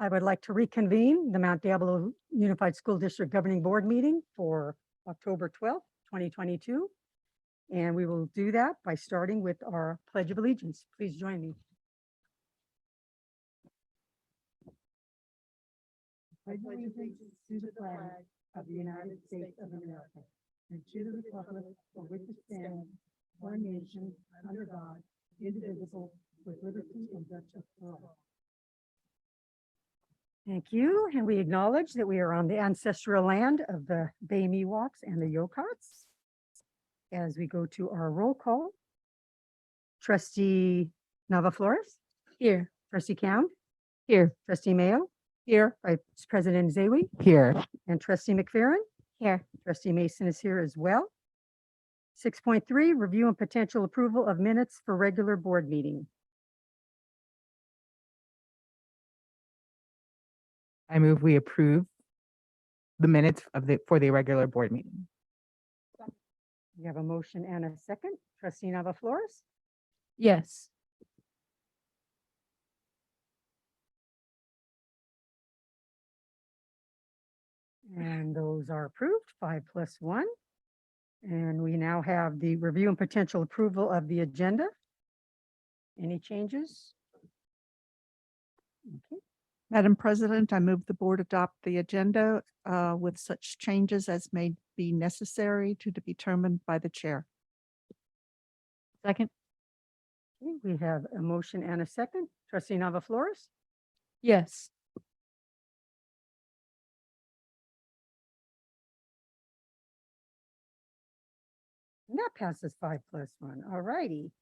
I would like to reconvene the Mount Diablo Unified School District Governing Board meeting for October 12th, 2022. And we will do that by starting with our Pledge of Allegiance. Please join me. I pledge allegiance to the flag of the United States of America and to the republic for which it stands, one nation, under God, indivisible, with liberty and justice for all. Thank you. And we acknowledge that we are on the ancestral land of the Bay Miwoks and the Yokots. As we go to our roll call, Trustee Nava Flores. Here. Trustee Count. Here. Trustee Mayo. Here. Vice President Zawi. Here. And Trustee McFerrin. Here. Trustee Mason is here as well. 6.3, review and potential approval of minutes for regular board meeting. I move we approve the minutes of for the regular board meeting. We have a motion and a second. Trustee Nava Flores. Yes. And those are approved, 5+1. And we now have the review and potential approval of the agenda. Any changes? Okay. Madam President, I move the board adopt the agenda with such changes as may be necessary to be determined by the chair. Second. Okay, we have a motion and a second. Trustee Nava Flores. Yes. And that passes 5+1. All righty.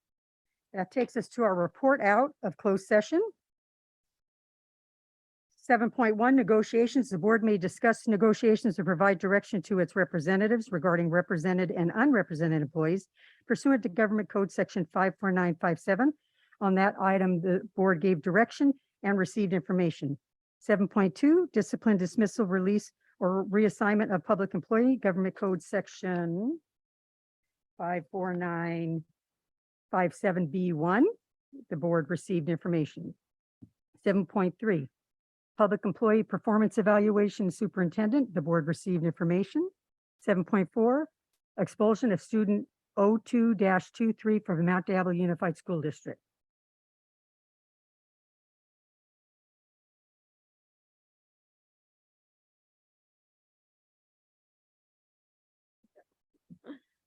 That takes us to our report out of closed session. 7.1 negotiations. The board may discuss negotiations to provide direction to its representatives regarding represented and unrepresented employees pursuant to Government Code Section 54957. On that item, the board gave direction and received information. 7.2, discipline, dismissal, release, or reassignment of public employee, Government Code Section 54957B1. The board received information. 7.3, public employee performance evaluation superintendent. The board received information. 7.4, expulsion of student 02-23 from the Mount Diablo Unified School District.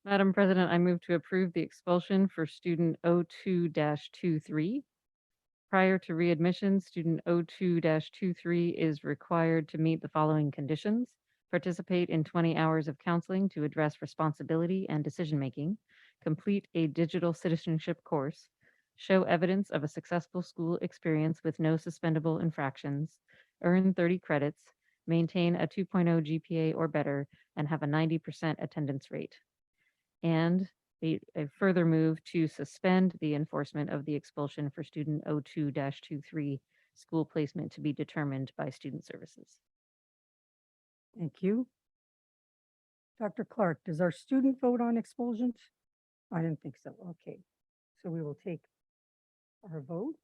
Madam President, I move to approve the expulsion for student 02-23. Prior to readmission, student 02-23 is required to meet the following conditions: participate in 20 hours of counseling to address responsibility and decision-making, complete a digital citizenship course, show evidence of a successful school experience with no suspendable infractions, earn 30 credits, maintain a 2.0 GPA or better, and have a 90% attendance rate. And a further move to suspend the enforcement of the expulsion for student 02-23 school placement to be determined by student services. Thank you. Dr. Clark, does our student vote on expulsions? I didn't think so. Okay. So we will take our vote.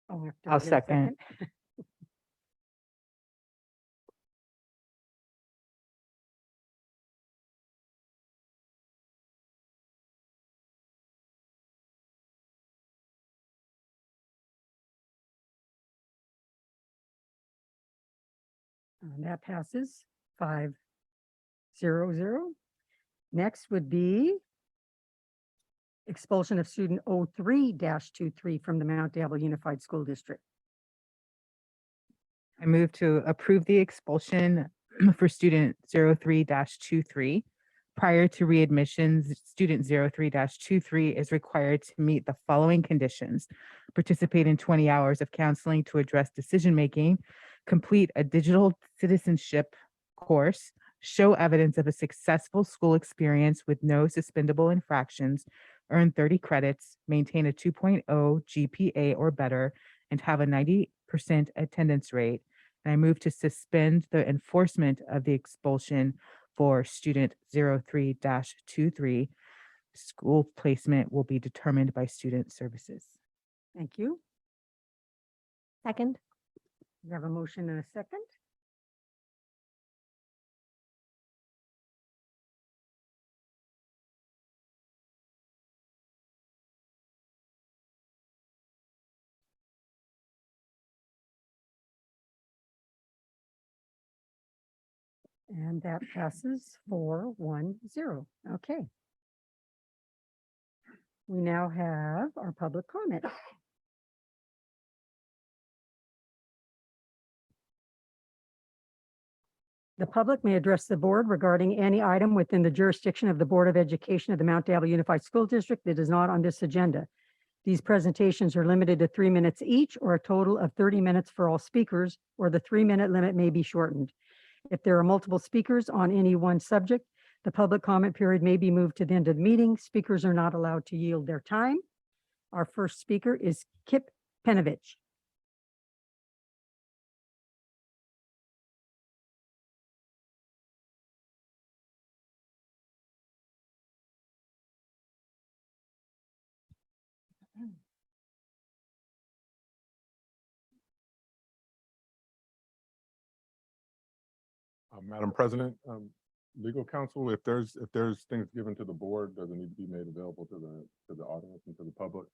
Oh, we have to I'll get a second. And that passes 5-0-0. Next would be expulsion of student 03-23 from the Mount Diablo Unified School District. I move to approve the expulsion for student 03-23. Prior to readmissions, student 03-23 is required to meet the following conditions: participate in 20 hours of counseling to address decision-making, complete a digital citizenship course, show evidence of a successful school experience with no suspendable infractions, earn 30 credits, maintain a 2.0 GPA or better, and have a 90% attendance rate. And I move to suspend the enforcement of the expulsion for student 03-23. School placement will be determined by student services. Thank you. Second. We have a motion and a second. And that passes 4-1-0. Okay. We now have our public comment. The public may address the board regarding any item within the jurisdiction of the Board of Education of the Mount Diablo Unified School District that is not on this agenda. These presentations are limited to 3 minutes each, or a total of 30 minutes for all speakers, or the 3-minute limit may be shortened. If there are multiple speakers on any one subject, the public comment period may be moved to the end of the meeting. Speakers are not allowed to yield their time. Our first speaker is Kip Penovich. Madam President, legal counsel, if there's things given to the board, does it need to be made available to the audience and to the public?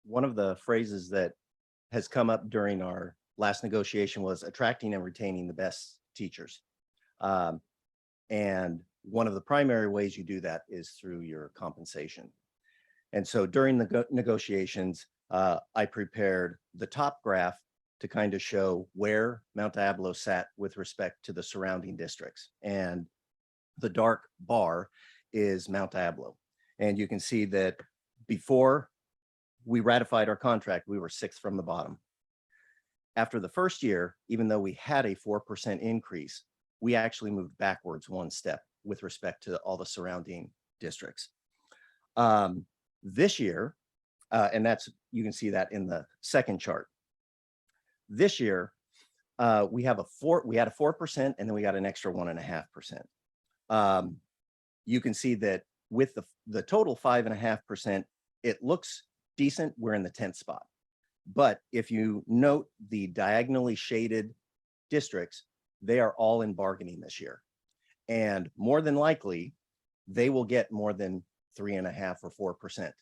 One of the phrases that has come up during our last negotiation was attracting and retaining the best teachers. And one of the primary ways you do that is through your compensation. And so during the negotiations, I prepared the top graph to kind of show where Mount Diablo sat with respect to the surrounding districts. And the dark bar is Mount Diablo. And you can see that before we ratified our contract, we were 6th from the bottom. After the first year, even though we had a 4% increase, we actually moved backwards 1 step with respect to all the surrounding districts. This year, and you can see that in the second chart. This year, we had a 4% and then we got an extra 1.5%. You can see that with the total 5.5%, it looks decent. We're in the 10th spot. But if you note the diagonally shaded districts, they are all in bargaining this year. And more than likely, they will get more than 3.5 or 4%,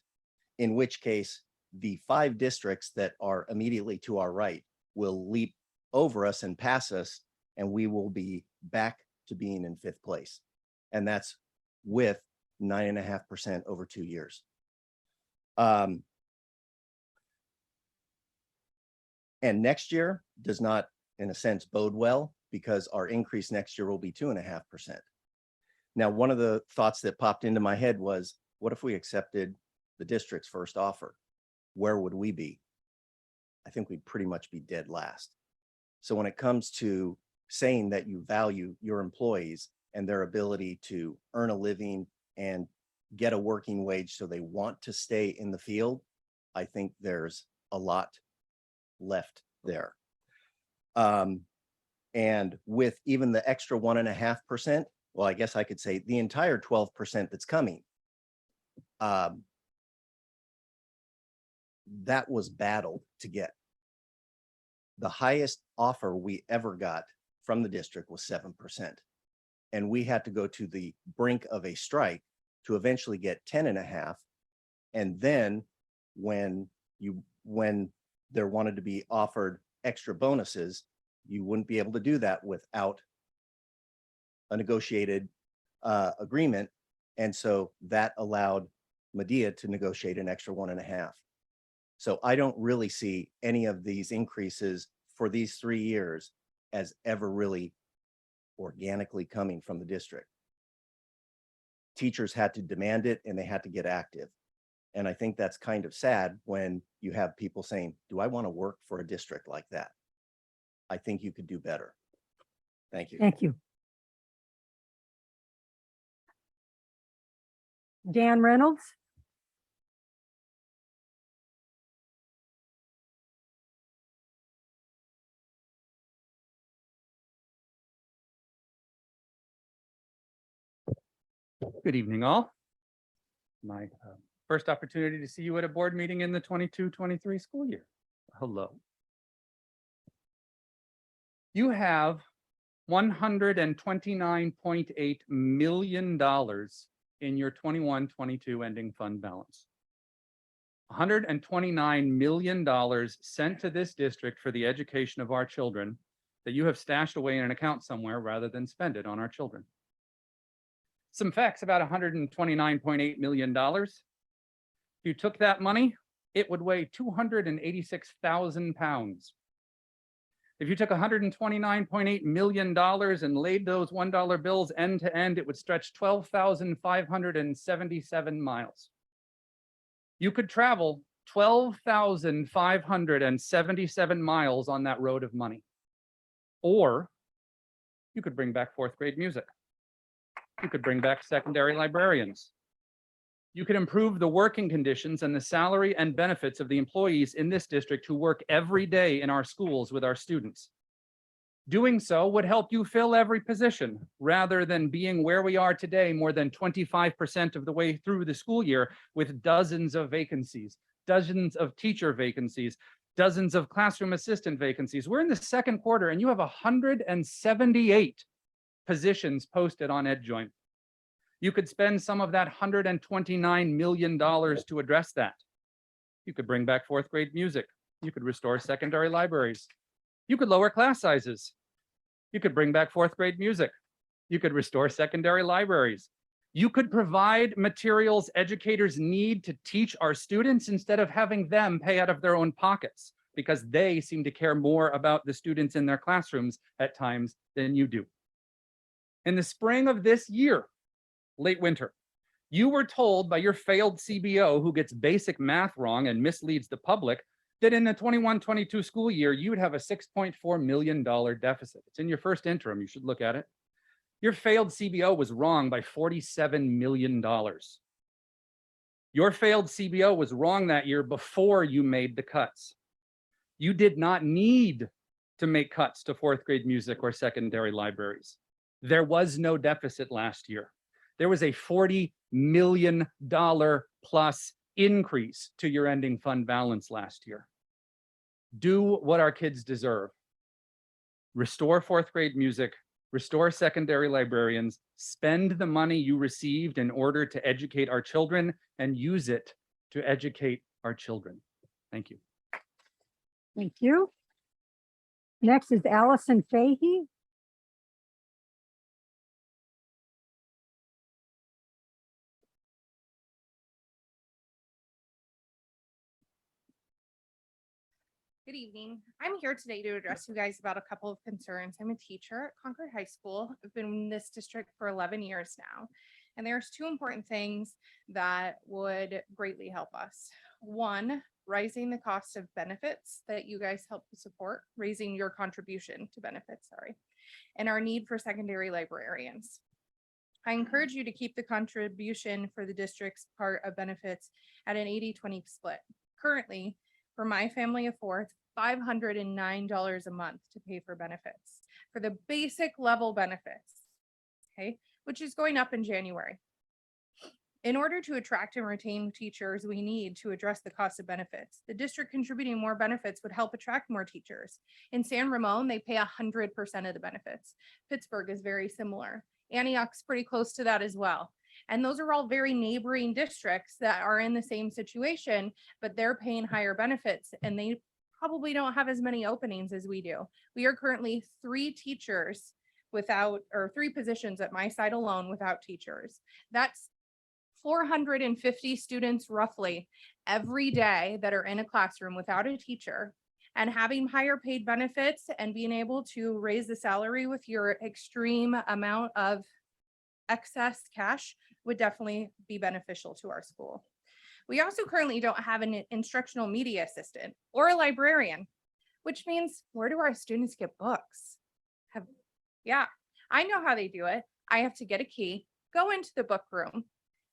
in which case the 5 districts that are immediately to our right will leap over us and pass us, and we will be back to being in 5th place. And that's with 9.5% over 2 years. And next year does not, in a sense, bode well, because our increase next year will be 2.5%. Now, one of the thoughts that popped into my head was, what if we accepted the district's first offer? Where would we be? I think we'd pretty much be dead last. So when it comes to saying that you value your employees and their ability to earn a living and get a working wage so they want to stay in the field, I think there's a lot left there. And with even the extra 1.5%, well, I guess I could say the entire 12% that's coming, that was battled to get. The highest offer we ever got from the district was 7%. And we had to go to the brink of a strike to eventually get 10.5. And then when there wanted to be offered extra bonuses, you wouldn't be able to do that without a negotiated agreement. And so that allowed Medea to negotiate an extra 1.5. So I don't really see any of these increases for these 3 years as ever really organically coming from the district. Teachers had to demand it and they had to get active. And I think that's kind of sad when you have people saying, do I want to work for a district like that? I think you could do better. Thank you. Thank you. Dan Reynolds, Good evening, all. My first opportunity to see you at a board meeting in the 22-23 school year. Hello. You have $129.8 million in your 21-22 ending fund balance. $129 million sent to this district for the education of our children that you have stashed away in an account somewhere rather than spend it on our children. Some facts about $129.8 million. If you took that money, it would weigh 286,000 pounds. If you took $129.8 million and laid those $1 bills end to end, it would stretch 12,577 miles. You could travel 12,577 miles on that road of money. Or you could bring back fourth grade music. You could bring back secondary librarians. You could improve the working conditions and the salary and benefits of the employees in this district who work every day in our schools with our students. Doing so would help you fill every position rather than being where we are today, more than 25% of the way through the school year with dozens of vacancies, dozens of teacher vacancies, dozens of classroom assistant vacancies. We're in the second quarter and you have 178 positions posted on EdJoint. You could spend some of that $129 million to address that. You could bring back fourth grade music. You could restore secondary libraries. You could lower class sizes. You could bring back fourth grade music. You could restore secondary libraries. You could provide materials educators need to teach our students instead of having them pay out of their own pockets, because they seem to care more about the students in their classrooms at times than you do. In the spring of this year, late winter, you were told by your failed CBO, who gets basic math wrong and misleads the public, that in the 21-22 school year, you would have a $6.4 million deficit. It's in your first interim. You should look at it. Your failed CBO was wrong by $47 million. Your failed CBO was wrong that year before you made the cuts. You did not need to make cuts to fourth grade music or secondary libraries. There was no deficit last year. There was a $40 million plus increase to your ending fund balance last year. Do what our kids deserve. Restore fourth grade music, restore secondary librarians, spend the money you received in order to educate our children, and use it to educate our children. Thank you. thank you. Next is Allison Fahey. Good evening. I'm here today to address you guys about a couple of concerns. I'm a teacher at Concord High School. I've been in this district for 11 years now. And there's two important things that would greatly help us. One, rising the cost of benefits that you guys help to support, raising your contribution to benefits, and our need for secondary librarians. I encourage you to keep the contribution for the district's part of benefits at an 80-20 split. Currently, for my family of four, it's $509 a month to pay for benefits, for the basic level benefits, okay, which is going up in January. In order to attract and retain teachers, we need to address the cost of benefits. The district contributing more benefits would help attract more teachers. In San Ramon, they pay 100% of the benefits. Pittsburgh is very similar. Antioch's pretty close to that as well. And those are all very neighboring districts that are in the same situation, but they're paying higher benefits and they probably don't have as many openings as we do. We are currently 3 teachers without, or 3 positions at my site alone without teachers. That's 450 students roughly every day that are in a classroom without a teacher, and having higher paid benefits and being able to raise the salary with your extreme amount of excess cash would definitely be beneficial to our school. We also currently don't have an instructional media assistant or a librarian, which means where do our students get books? Yeah, I know how they do it. I have to get a key, go into the book room,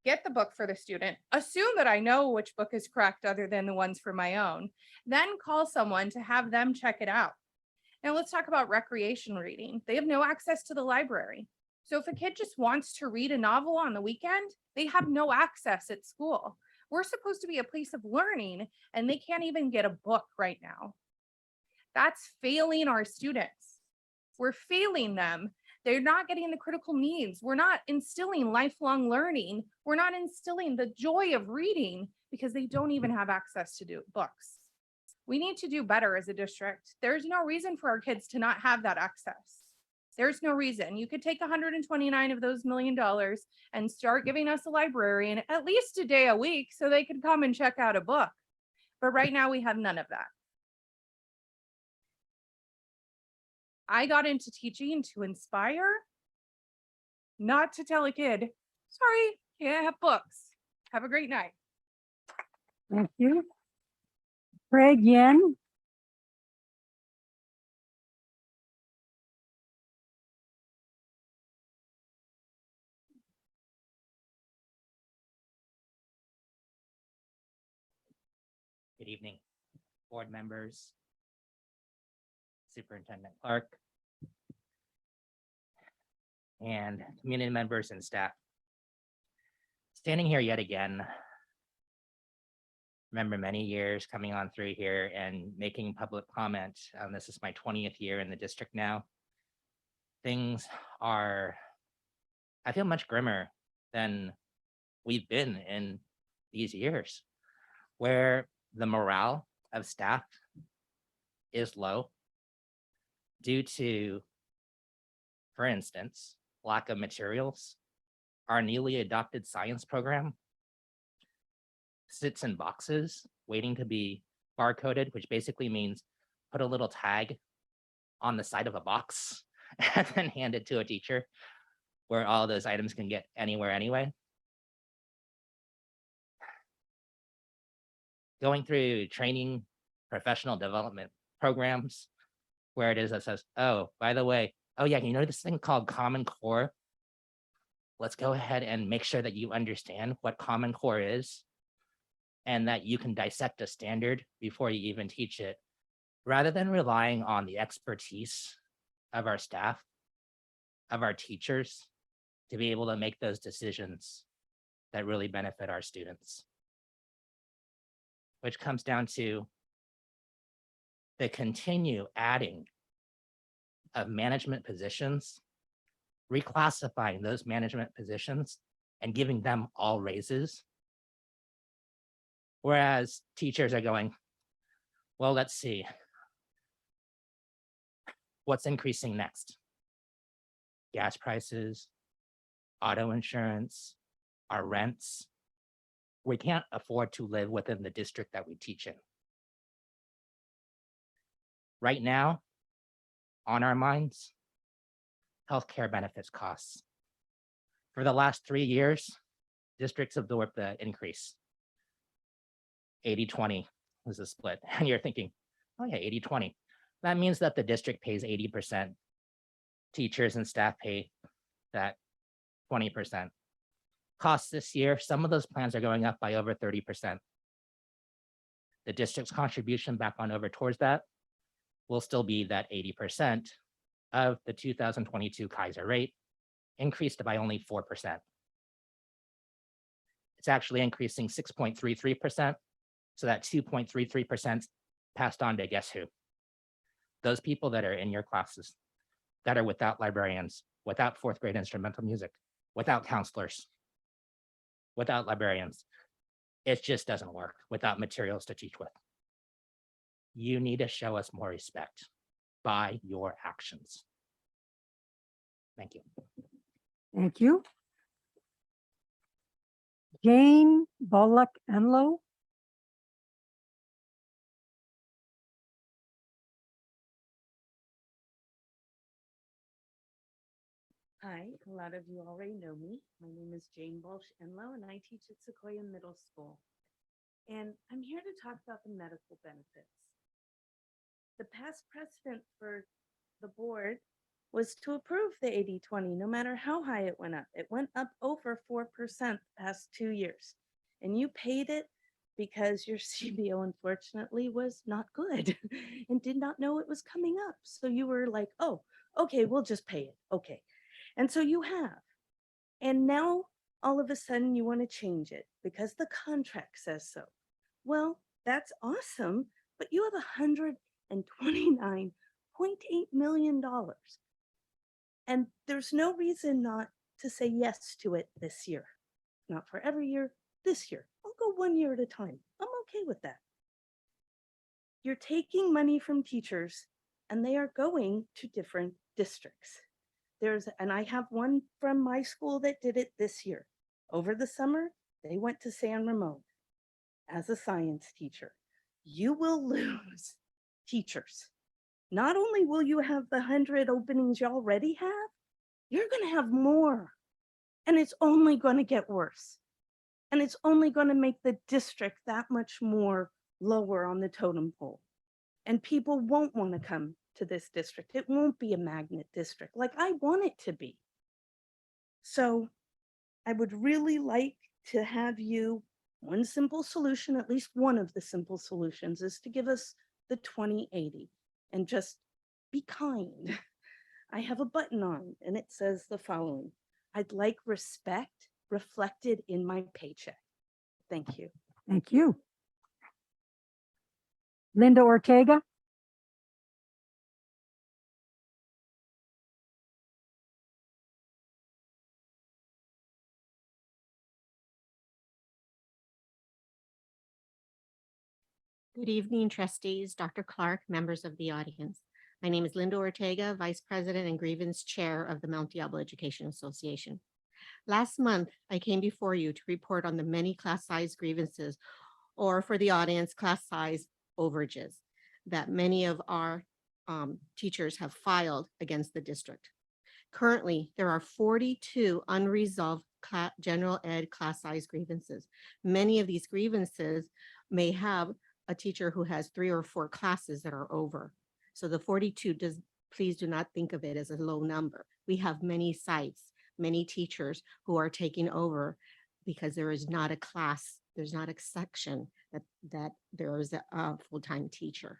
get the book for the student, assume that I know which book is correct other than the ones for my own, then call someone to have them check it out. Now let's talk about recreation reading. They have no access to the library. So if a kid just wants to read a novel on the weekend, they have no access at school. We're supposed to be a place of learning and they can't even get a book right now. That's failing our students. We're failing them. They're not getting the critical needs. We're not instilling lifelong learning. We're not instilling the joy of reading because they don't even have access to do books. We need to do better as a district. There's no reason for our kids to not have that access. There's no reason. You could take 129 of those $1 million and start giving us a librarian at least a day a week so they could come and check out a book. But right now we have none of that. I got into teaching to inspire, not to tell a kid, sorry, can't have books. Have a great night. Thank you. Craig Yen. Good evening, board members, Superintendent Clark, and community members and staff. Standing here yet again, remember many years coming on through here and making public comment. This is my 20th year in the district now. Things are, I feel much grimmer than we've been in these years, where the morale of staff is low due to, for instance, lack of materials. Our newly adopted science program sits in boxes waiting to be barcoded, which basically means put a little tag on the side of a box and then hand it to a teacher where all those items can get anywhere anyway. Going through training, professional development programs where it is that says, oh, by the way, oh yeah, you know this thing called Common Core? Let's go ahead and make sure that you understand what Common Core is and that you can dissect a standard before you even teach it, rather than relying on the expertise of our staff, of our teachers, to be able to make those decisions that really benefit our students. Which comes down to the continue adding of management positions, reclassifying those management positions and giving them all raises. Whereas teachers are going, well, let's see. What's increasing next? Gas prices, auto insurance, our rents. We can't afford to live within the district that we teach in. Right now, on our minds, healthcare benefits costs. For the last 3 years, districts absorbed the increase. 80-20 was the split. And you're thinking, oh yeah, 80-20. That means that the district pays 80%. Teachers and staff pay that 20%. Costs this year, some of those plans are going up by over 30%. The district's contribution back on over towards that will still be that 80% of the 2022 Kaiser rate, increased by only 4%. It's actually increasing 6.33%. So that 2.33% passed on to guess who? Those people that are in your classes, that are without librarians, without fourth grade instrumental music, without counselors, without librarians. It just doesn't work without materials to teach with. You need to show us more respect by your actions. Thank you. Thank you. Jane Bullock Enlow. Hi, a lot of you already know me. My name is Jane Balch Enlow, and I teach at Sequoia Middle School. And I'm here to talk about the medical benefits. The past precedent for the board was to approve the 80-20, no matter how high it went up. It went up over 4% the past 2 years. And you paid it because your CBO unfortunately was not good and did not know it was coming up. So you were like, oh, okay, we'll just pay it. Okay. And so you have. And now all of a sudden you want to change it because the contract says so. Well, that's awesome, but you have $129.8 million. And there's no reason not to say yes to it this year. Not for every year, this year. I'll go 1 year at a time. I'm okay with that. You're taking money from teachers and they are going to different districts. And I have one from my school that did it this year. Over the summer, they went to San Ramon as a science teacher. You will lose teachers. Not only will you have the 100 openings you already have, you're going to have more. And it's only going to get worse. And it's only going to make the district that much more lower on the totem pole. And people won't want to come to this district. It won't be a magnet district like I want it to be. So I would really like to have you, one simple solution, at least one of the simple solutions is to give us the 2080 and just be kind. I have a button on and it says the following: I'd like respect reflected in my paycheck. Thank you. Thank you. Linda Ortega. Good evening, trustees, Dr. Clark, members of the audience. My name is Linda Ortega, Vice President and Grievance Chair of the Mount Diablo Education Association. Last month, I came before you to report on the many class size grievances, or for the audience, class size overages, that many of our teachers have filed against the district. Currently, there are 42 unresolved general ed class size grievances. Many of these grievances may have a teacher who has 3 or 4 classes that are over. So the 42 please do not think of it as a low number. We have many sites, many teachers who are taking over because there is not a class, there's not a section that there is a full-time teacher.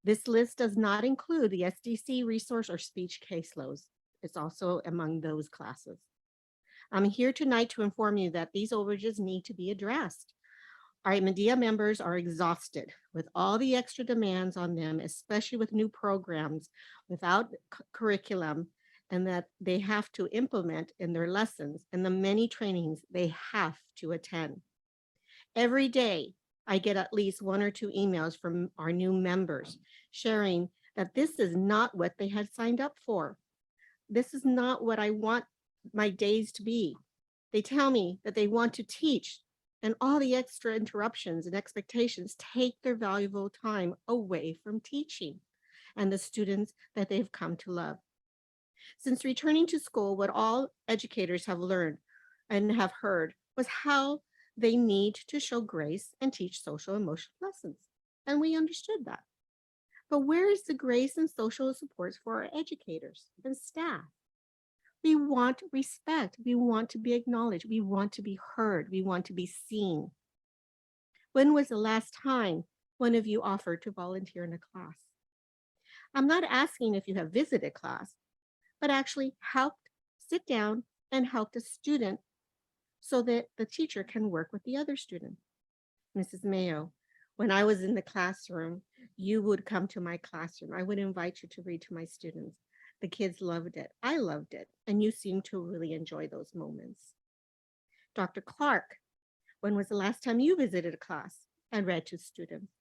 This list does not include the SDC resource or speech caseloads. It's also among those classes. I'm here tonight to inform you that these overages need to be addressed. Our Medea members are exhausted with all the extra demands on them, especially with new programs without curriculum, and that they have to implement in their lessons and the many trainings they have to attend. Every day, I get at least 1 or 2 emails from our new members sharing that this is not what they had signed up for. This is not what I want my days to be. They tell me that they want to teach, and all the extra interruptions and expectations take their valuable time away from teaching and the students that they've come to love. Since returning to school, what all educators have learned and have heard was how they need to show grace and teach social emotional lessons. And we understood that. But where is the grace and social supports for our educators and staff? We want respect. We want to be acknowledged. We want to be heard. We want to be seen. When was the last time one of you offered to volunteer in a class? I'm not asking if you have visited class, but actually helped sit down and helped a student so that the teacher can work with the other student. Mrs. Mayo, when I was in the classroom, you would come to my classroom. I would invite you to read to my students. The kids loved it. I loved it. And you seem to really enjoy those moments. Dr. Clark, when was the last time you visited a class and read to students,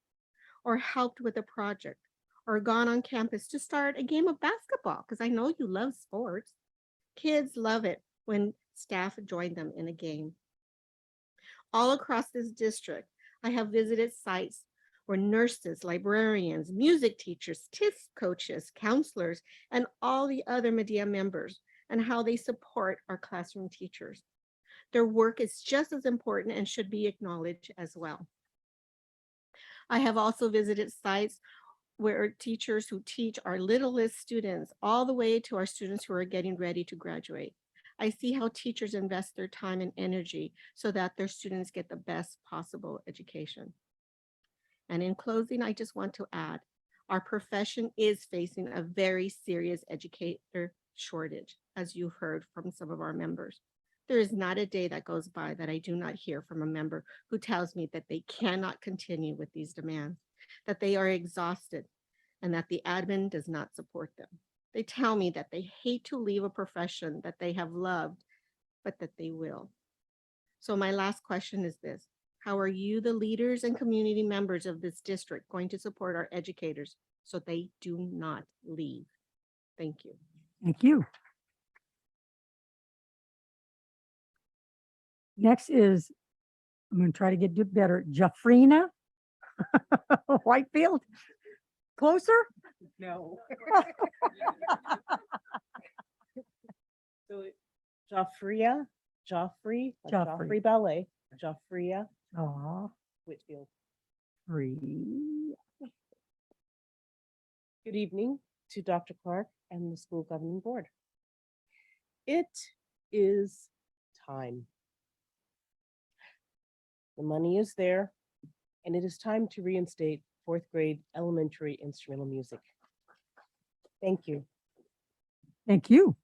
or helped with a project, or gone on campus to start a game of basketball? Because I know you love sports. Kids love it when staff join them in a game. All across this district, I have visited sites where nurses, librarians, music teachers, TIS coaches, counselors, and all the other Medea members, and how they support our classroom teachers. Their work is just as important and should be acknowledged as well. I have also visited sites where teachers who teach our littlest students all the way to our students who are getting ready to graduate. I see how teachers invest their time and energy so that their students get the best possible education. And in closing, I just want to add, our profession is facing a very serious educator shortage, as you heard from some of our members. There is not a day that goes by that I do not hear from a member who tells me that they cannot continue with these demands, that they are exhausted, and that the admin does not support them. They tell me that they hate to leave a profession that they have loved, but that they will. So my last question is this: how are you, the leaders and community members of this district, going to support our educators so they do not leave? Thank you. Thank you. Next is, I'm going to try to get better, Jafrina Whitefield. Closer? No. So Joffrey, like Joffrey. Joffrey Ballet, Joffrey Aw, Whitfield. free. Good evening to Dr. Clark and the school governing board. It is time. The money is there, and it is time to reinstate fourth grade elementary instrumental music. Thank you. Thank you.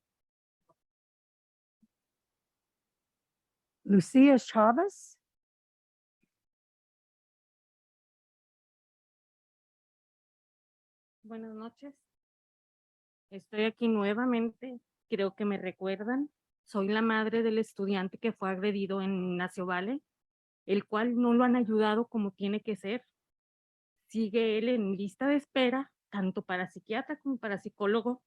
Lucia Chavez. Buenas noches. Estoy aquí nuevamente. Creo que me recuerdan. Soy la madre del estudiante que fue agredido en Ignacio Vale, el cual no lo han ayudado como tiene que ser. Sigue él en lista de espera, tanto para psiquiatra como para psicólogo.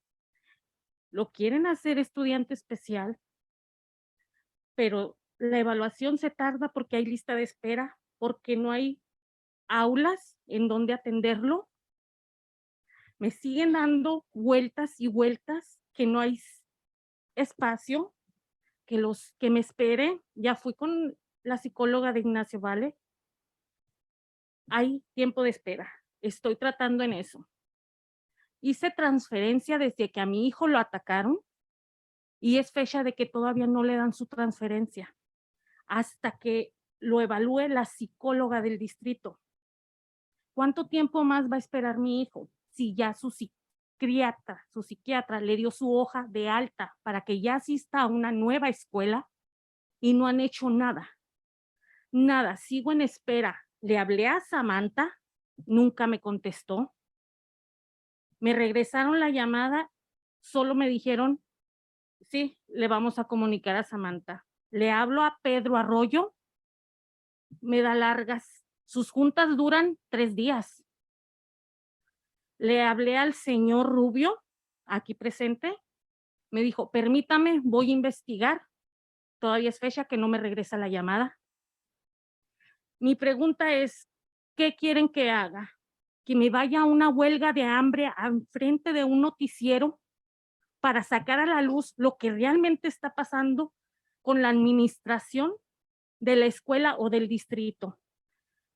Lo quieren hacer estudiante especial, pero la evaluación se tarda porque hay lista de espera, porque no hay aulas en donde atenderlo. Me siguen dando vueltas y vueltas, que no hay espacio, que me espere. Ya fui con la psicóloga de Ignacio Vale. Hay tiempo de espera. Estoy tratando en eso. Hice transferencia desde que a mi hijo lo atacaron y es fecha de que todavía no le dan su transferencia hasta que lo evalúe la psicóloga del distrito. ¿Cuánto tiempo más va a esperar mi hijo si ya su psiquiatra le dio su hoja de alta para que ya asista a una nueva escuela y no han hecho nada? Nada, sigo en espera. Le hablé a Samantha, nunca me contestó. Me regresaron la llamada, solo me dijeron, sí, le vamos a comunicar a Samantha. Le hablo a Pedro Arroyo, me da largas. Sus juntas duran 3 días. Le hablé al señor Rubio, aquí presente, me dijo, permítame, voy a investigar. Todavía es fecha que no me regresa la llamada. Mi pregunta es, ¿qué quieren que haga? ¿Que me vaya a una huelga de hambre enfrente de un noticiero para sacar a la luz lo que realmente está pasando con la administración de la escuela o del distrito?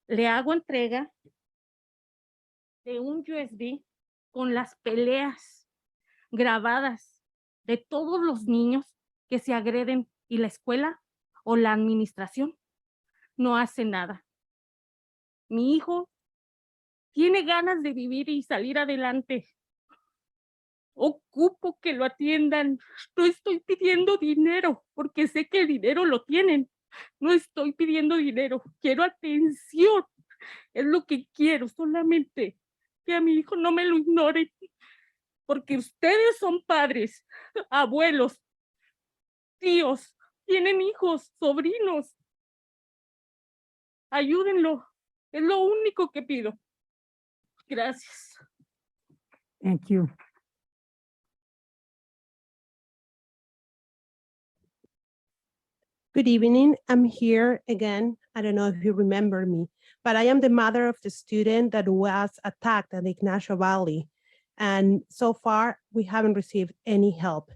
Le hago entrega de un USB con las peleas grabadas de todos los niños que se agreden y la escuela o la administración no hace nada. Mi hijo tiene ganas de vivir y salir adelante. Ocupo que lo atiendan. No estoy pidiendo dinero porque sé que el dinero lo tienen. No estoy pidiendo dinero. Quiero atención. Es lo que quiero, solamente que a mi hijo no me lo ignoren. Porque ustedes son padres, abuelos, tíos, tienen hijos, sobrinos. Ayúdenlo. Es lo único que pido. Gracias. Thank you. Good evening. I'm here again. I don't know if you remember me, but I am the mother of the student that was attacked at Ignacio Valley. And so far, we haven't received any help.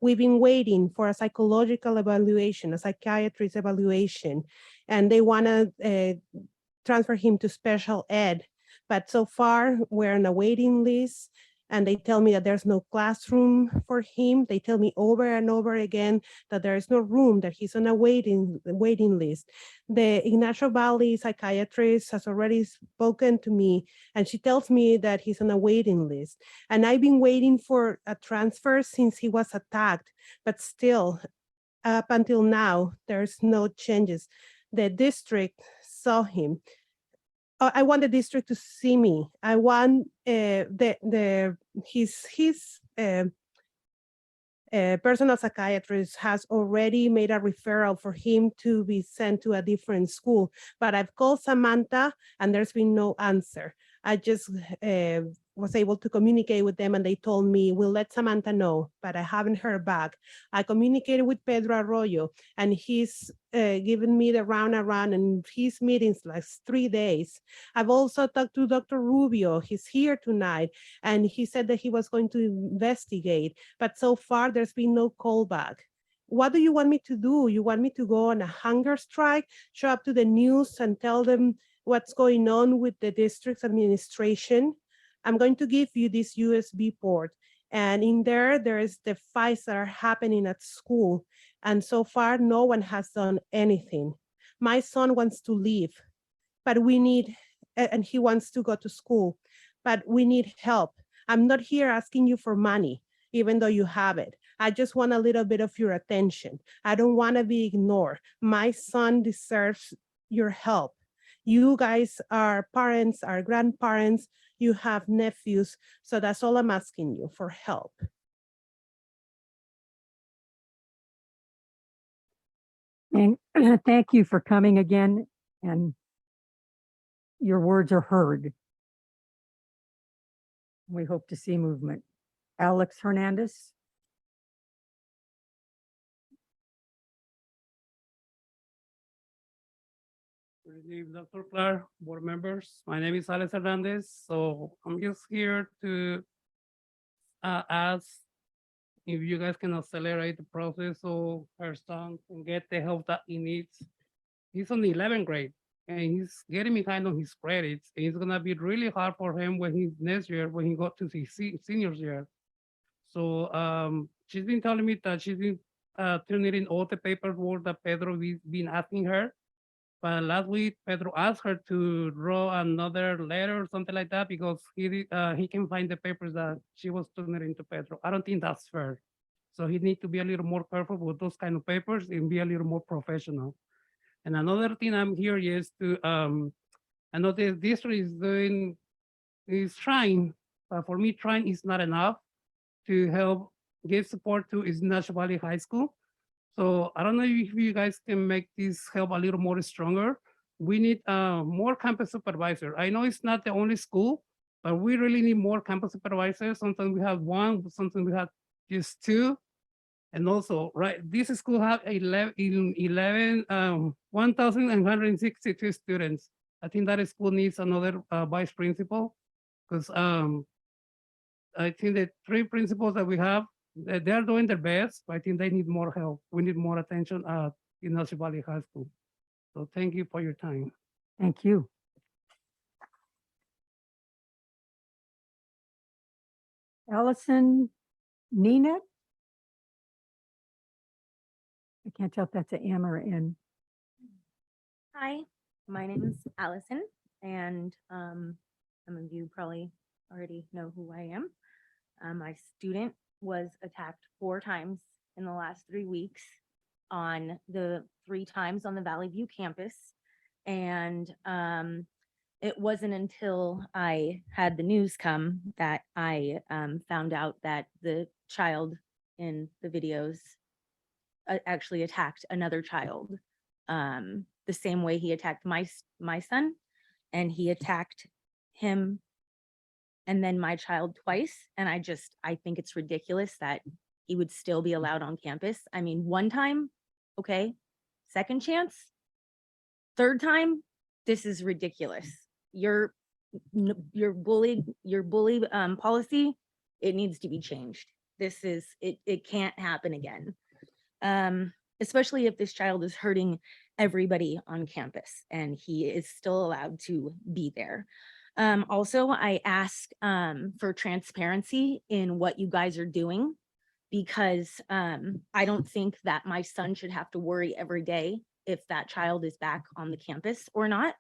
We've been waiting for a psychological evaluation, a psychiatrist evaluation, and they want to transfer him to special ed. But so far, we're on a waiting list, and they tell me that there's no classroom for him. They tell me over and over again that there is no room, that he's on a waiting list. The Ignacio Valley psychiatrist has already spoken to me, and she tells me that he's on a waiting list. And I've been waiting for a transfer since he was attacked, but still, up until now, there's no changes. The district saw him. I want the district to see me. I want his personal psychiatrist has already made a referral for him to be sent to a different school, but I've called Samantha and there's been no answer. I just was able to communicate with them and they told me, we'll let Samantha know, but I haven't heard back. I communicated with Pedro Arroyo and he's given me the round around and his meetings like 3 days. I've also talked to Dr. Rubio. He's here tonight and he said that he was going to investigate, but so far there's been no callback. What do you want me to do? You want me to go on a hunger strike, show up to the news and tell them what's going on with the district's administration? I'm going to give you this USB port. And in there is the fights that are happening at school. And so far, no one has done anything. My son wants to leave, but we need, and he wants to go to school, but we need help. I'm not here asking you for money, even though you have it. I just want a little bit of your attention. I don't want to be ignored. My son deserves your help. You guys are parents, are grandparents, you have nephews, so that's all I'm asking you for help. And thank you for coming again, and your words are heard. We hope to see movement. Alex Hernandez. Good evening, Dr. Clark, board members. My name is Alex Hernandez. So I'm just here to ask if you guys can accelerate the process so our son can get the help that he needs. He's on the 11th grade and he's getting behind on his credits. And it's gonna be really hard for him when he's next year, when he got to his seniors year. So she's been telling me that she's been turning in all the paperwork that Pedro has been asking her. But last week, Pedro asked her to draw another letter or something like that because he can find the papers that she was turning into Pedro. I don't think that's fair. So he needs to be a little more careful with those kind of papers and be a little more professional. And another thing I'm here is to, I know the district is trying, but for me, trying is not enough to help give support to Ignacio Valley High School. So I don't know if you guys can make this help a little more stronger. We need more campus supervisor. I know it's not the only school, but we really need more campus supervisors. Sometimes we have one, sometimes we have just two. And also, right, this school have 1,162 students. I think that school needs another vice principal because I think the 3 principals that we have, they're doing their best, but I think they need more help. We need more attention at Ignacio Valley High School. So thank you for your time. Thank you. Allison Neenet? I can't tell if that's an M or an N. Hi, my name is Allison, and some of you probably already know who I am. My student was attacked 4 times in the last 3 weeks on the 3 times on the Valley View campus. And it wasn't until I had the news come that I found out that the child in the videos actually attacked another child the same way he attacked my son, and he attacked him and then my child twice. And I think it's ridiculous that he would still be allowed on campus. I mean, 1 time, okay, 2nd chance, 3rd time, this is ridiculous. Your bully policy, it needs to be changed. It can't happen again. Especially if this child is hurting everybody on campus and he is still allowed to be there. Also, I ask for transparency in what you guys are doing, because I don't think that my son should have to worry every day if that child is back on the campus or not.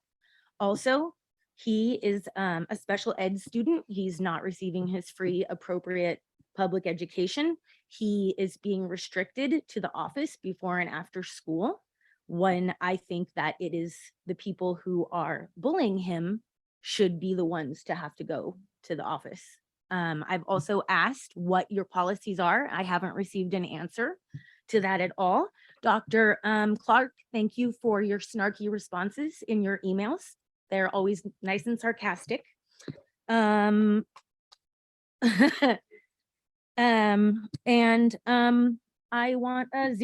Also, he is a special ed student. He's not receiving his free appropriate public education. He is being restricted to the office before and after school, when I think that it is the people who are bullying him should be the ones to have to go to the office. I've also asked what your policies are. I haven't received an answer to that at all. Dr. Clark, thank you for your snarky responses in your emails. They're always nice and sarcastic. I want a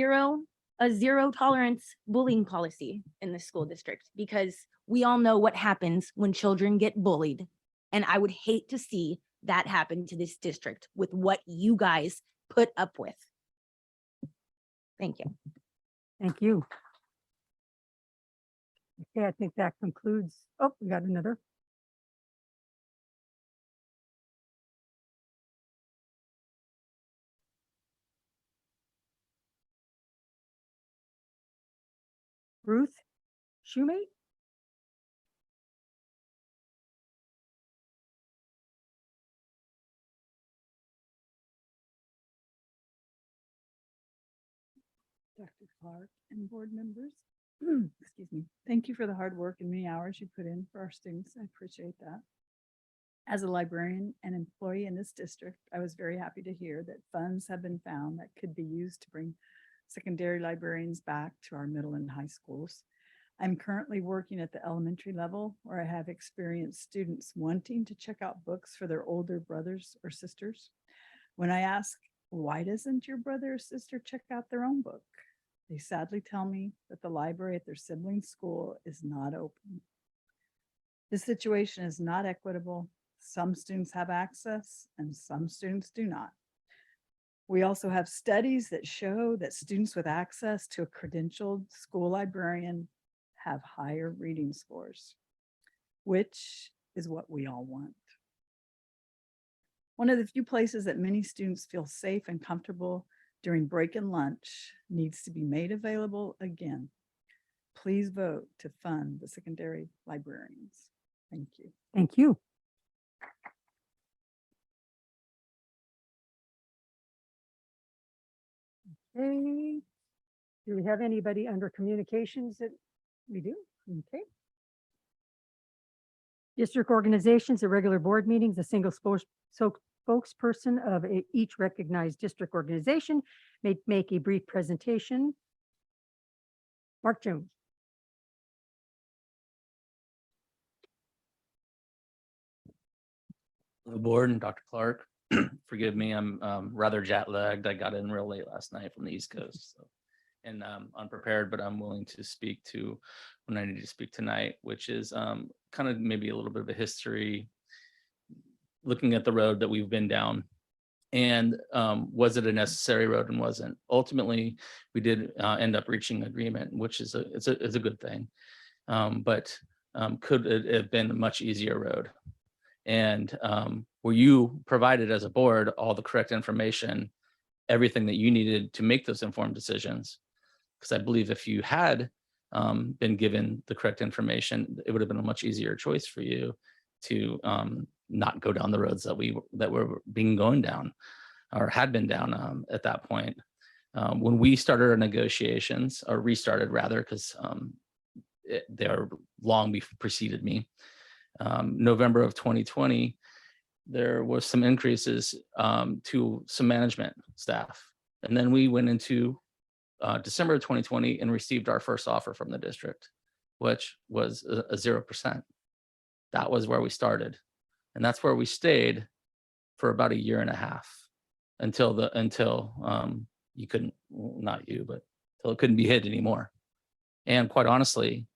zero tolerance bullying policy in the school district, because we all know what happens when children get bullied. And I would hate to see that happen to this district with what you guys put up with. Thank you. Thank you. Okay, I think that concludes. Oh, we got another. Ruth Shoemate? Dr. Clark and board members. Excuse me. Thank you for the hard work and many hours you put in for our students. I appreciate that. As a librarian and employee in this district, I was very happy to hear that funds have been found that could be used to bring secondary librarians back to our middle and high schools. I'm currently working at the elementary level, where I have experienced students wanting to check out books for their older brothers or sisters. When I ask, why doesn't your brother or sister check out their own book? They sadly tell me that the library at their sibling school is not open. This situation is not equitable. Some students have access and some students do not. We also have studies that show that students with access to a credentialed school librarian have higher reading scores, which is what we all want. One of the few places that many students feel safe and comfortable during break and lunch needs to be made available again. Please vote to fund the secondary librarians. Thank you. Thank you. Okay. Do we have anybody under communications that we do? Okay. District organizations, at regular board meetings, a single spokesperson of each recognized district organization may make a brief presentation. Mark Jones. The board and Dr. Clark, forgive me, I'm rather jet lagged. I got in real late last night from the East Coast. So, and unprepared, but I'm willing to speak to when I need to speak tonight, which is kind of maybe a little bit of a history, looking at the road that we've been down. And was it a necessary road and wasn't? Ultimately, we did end up reaching agreement, which is it's a good thing. But could it have been a much easier road? And were you provided as a board all the correct information, everything that you needed to make those informed decisions? Because I believe if you had been given the correct information, it would have been a much easier choice for you to not go down the roads that were being going down or had been down at that point. When we started our negotiations, or restarted rather, because they are long preceded me, November of 2020, there was some increases to some management staff. And then we went into December of 2020 and received our first offer from the district, which was a 0%. That was where we started. And that's where we stayed for about 1.5 years until you couldn't, well, not you, but until it couldn't be hid anymore. And quite honestly,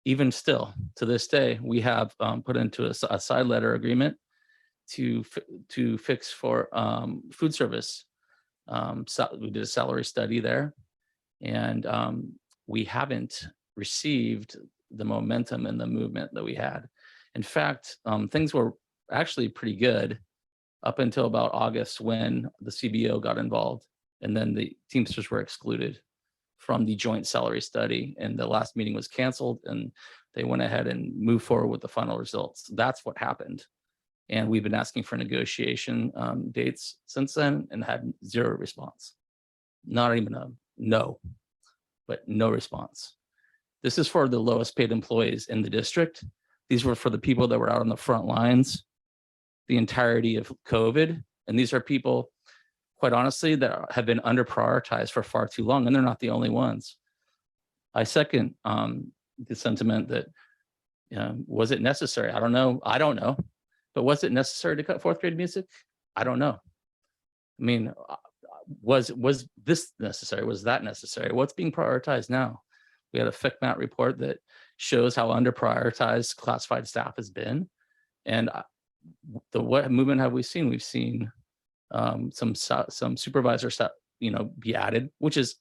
even still to this day, we have put into a side letter agreement to fix for food service. So we did a salary study there, and we haven't received the momentum and the movement that we had. In fact, things were actually pretty good up until about August when the CBO got involved, and then the Teamsters were excluded from the joint salary study, and the last meeting was canceled, and they went ahead and moved forward with the final results. That's what happened. And we've been asking for negotiation dates since then and had zero response. Not even a no, but no response. This is for the lowest paid employees in the district. These were for the people that were out on the front lines the entirety of COVID. And these are people, quite honestly, that have been under prioritized for far too long, and they're not the only ones. I second the sentiment that was it necessary? I don't know. I don't know. But was it necessary to cut fourth grade music? I don't know. I mean, was this necessary? Was that necessary? What's being prioritized now? We had a FICMAT report that shows how under prioritized classified staff has been. And what movement have we seen? We've seen some supervisors that, be added, which is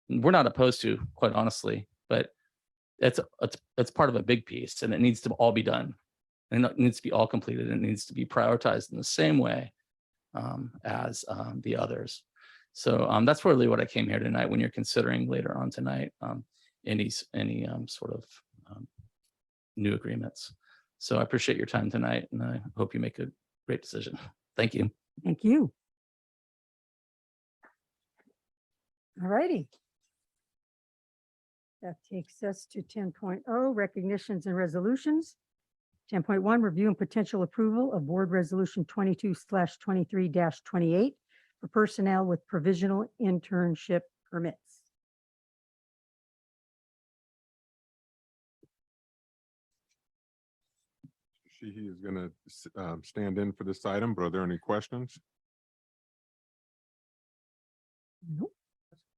we're not opposed to, quite honestly, but it's part of a big piece, and it needs to all be done. And it needs to be all completed, and it needs to be prioritized in the same way as the others. So that's really what I came here tonight when you're considering later on tonight any sort of new agreements. So I appreciate your time tonight, and I hope you make a great decision. Thank you. Thank you. All righty. That takes us to 10.0, recognitions and resolutions. 10.1, review and potential approval of Board Resolution 22/23-28 for personnel with provisional internship permits. Sheehy is going to stand in for this item, but are there any questions?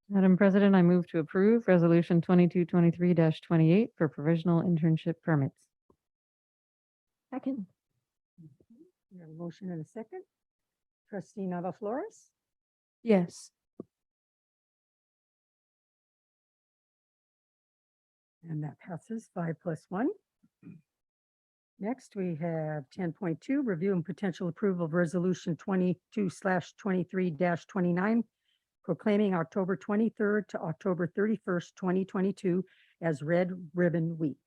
Madam President, I move to approve Resolution 22/23-28 for provisional internship permits. Second. We have a motion and a second. Trustee Nava Flores? Yes. And that passes 5+1. Next, we have 10.2, review and potential approval of Resolution 22/23-29, proclaiming October 23rd to October 31st, 2022 as Red Ribbon Week.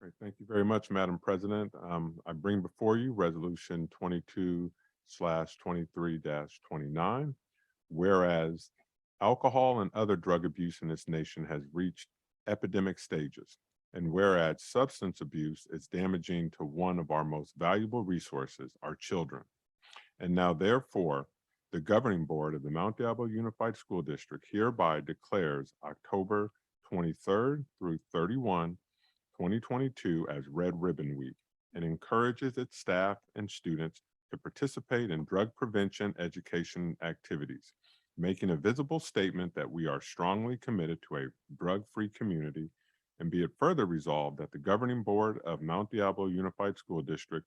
Great. Thank you very much, Madam President. I bring before you Resolution 22/23-29, whereas alcohol and other drug abuse in this nation has reached epidemic stages, and whereas substance abuse is damaging to one of our most valuable resources, our children. And now therefore, the governing board of the Mount Diablo Unified School District hereby declares October 23rd through 31, 2022 as Red Ribbon Week, and encourages its staff and students to participate in drug prevention education activities, making a visible statement that we are strongly committed to a drug-free community. And be it further resolved that the governing board of Mount Diablo Unified School District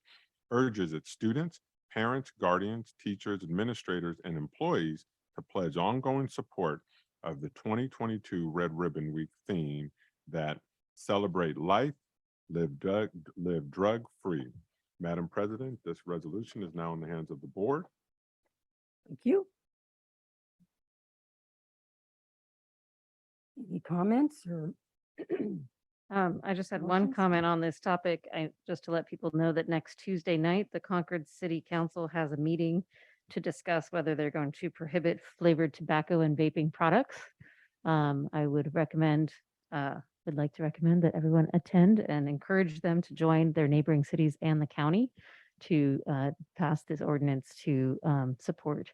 urges its students, parents, guardians, teachers, administrators, and employees to pledge ongoing support of the 2022 Red Ribbon Week theme that celebrate life, live drug-free. Madam President, this resolution is now in the hands of the board. Thank you. Any comments or? I just had one Motions? comment on this topic. Just to let people know that next Tuesday night, the Concord City Council has a meeting to discuss whether they're going to prohibit flavored tobacco and vaping products. I would like to recommend that everyone attend and encourage them to join their neighboring cities and the county to pass this ordinance to support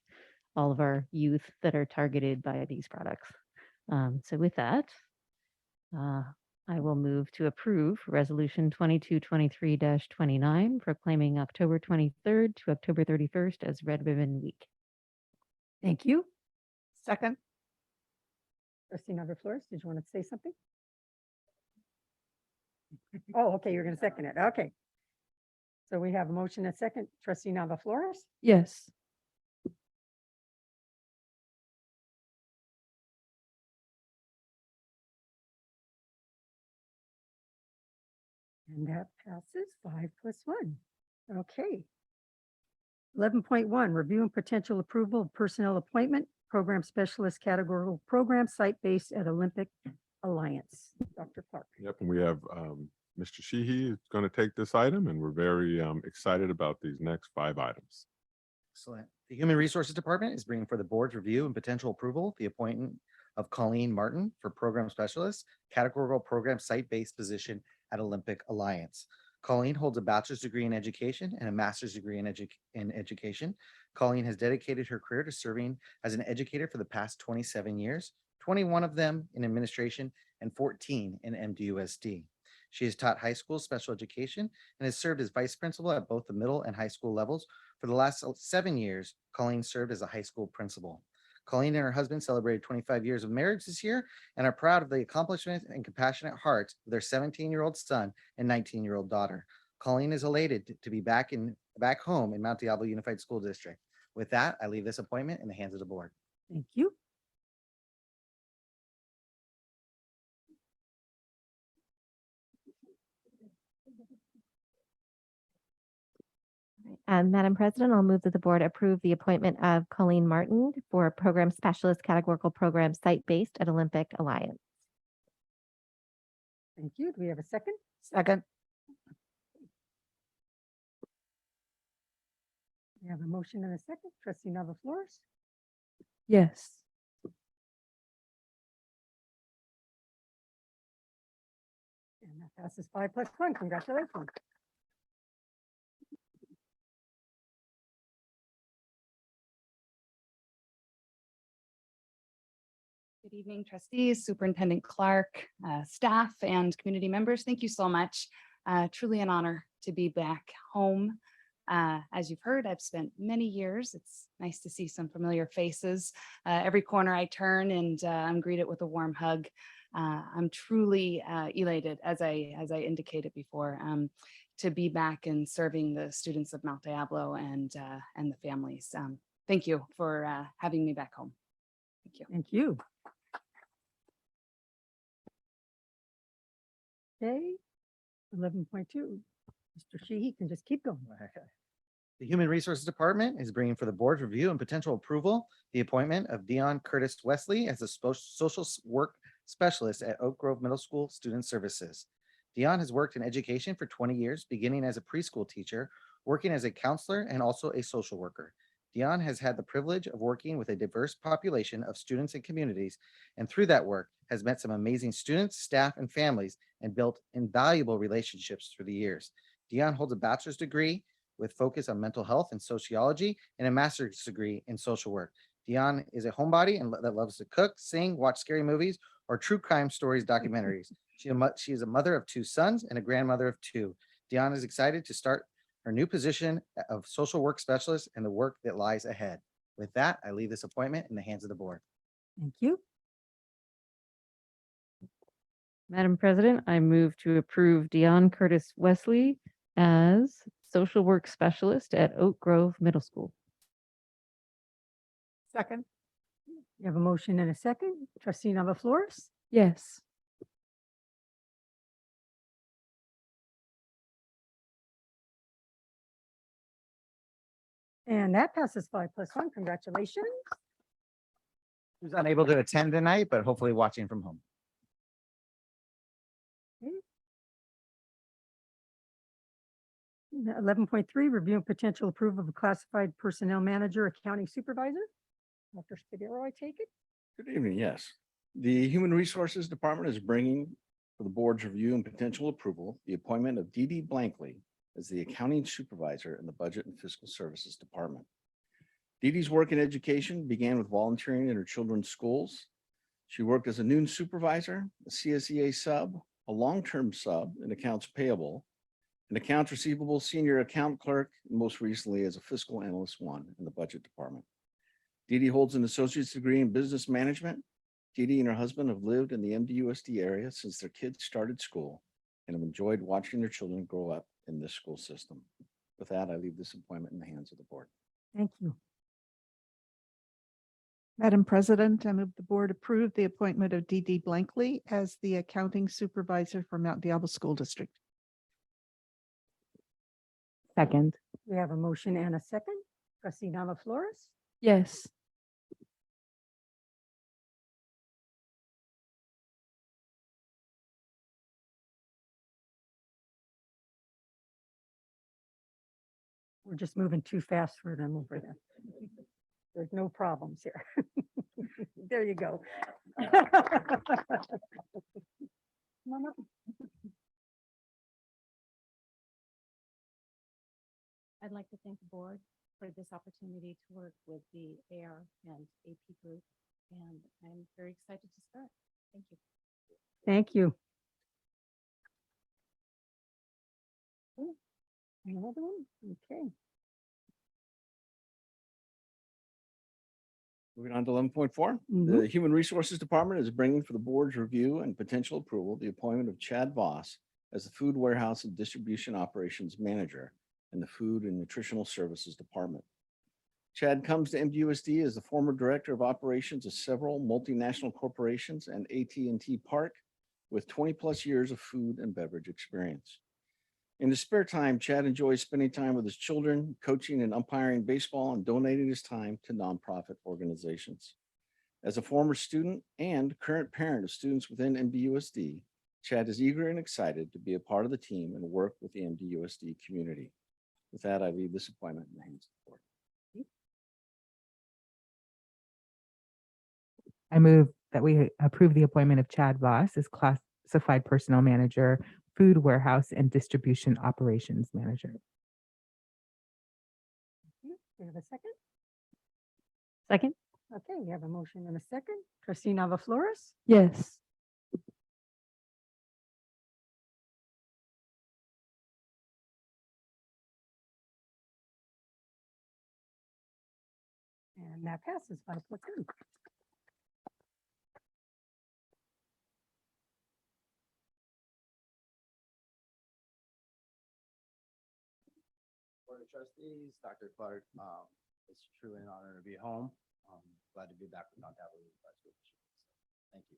all of our youth that are targeted by these products. So with that, I will move to approve Resolution 22/23-29, proclaiming October 23rd to October 31st as Red Ribbon Week. Thank you. Second. Trustee Nava Flores, did you want to say something? Oh, okay, you're going to second it. Okay. So we have a motion and a second. Trustee Nava Flores? Yes. And that passes 5+1. Okay. 11.1, review and potential approval of personnel appointment, program specialist categorical program site-based at Olympic Alliance. Dr. Clark. Yep, and we have Mr. Sheehy is going to take this item, and we're very excited about these next 5 items. Excellent. The Human Resources Department is bringing for the board's review and potential approval the appointment of Colleen Martin for Program Specialist, Categorical Program Site-Based Position at Olympic Alliance. Colleen holds a bachelor's degree in education and a master's degree in education. Colleen has dedicated her career to serving as an educator for the past 27 years, 21 of them in administration and 14 in MDUSD. She has taught high school special education and has served as vice principal at both the middle and high school levels. For the last 7 years, Colleen served as a high school principal. Colleen and her husband celebrated 25 years of marriage this year and are proud of the accomplishments and compassionate hearts of their 17-year-old son and 19-year-old daughter. Colleen is elated to be back home in Mount Diablo Unified School District. With that, I leave this appointment in the hands of the board. Thank you. Madam President, I'll move that the board approve the appointment of Colleen Martin for Program Specialist Categorical Program Site-Based at Olympic Alliance. Thank you. Do we have a second? Second. We have a motion and a second. Trustee Nava Flores. Yes. And that passes 5+1. Congratulations. Good evening, trustees, Superintendent Clark, staff, and community members. Thank you so much. Truly an honor to be back home. As you've heard, I've spent many years. It's nice to see some familiar faces every corner I turn, and I'm greeted with a warm hug. I'm truly elated, as I indicated before, to be back and serving the students of Mount Diablo and the families. Thank you for having me back home. Thank you. Thank you. Okay. 11.2. Mr. Sheehy can just keep going. The Human Resources Department is bringing for the board's review and potential approval the appointment of Dion Curtis Wesley as a social work specialist at Oak Grove Middle School Student Services. Dion has worked in education for 20 years, beginning as a preschool teacher, working as a counselor and also a social worker. Dion has had the privilege of working with a diverse population of students and communities, and through that work has met some amazing students, staff, and families, and built invaluable relationships through the years. Dion holds a bachelor's degree with focus on mental health and sociology and a master's degree in social work. Dion is a homebody and that loves to cook, sing, watch scary movies, or true crime stories, documentaries. She is a mother of 2 sons and a grandmother of 2. Dion is excited to start her new position of social work specialist and the work that lies ahead. With that, I leave this appointment in the hands of the board. Thank you. Madam President, I move to approve Dion Curtis Wesley as social work specialist at Oak Grove Middle School. Second. You have a motion and a second. Trustee Nava Flores. Yes. And that passes 5+1. Congratulations. Who's unable to attend tonight, but hopefully watching from home. 11.3, review and potential approval of a classified personnel manager, accounting supervisor. Dr. Spadero, I take it? Good evening. Yes. The Human Resources Department is bringing for the board's review and potential approval the appointment of Dee Dee Blankley as the accounting supervisor in the Budget and Fiscal Services Department. Dee Dee's work in education began with volunteering in her children's schools. She worked as a noon supervisor, a CSEA sub, a long-term sub in accounts payable, an accounts receivable senior account clerk, and most recently as a fiscal analyst 1 in the budget department. Dee Dee holds an associate's degree in business management. Dee Dee and her husband have lived in the MDUSD area since their kids started school and have enjoyed watching their children grow up in this school system. With that, I leave this appointment in the hands of the board. Thank you. Madam President, I move the board approve the appointment of Dee Dee Blankley as the accounting supervisor for Mount Diablo School District. Second. We have a motion and a second. Trustee Nava Flores? Yes. We're just moving too fast for them over there. There's no problems here. There you go. Come on up. I'd like to thank the board for this opportunity to work with the AR and AP group, and I'm very excited to start. Thank you. Thank you. Another one? Okay. Moving on to 11.4, Mhm. the Human Resources Department is bringing for the board's review and potential approval the appointment of Chad Voss as the Food Warehouse and Distribution Operations Manager in the Food and Nutritional Services Department. Chad comes to MDUSD as the former Director of Operations of several multinational corporations and AT&T Park with 20+ years of food and beverage experience. In his spare time, Chad enjoys spending time with his children, coaching and umpiring baseball, and donating his time to nonprofit organizations. As a former student and current parent of students within MDUSD, Chad is eager and excited to be a part of the team and work with the MDUSD community. With that, I leave this appointment in the hands of the board. I move that we approve the appointment of Chad Voss as Classified Personnel Manager, Food Warehouse and Distribution Operations Manager. We have a second? Second? Okay, we have a motion and a second. Trustee Nava Flores? Yes. And that passes 5+1. Board of Trustees, Dr. Clark, it's truly an honor to be home. Glad to be back with Mount Airy. Thank you.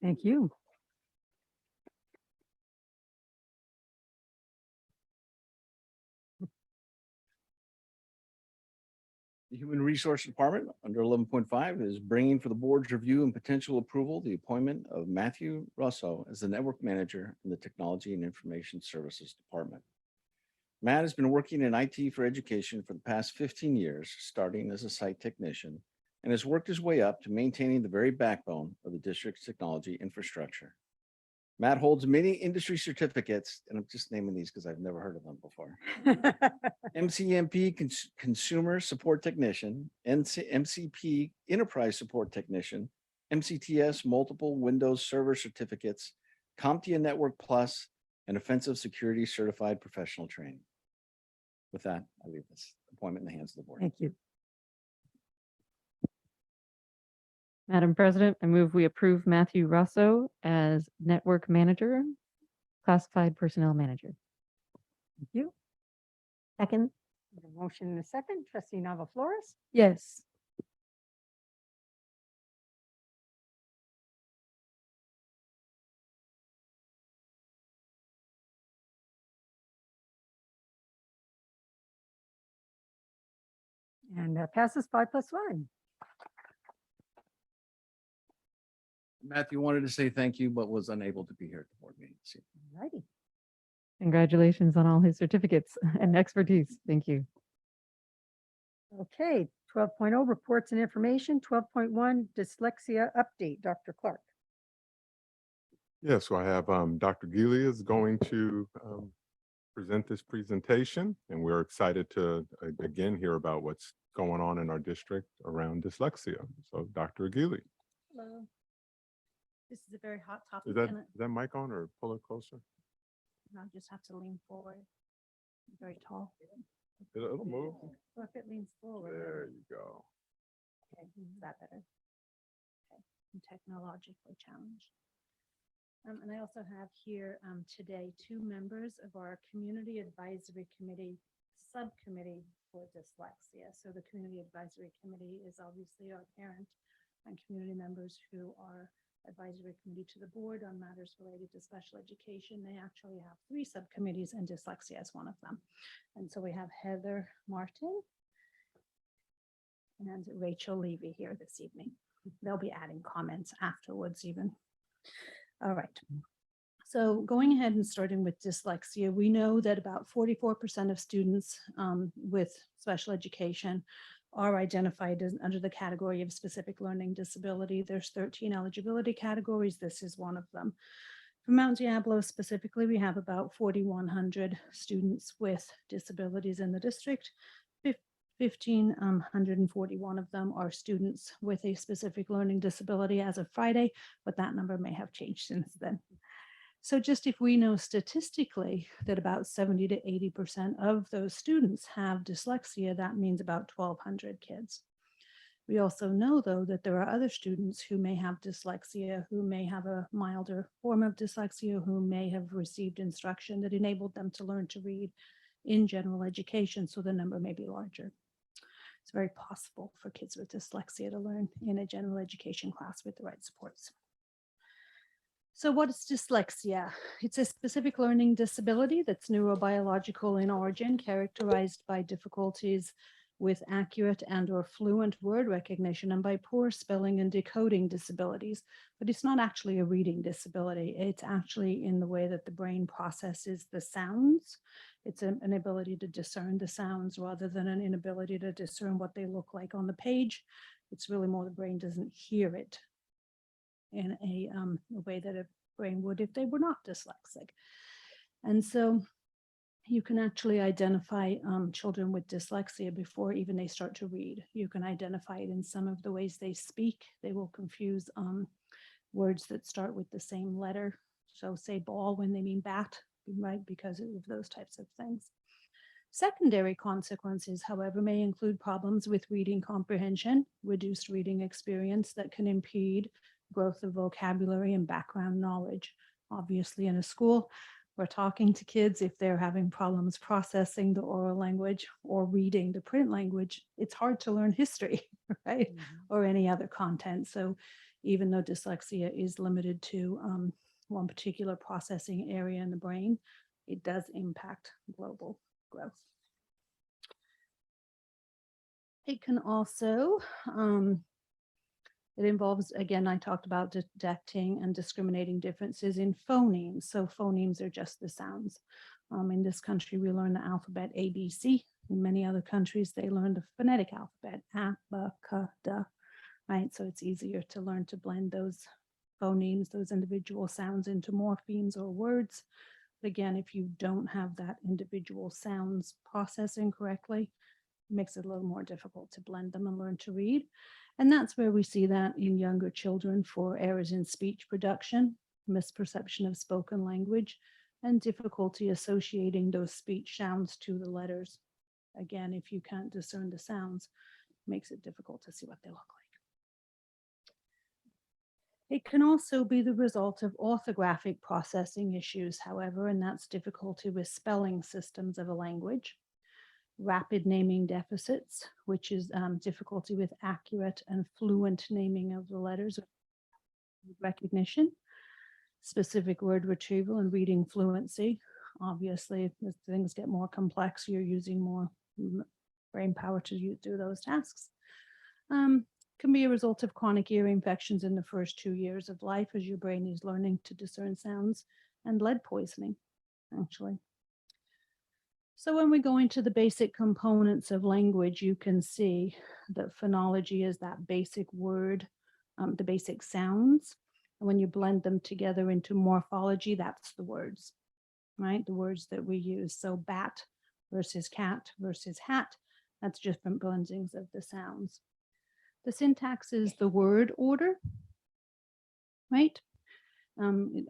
Thank you. The Human Resource Department, under 11.5, is bringing for the board's review and potential approval the appointment of Matthew Russo as the Network Manager in the Technology and Information Services Department. Matt has been working in IT for education for the past 15 years, starting as a site technician, and has worked his way up to maintaining the very backbone of the district's technology infrastructure. Matt holds many industry certificates, and I'm just naming these because I've never heard of them before. MCMP Consumer Support Technician, MCP Enterprise Support Technician, MCTS Multiple Windows Server Certificates, CompTIA Network Plus, and Offensive Security Certified Professional Training. With that, I leave this appointment in the hands of the board. Thank you. Madam President, I move we approve Matthew Russo as Network Manager, Classified Personnel Manager. Thank you. Second. We have a motion and a second. Trustee Nava Flores? Yes. And that passes 5+1. Matthew wanted to say thank you, but was unable to be here at the board meeting this evening. Righty. Congratulations on all his certificates and expertise. Thank you. Okay, 12.0 reports and information. 12.1 dyslexia update. Dr. Clark. Yeah, so I have Dr. Geely is going to present this presentation, and we're excited to again hear about what's going on in our district around dyslexia. So Dr. Geely, Hello. This is a very hot topic. is that and is that mic on or pull it closer? I'll just have to lean forward. I'm very tall. It'll move. So if it leans forward. There you go. Okay, is that better? Okay, I'm technologically challenged. And I also have here today 2 members of our Community Advisory Committee Subcommittee for Dyslexia. So the Community Advisory Committee is obviously our parent and community members who are Advisory Committee to the board on matters related to special education. They actually have 3 subcommittees and dyslexia is one of them. And so we have Heather Martin and Rachel Levy here this evening. They'll be adding comments afterwards even. All right. So going ahead and starting with dyslexia, we know that about 44% of students with special education are identified as under the category of specific learning disability. There's 13 eligibility categories. This is one of them. For Mount Diablo specifically, we have about 4,100 students with disabilities in the district. 1,541 of them are students with a specific learning disability as of Friday, but that number may have changed since then. So just if we know statistically that about 70 to 80% of those students have dyslexia, that means about 1,200 kids. We also know, though, that there are other students who may have dyslexia, who may have a milder form of dyslexia, who may have received instruction that enabled them to learn to read in general education, so the number may be larger. It's very possible for kids with dyslexia to learn in a general education class with the right supports. So what is dyslexia? It's a specific learning disability that's neurobiological in origin, characterized by difficulties with accurate and or fluent word recognition and by poor spelling and decoding disabilities. But it's not actually a reading disability. It's actually in the way that the brain processes the sounds. It's an ability to discern the sounds rather than an inability to discern what they look like on the page. It's really more the brain doesn't hear it in a way that a brain would if they were not dyslexic. And so you can actually identify children with dyslexia before even they start to read. You can identify it in some of the ways they speak. They will confuse words that start with the same letter. So say ball when they mean bat, right? Because of those types of things. Secondary consequences, however, may include problems with reading comprehension, reduced reading experience that can impede growth of vocabulary and background knowledge. Obviously, in a school, we're talking to kids. If they're having problems processing the oral language or reading the print language, it's hard to learn history, right? Or any other content. So even though dyslexia is limited to one particular processing area in the brain, it does impact global growth. It can also, it involves, again, I talked about detecting and discriminating differences in phonemes. So phonemes are just the sounds. In this country, we learn the alphabet ABC. In many other countries, they learn the phonetic alphabet, A, B, C, D, right? So it's easier to learn to blend those phonemes, those individual sounds into morphemes or words. But again, if you don't have that individual sounds processing correctly, it makes it a little more difficult to blend them and learn to read. And that's where we see that in younger children for errors in speech production, misperception of spoken language, and difficulty associating those speech sounds to the letters. Again, if you can't discern the sounds, it makes it difficult to see what they look like. It can also be the result of orthographic processing issues, however, and that's difficulty with spelling systems of a language. Rapid naming deficits, which is difficulty with accurate and fluent naming of the letters, recognition, specific word retrieval and reading fluency. Obviously, as things get more complex, you're using more brain power to do those tasks. Can be a result of chronic ear infections in the first 2 years of life as your brain is learning to discern sounds, and lead poisoning, actually. So when we go into the basic components of language, you can see that phonology is that basic word, the basic sounds. And when you blend them together into morphology, that's the words, right? The words that we use. So bat versus cat versus hat, that's different blendings of the sounds. The syntax is the word order, right?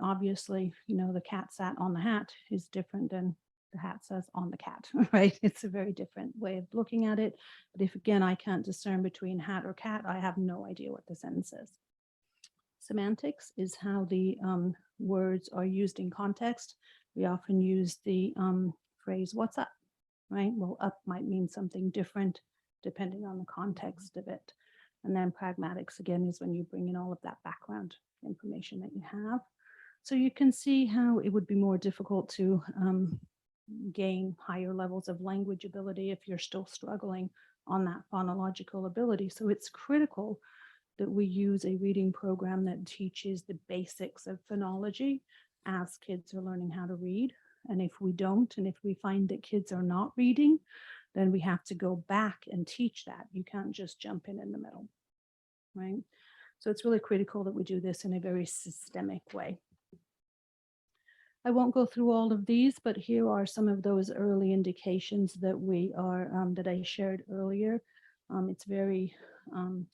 Obviously, you know, the cat sat on the hat is different than the hat says on the cat, right? It's a very different way of looking at it. But if, again, I can't discern between hat or cat, I have no idea what the sentence is. Semantics is how the words are used in context. We often use the phrase, what's up, right? Well, up might mean something different depending on the context of it. And then pragmatics, again, is when you bring in all of that background information that you have. So you can see how it would be more difficult to gain higher levels of language ability if you're still struggling on that phonological ability. So it's critical that we use a reading program that teaches the basics of phonology as kids are learning how to read. And if we don't, and if we find that kids are not reading, then we have to go back and teach that. You can't just jump in the middle, right? So it's really critical that we do this in a very systemic way. I won't go through all of these, but here are some of those early indications that we are, that I shared earlier. It's very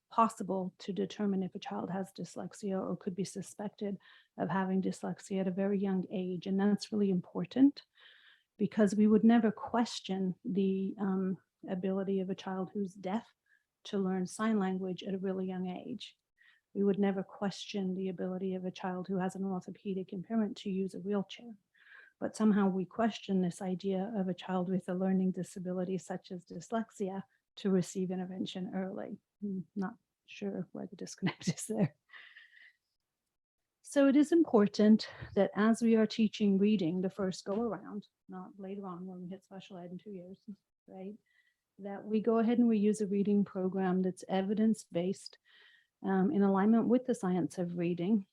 possible to determine if a child has dyslexia or could be suspected of having dyslexia at a very young age. And that's really important because we would never question the ability of a child who's deaf to learn sign language at a really young age. We would never question the ability of a child who has an orthopedic impairment to use a wheelchair. But somehow we question this idea of a child with a learning disability such as dyslexia to receive intervention early. Not sure where the disconnect is there. So it is important that as we are teaching reading the first go around, not later on when we hit special ed in 2 years, right? That we go ahead and we use a reading program that's evidence-based in alignment with the science of reading.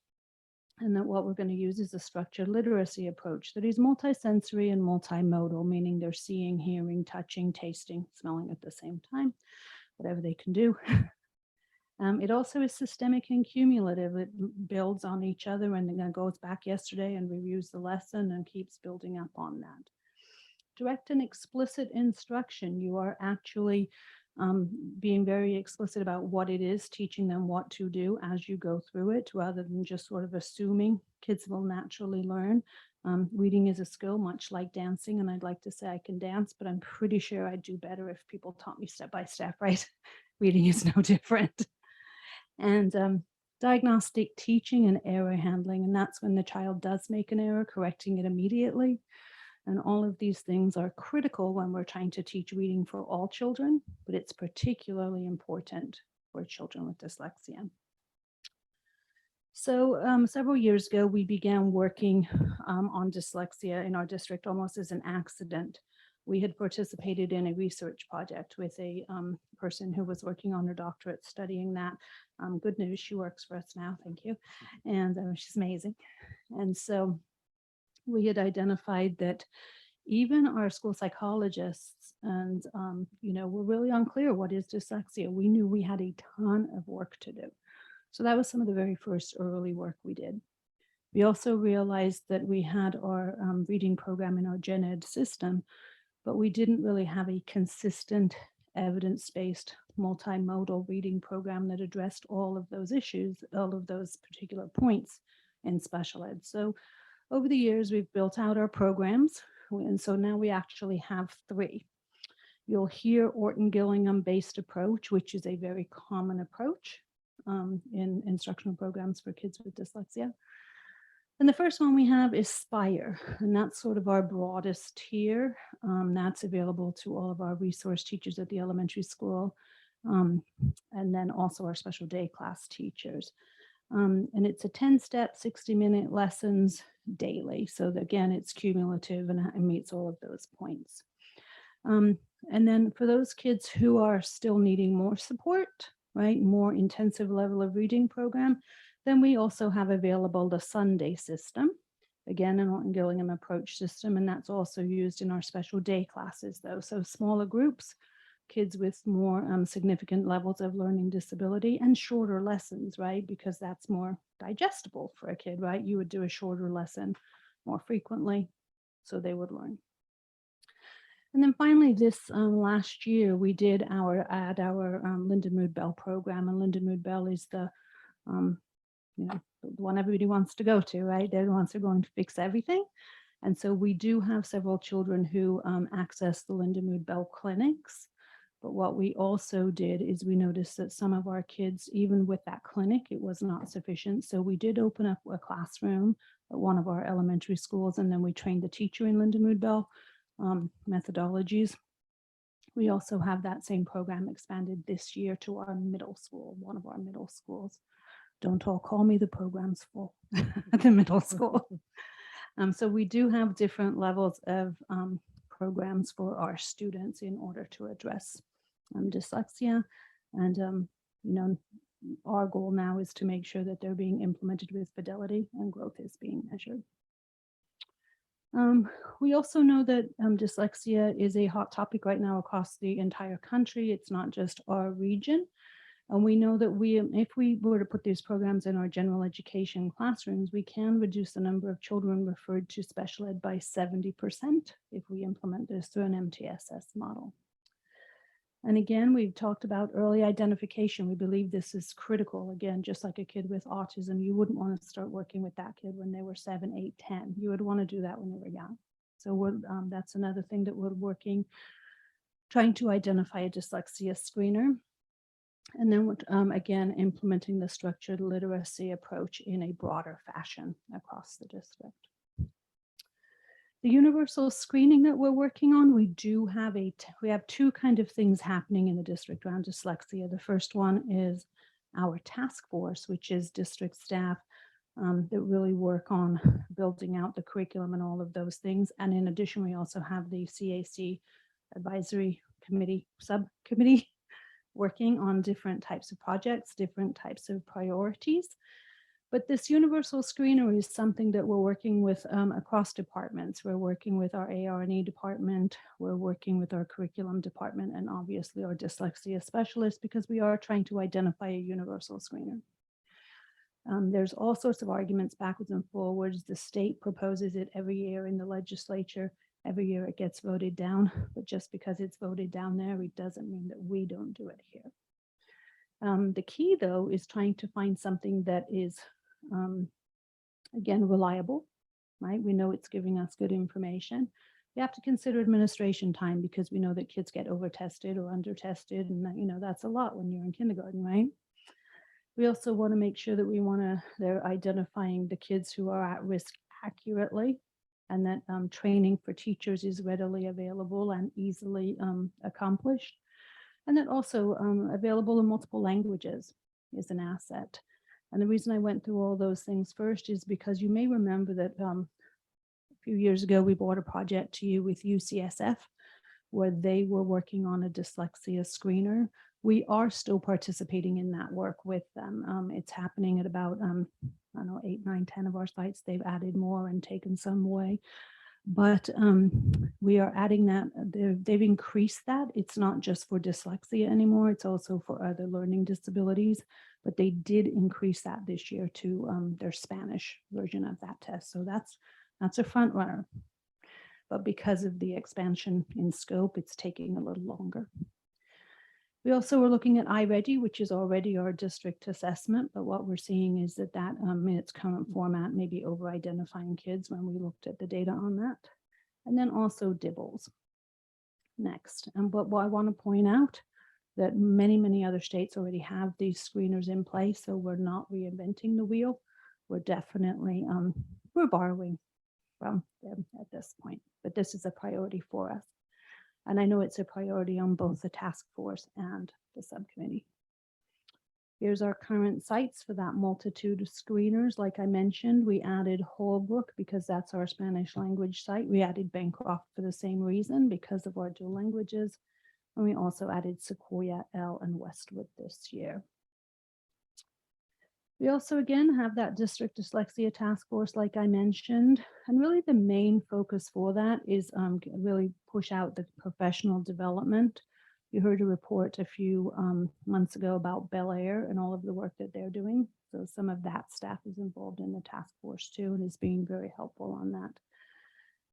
And that what we're going to use is a structured literacy approach that is multisensory and multimodal, meaning they're seeing, hearing, touching, tasting, smelling at the same time, whatever they can do. It also is systemic and cumulative. It builds on each other and then goes back yesterday and reviews the lesson and keeps building up on that. Direct and explicit instruction. You are actually being very explicit about what it is, teaching them what to do as you go through it, rather than just sort of assuming kids will naturally learn. Reading is a skill, much like dancing, and I'd like to say I can dance, but I'm pretty sure I'd do better if people taught me step by step, right? Reading is no different. And diagnostic teaching and error handling, and that's when the child does make an error, correcting it immediately. And all of these things are critical when we're trying to teach reading for all children, but it's particularly important for children with dyslexia. So several years ago, we began working on dyslexia in our district almost as an accident. We had participated in a research project with a person who was working on her doctorate studying that. Good news, she works for us now, thank you. And she's amazing. And so we had identified that even our school psychologists and, were really unclear what is dyslexia. We knew we had a ton of work to do. So that was some of the very first early work we did. We also realized that we had our reading program in our gen ed system, but we didn't really have a consistent evidence-based multimodal reading program that addressed all of those issues, all of those particular points in special ed. So over the years, we've built out our programs. And so now we actually have 3. You'll hear Orton Gillingham-based approach, which is a very common approach in instructional programs for kids with dyslexia. And the first one we have is SPIRE, and that's sort of our broadest tier. That's available to all of our resource teachers at the elementary school, and then also our special day class teachers. And it's a 10-step, 60-minute lessons daily. So again, it's cumulative and it meets all of those points. And then for those kids who are still needing more support, right, more intensive level of reading program, then we also have available the Sunday system, again, an Orton Gillingham approach system, and that's also used in our special day classes though. So smaller groups, kids with more significant levels of learning disability and shorter lessons, right? Because that's more digestible for a kid, right? You would do a shorter lesson more frequently, so they would learn. And then finally, this last year, we did our Lindenwood Bell program, and Lindenwood Bell is the the one everybody wants to go to, right? They're the ones who are going to fix everything. And so we do have several children who access the Lindenwood Bell clinics. But what we also did is we noticed that some of our kids, even with that clinic, it was not sufficient. So we did open up a classroom at one of our elementary schools, and then we trained the teacher in Lindenwood Bell methodologies. We also have that same program expanded this year to our middle school, one of our middle schools. Don't all call me, the program's full at the middle school. So we do have different levels of programs for our students in order to address dyslexia. And, you know, our goal now is to make sure that they're being implemented with fidelity and growth is being measured. We also know that dyslexia is a hot topic right now across the entire country. It's not just our region. And we know that if we were to put these programs in our general education classrooms, we can reduce the number of children referred to special ed by 70% if we implement this through an MTSS model. And again, we've talked about early identification. We believe this is critical. Again, just like a kid with autism, you wouldn't want to start working with that kid when they were 7, 8, 10. You would want to do that when they were young. So that's another thing that we're working, trying to identify a dyslexia screener. And then again, implementing the structured literacy approach in a broader fashion across the district. The universal screening that we're working on, we do have we have two kind of things happening in the district around dyslexia. The first one is our task force, which is district staff that really work on building out the curriculum and all of those things. And in addition, we also have the CAC advisory committee, subcommittee, working on different types of projects, different types of priorities. But this universal screener is something that we're working with across departments. We're working with our AR&E department, we're working with our curriculum department, and obviously our dyslexia specialist, because we are trying to identify a universal screener. There's all sorts of arguments backwards and forwards. The state proposes it every year in the legislature. Every year it gets voted down, but just because it's voted down there, it doesn't mean that we don't do it here. The key, though, is trying to find something that is, again, reliable, right? We know it's giving us good information. We have to consider administration time because we know that kids get over-tested or under-tested, and that, you know, that's a lot when you're in kindergarten, right? We also want to make sure that they're identifying the kids who are at risk accurately, and that training for teachers is readily available and easily accomplished. And that also available in multiple languages is an asset. And the reason I went through all those things first is because you may remember that a few years ago, we brought a project to you with UCSF where they were working on a dyslexia screener. We are still participating in that work with them. It's happening at about, I don't know, 8, 9, 10 of our sites. They've added more and taken some away. But we are adding that. They've increased that. It's not just for dyslexia anymore. It's also for other learning disabilities. But they did increase that this year to their Spanish version of that test. So that's a front runner. But because of the expansion in scope, it's taking a little longer. We also were looking at iReady, which is already our district assessment, but what we're seeing is that in its current format may be over-identifying kids when we looked at the data on that. And then also DIBELS next. And what I want to point out that many other states already have these screeners in place, so we're not reinventing the wheel. We're definitely, we're borrowing from them at this point, but this is a priority for us. And I know it's a priority on both the task force and the subcommittee. Here's our current sites for that multitude of screeners. Like I mentioned, we added Holbrook because that's our Spanish language site. We added Bancroft for the same reason because of our dual languages. And we also added Sequoia, L, and Westwood this year. We also, again, have that district dyslexia task force, like I mentioned, and really the main focus for that is really push out the professional development. You heard a report a few months ago about Bel Air and all of the work that they're doing. So some of that staff is involved in the task force too, and is being very helpful on that.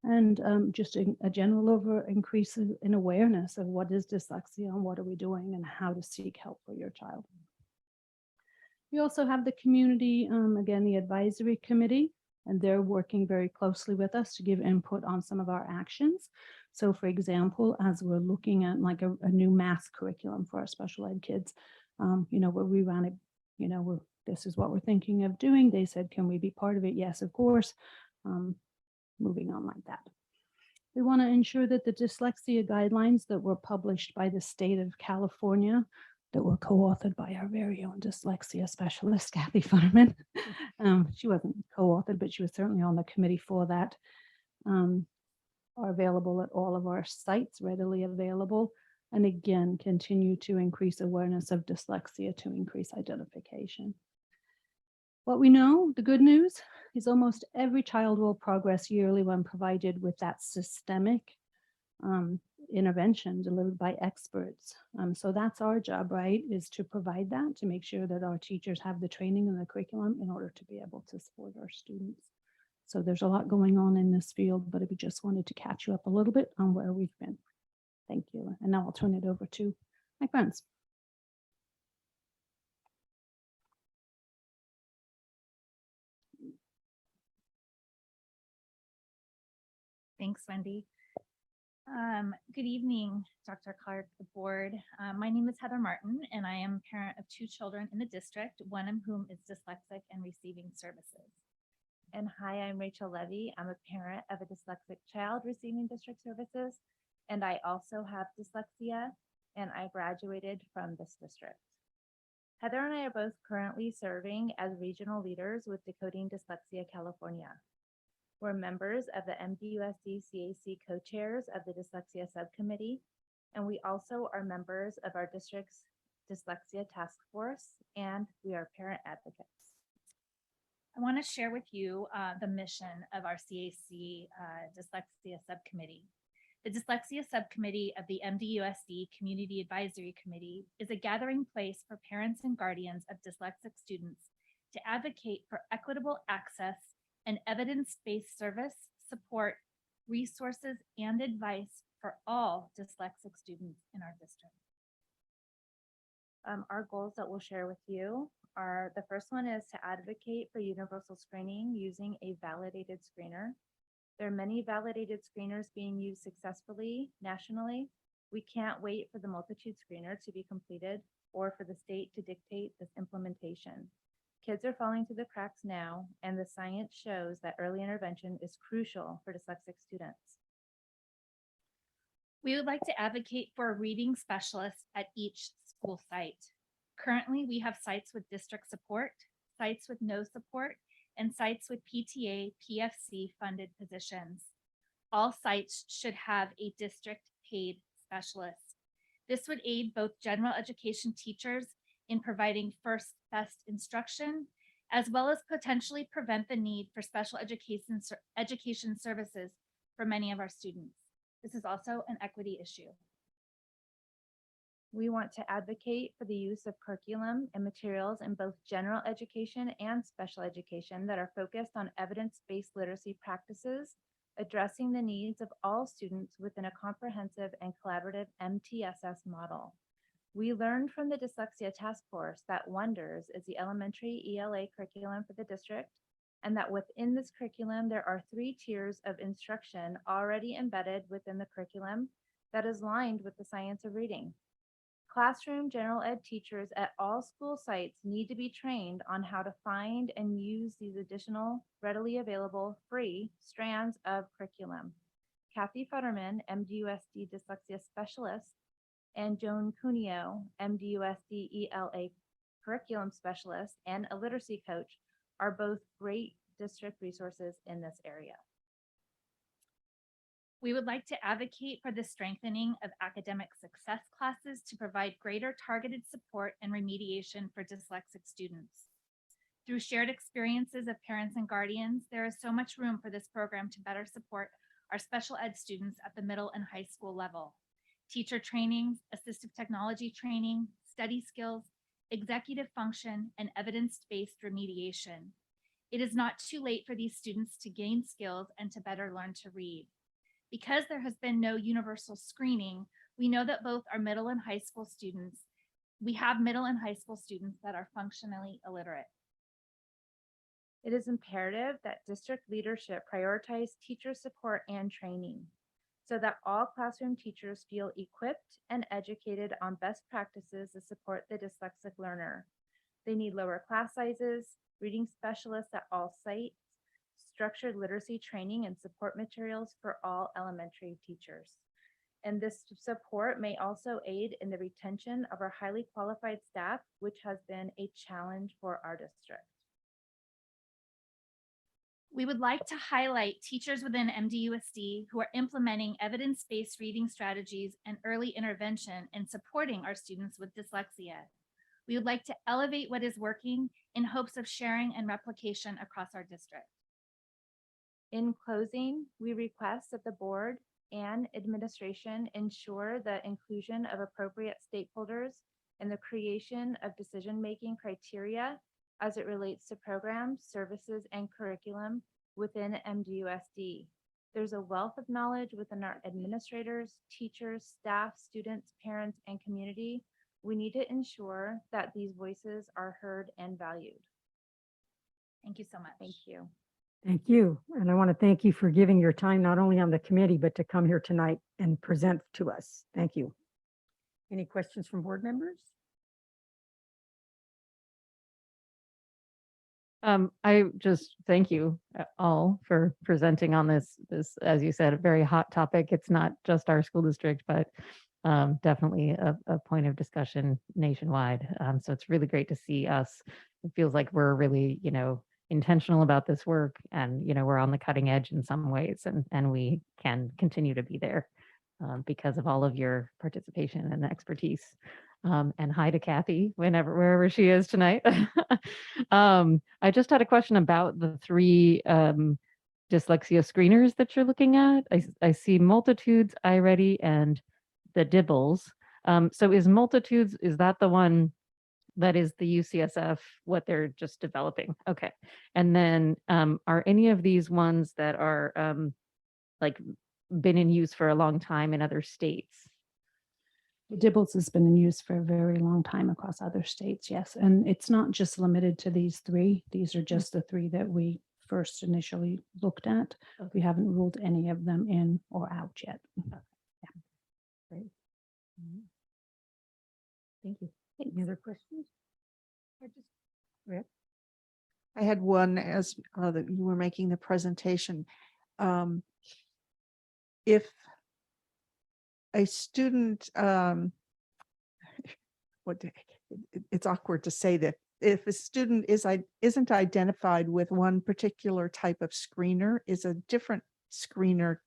And just a general increase in awareness of what is dyslexia and what are we doing and how to seek help for your child. We also have the community, again, the advisory committee, and they're working very closely with us to give input on some of our actions. So for example, as we're looking at like a new math curriculum for our special ed kids, you know, where we ran it, you know, this is what we're thinking of doing. They said, can we be part of it? Yes, of course. Moving on like that. We want to ensure that the dyslexia guidelines that were published by the state of California, that were co-authored by our very own dyslexia specialist, Kathy Futterman. She wasn't co-authored, but she was certainly on the committee for that. Are available at all of our sites, readily available. And again, continue to increase awareness of dyslexia to increase identification. What we know, the good news, is almost every child will progress yearly when provided with that systemic intervention delivered by experts. So that's our job, right, is to provide that, to make sure that our teachers have the training and the curriculum in order to be able to support our students. So there's a lot going on in this field, but we just wanted to catch you up a little bit on where we've been. Thank you. And now I'll turn it over to my friends. Thanks, Wendy. Good evening, Dr. Clark, the board. My name is Heather Martin, and I am a parent of 2 children in the district, one of whom is dyslexic and receiving services. And hi, I'm Rachel Levy. I'm a parent of a dyslexic child receiving district services. And I also have dyslexia, and I graduated from this district. Heather and I are both currently serving as regional leaders with Decoding Dyslexia California. We're members of the MDUSD CAC co-chairs of the Dyslexia Subcommittee, and we also are members of our district's Dyslexia Task Force, and we are parent advocates. I want to share with you the mission of our CAC Dyslexia Subcommittee. The Dyslexia Subcommittee of the MDUSD Community Advisory Committee is a gathering place for parents and guardians of dyslexic students to advocate for equitable access and evidence-based service, support, resources, and advice for all dyslexic students in our district. Our goals that we'll share with you are, the first one is to advocate for universal screening using a validated screener. There are many validated screeners being used successfully nationally. We can't wait for the multitude screener to be completed or for the state to dictate this implementation. Kids are falling through the cracks now, and the science shows that early intervention is crucial for dyslexic students. We would like to advocate for a reading specialist at each school site. Currently, we have sites with district support, sites with no support, and sites with PTA, PFC funded positions. All sites should have a district paid specialist. This would aid both general education teachers in providing first best instruction, as well as potentially prevent the need for special education services for many of our students. This is also an equity issue. We want to advocate for the use of curriculum and materials in both general education and special education that are focused on evidence-based literacy practices, addressing the needs of all students within a comprehensive and collaborative MTSS model. We learned from the Dyslexia Task Force that Wonders is the elementary ELA curriculum for the district, and that within this curriculum, there are 3 tiers of instruction already embedded within the curriculum that is aligned with the science of reading. Classroom general ed teachers at all school sites need to be trained on how to find and use these additional readily available free strands of curriculum. Kathy Futterman, MDUSD Dyslexia Specialist, and Joan Cuneo, MDUSD ELA Curriculum Specialist and a literacy coach, are both great district resources in this area. We would like to advocate for the strengthening of academic success classes to provide greater targeted support and remediation for dyslexic students. Through shared experiences of parents and guardians, there is so much room for this program to better support our special ed students at the middle and high school level. Teacher trainings, assistive technology training, study skills, executive function, and evidence-based remediation. It is not too late for these students to gain skills and to better learn to read. Because there has been no universal screening, we know that both our middle and high school students, we have middle and high school students that are functionally illiterate. It is imperative that district leadership prioritize teacher support and training so that all classroom teachers feel equipped and educated on best practices to support the dyslexic learner. They need lower class sizes, reading specialists at all sites, structured literacy training and support materials for all elementary teachers. And this support may also aid in the retention of our highly qualified staff, which has been a challenge for our district. We would like to highlight teachers within MDUSD who are implementing evidence-based reading strategies and early intervention and supporting our students with dyslexia. We would like to elevate what is working in hopes of sharing and replication across our district. In closing, we request that the board and administration ensure the inclusion of appropriate stakeholders and the creation of decision-making criteria as it relates to programs, services, and curriculum within MDUSD. There's a wealth of knowledge within our administrators, teachers, staff, students, parents, and community. We need to ensure that these voices are heard and valued. Thank you so much. Thank you. Thank you. And I want to thank you for giving your time, not only on the committee, but to come here tonight and present to us. Thank you. Any questions from board members? I just thank you all for presenting on this, as you said, a very hot topic. It's not just our school district, but definitely a point of discussion nationwide. So it's really great to see us. It feels like we're really, intentional about this work, and, we're on the cutting edge in some ways, and we can continue to be there because of all of your participation and expertise. And hi to Kathy, wherever she is tonight. I just had a question about the 3 dyslexia screeners that you're looking at. I see Multitudes, iReady, and the Dibbles. So is Multitudes, is that the one that is the UCSF, what they're just developing? Okay. And then are any of these ones that are been in use for a long time in other states? Dibbles has been in use for a very long time across other states, yes. And it's not just limited to these 3. These are just the 3 that we first initially looked at. We haven't ruled any of them in or out yet. Great. Thank you. Any other questions? I had one as that you were making the presentation. If a student, it's awkward to say that, if a student isn't identified with one particular type of screener, is a different screener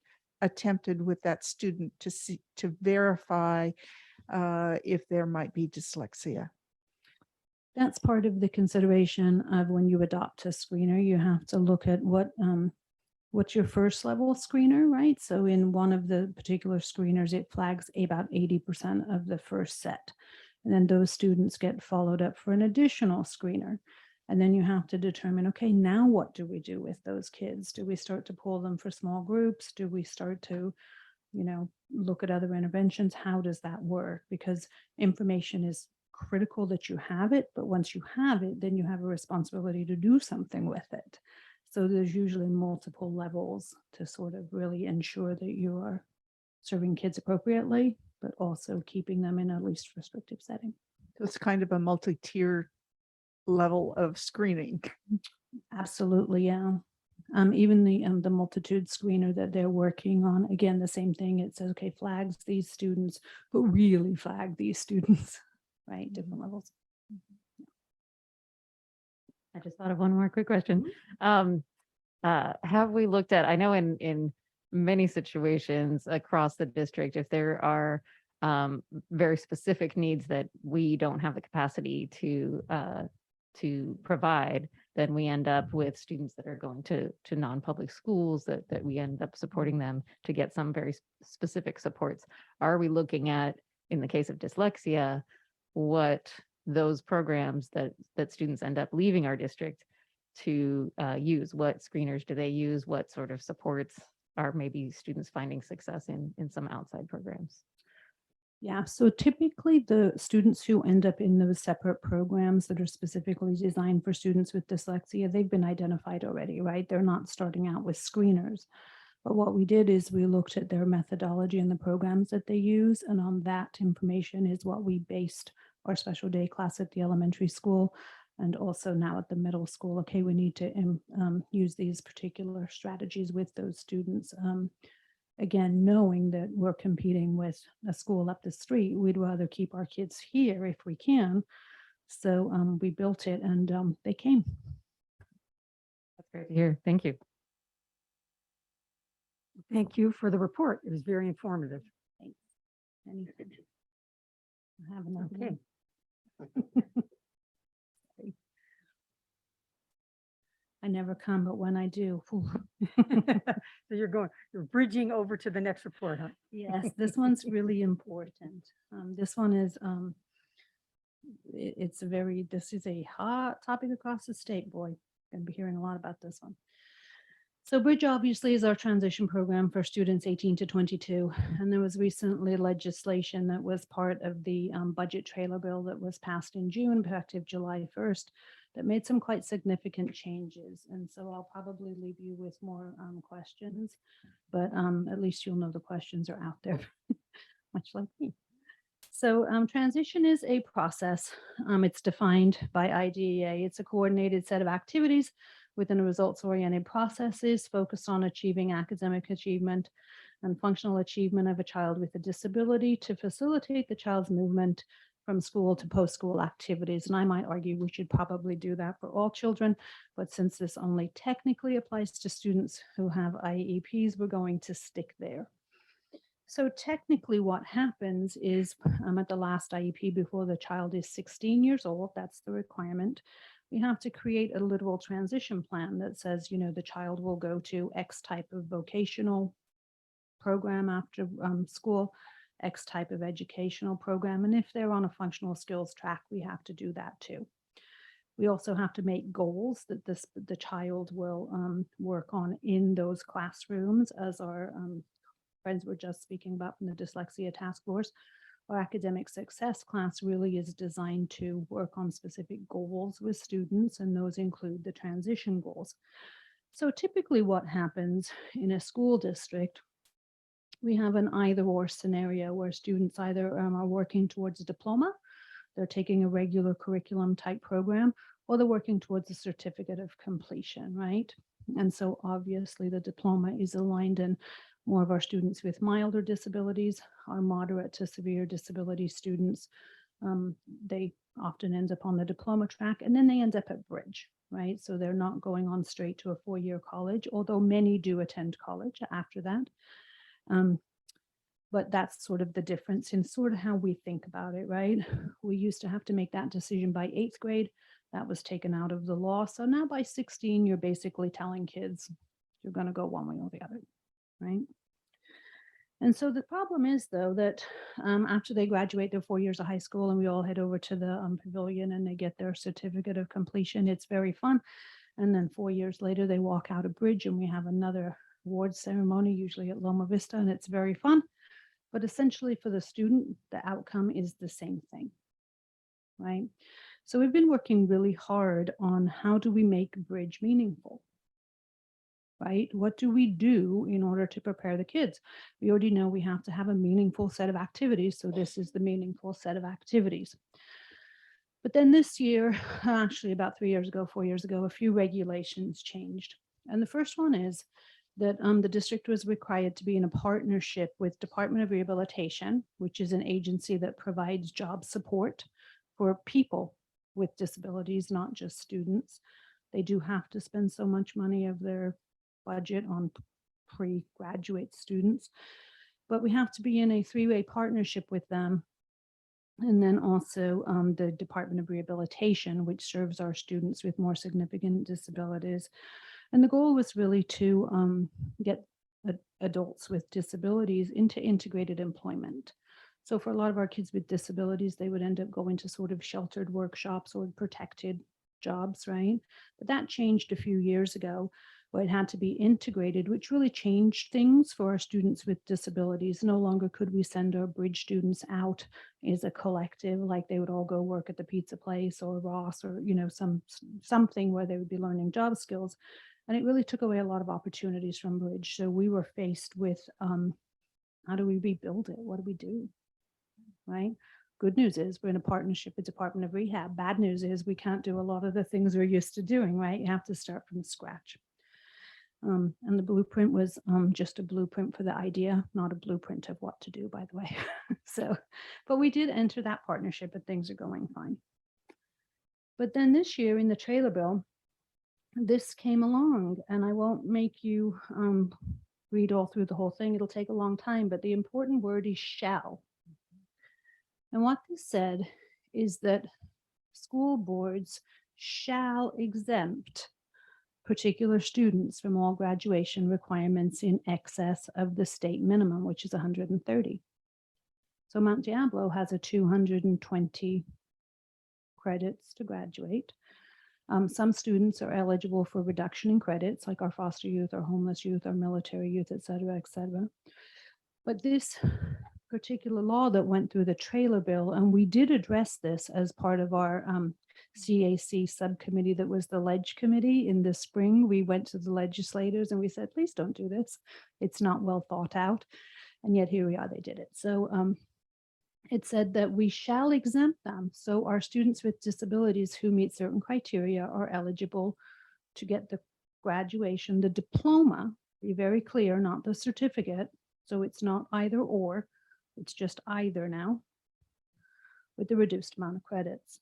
attempted with that student to verify if there might be dyslexia? That's part of the consideration of when you adopt a screener. You have to look at what's your first level screener, right? So in one of the particular screeners, it flags about 80% of the first set. And then those students get followed up for an additional screener. And then you have to determine, okay, now what do we do with those kids? Do we start to pull them for small groups? Do we start to, look at other interventions? How does that work? Because information is critical that you have it, but once you have it, then you have a responsibility to do something with it. So there's usually multiple levels to sort of really ensure that you are serving kids appropriately, but also keeping them in a least restrictive setting. So it's kind of a multi-tier level of screening. Absolutely, yeah. Even the Multitude screener that they're working on, again, the same thing. It says, okay, flags these students, but really flag these students, right? Different levels. I just thought of one more quick question. Have we looked at, I know in many situations across the district, if there are very specific needs that we don't have the capacity to provide, then we end up with students that are going to non-public schools that we end up supporting them to get some very specific supports. Are we looking at, in the case of dyslexia, what those programs that students end up leaving our district to use? What screeners do they use? What sort of supports are maybe students finding success in some outside programs? Yeah, so typically the students who end up in those separate programs that are specifically designed for students with dyslexia, they've been identified already, right? They're not starting out with screeners. But what we did is we looked at their methodology and the programs that they use, and on that information is what we based our special day class at the elementary school. And also now at the middle school, okay, we need to use these particular strategies with those students. Again, knowing that we're competing with a school up the street, we'd rather keep our kids here if we can. So we built it and they came. That's great to hear. Thank you. Thank you for the report. It was very informative. Thanks. Anything. I have enough. Okay. Sorry. I never come, but when I do. Whew. So you're bridging over to the next report, huh? Yes, this one's really important. This one is, this is a hot topic across the state, boy. Gonna be hearing a lot about this one. So Bridge obviously is our transition program for students 18 to 22. And there was recently legislation that was part of the budget trailer bill that was passed in June, effective July 1st, that made some quite significant changes. And so I'll probably leave you with more questions, but at least you'll know the questions are out there, much like me. So transition is a process. It's defined by IDEA. It's a coordinated set of activities within a results-oriented processes focused on achieving academic achievement and functional achievement of a child with a disability to facilitate the child's movement from school to post-school activities. And I might argue we should probably do that for all children, but since this only technically applies to students who have IEPs, we're going to stick there. So technically what happens is at the last IEP before the child is 16 years old, that's the requirement, we have to create a literal transition plan that says, the child will go to X type of vocational program after school, X type of educational program. And if they're on a functional skills track, we have to do that too. We also have to make goals that the child will work on in those classrooms, as our friends were just speaking about from the Dyslexia Task Force. Our academic success class really is designed to work on specific goals with students, and those include the transition goals. So typically what happens in a school district, we have an either-or scenario where students either are working towards a diploma, they're taking a regular curriculum type program, or they're working towards a certificate of completion, right? And so obviously the diploma is aligned in more of our students with milder disabilities, our moderate to severe disability students. They often end up on the diploma track, and then they end up at Bridge, right? So they're not going on straight to a four-year college, although many do attend college after that. But that's sort of the difference in sort of how we think about it, right? We used to have to make that decision by 8th grade. That was taken out of the law. So now by 16, you're basically telling kids you're going to go one way or the other, right? And so the problem is, though, that after they graduate their 4 years of high school and we all head over to the pavilion and they get their certificate of completion, it's very fun. And then 4 years later, they walk out of Bridge and we have another award ceremony, usually at Loma Vista, and it's very fun. But essentially for the student, the outcome is the same thing, right? So we've been working really hard on how do we make Bridge meaningful? Right? What do we do in order to prepare the kids? We already know we have to have a meaningful set of activities. So this is the meaningful set of activities. But then this year, actually about 3 years ago, 4 years ago, a few regulations changed. And the first one is that the district was required to be in a partnership with Department of Rehabilitation, which is an agency that provides job support for people with disabilities, not just students. They do have to spend so much money of their budget on pre-graduate students, but we have to be in a three-way partnership with them. And then also the Department of Rehabilitation, which serves our students with more significant disabilities. And the goal was really to get adults with disabilities into integrated employment. So for a lot of our kids with disabilities, they would end up going to sort of sheltered workshops or protected jobs, right? But that changed a few years ago, where it had to be integrated, which really changed things for our students with disabilities. No longer could we send our Bridge students out as a collective, like they would all go work at the pizza place or Ross or, something where they would be learning job skills. And it really took away a lot of opportunities from Bridge. So we were faced with, how do we rebuild it? What do we do, right? Good news is we're in a partnership with Department of Rehab. Bad news is we can't do a lot of the things we're used to doing, right? You have to start from scratch. And the blueprint was just a blueprint for the idea, not a blueprint of what to do, by the way. So, but we did enter that partnership and things are going fine. But then this year in the trailer bill, this came along, and I won't make you read all through the whole thing. It'll take a long time, but the important word is shall. And what this said is that school boards shall exempt particular students from all graduation requirements in excess of the state minimum, which is 130. So Mount Diablo has a 220 credits to graduate. Some students are eligible for reduction in credits, like our foster youth, our homeless youth, our military youth, et cetera, et cetera. But this particular law that went through the trailer bill, and we did address this as part of our CAC subcommittee that was the Ledge Committee in the spring. We went to the legislators and we said, please don't do this. It's not well thought out. And yet here we are, they did it. So it said that we shall exempt them. So our students with disabilities who meet certain criteria are eligible to get the graduation, the diploma, be very clear, not the certificate. So it's not either or, it's just either now with the reduced amount of credits.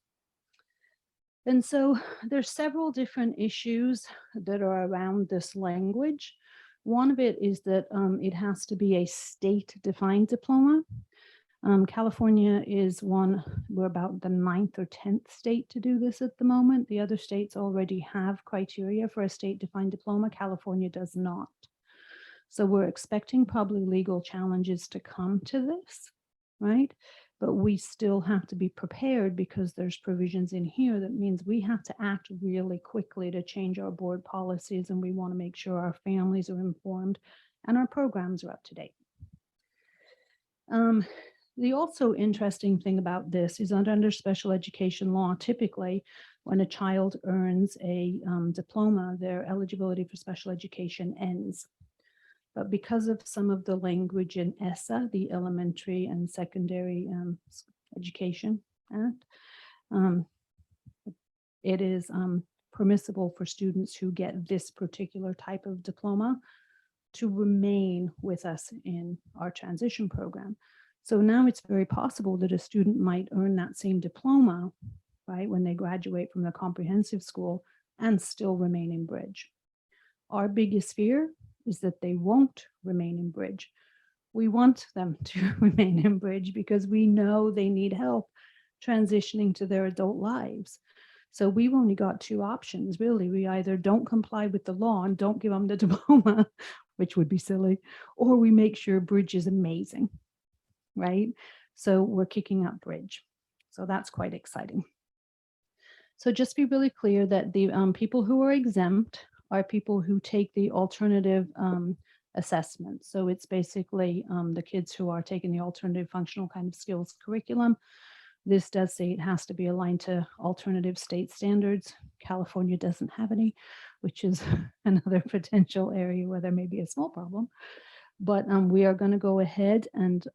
And so there's several different issues that are around this language. One of it is that it has to be a state-defined diploma. California is we're about the 9th or 10th state to do this at the moment. The other states already have criteria for a state-defined diploma. California does not. So we're expecting probably legal challenges to come to this, right? But we still have to be prepared because there's provisions in here that means we have to act really quickly to change our board policies, and we want to make sure our families are informed and our programs are up to date. The also interesting thing about this is under special education law, typically when a child earns a diploma, their eligibility for special education ends. But because of some of the language in ESSA, the Elementary and Secondary Education Act, it is permissible for students who get this particular type of diploma to remain with us in our transition program. So now it's very possible that a student might earn that same diploma, right, when they graduate from the comprehensive school and still remain in Bridge. Our biggest fear is that they won't remain in Bridge. We want them to remain in Bridge because we know they need help transitioning to their adult lives. So we've only got two options, really. We either don't comply with the law and don't give them the diploma, which would be silly, or we make sure Bridge is amazing, right? So we're kicking up Bridge. So that's quite exciting. So just be really clear that the people who are exempt are people who take the alternative assessment. So it's basically the kids who are taking the alternative functional kind of skills curriculum. This does say it has to be aligned to alternative state standards. California doesn't have any, which is another potential area where there may be a small problem. But we are going to go ahead and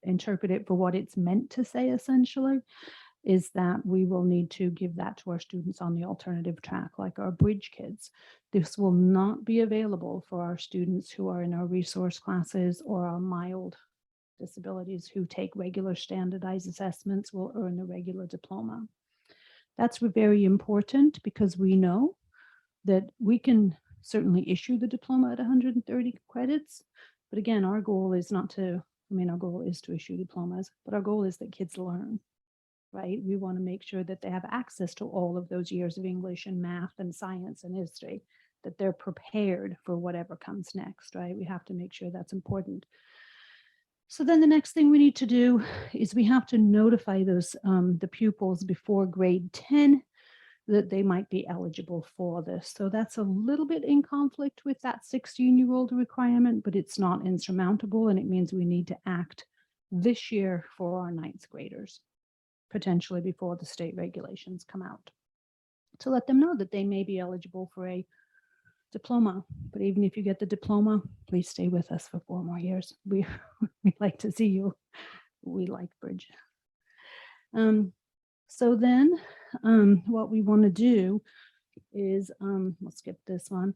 interpret it for what it's meant to say, essentially, is that we will need to give that to our students on the alternative track, like our Bridge kids. This will not be available for our students who are in our resource classes or our mild disabilities who take regular standardized assessments will earn the regular diploma. That's very important because we know that we can certainly issue the diploma at 130 credits. But again, our goal is not to, our goal is to issue diplomas, but our goal is that kids learn, right? We want to make sure that they have access to all of those years of English and math and science and history, that they're prepared for whatever comes next, right? We have to make sure that's important. So then the next thing we need to do is we have to notify those the pupils before grade 10 that they might be eligible for this. So that's a little bit in conflict with that 16-year-old requirement, but it's not insurmountable, and it means we need to act this year for our 9th graders, potentially before the state regulations come out, to let them know that they may be eligible for a diploma. But even if you get the diploma, please stay with us for 4 more years. We'd like to see you We like Bridge. So then what we want to do is, we'll skip this one.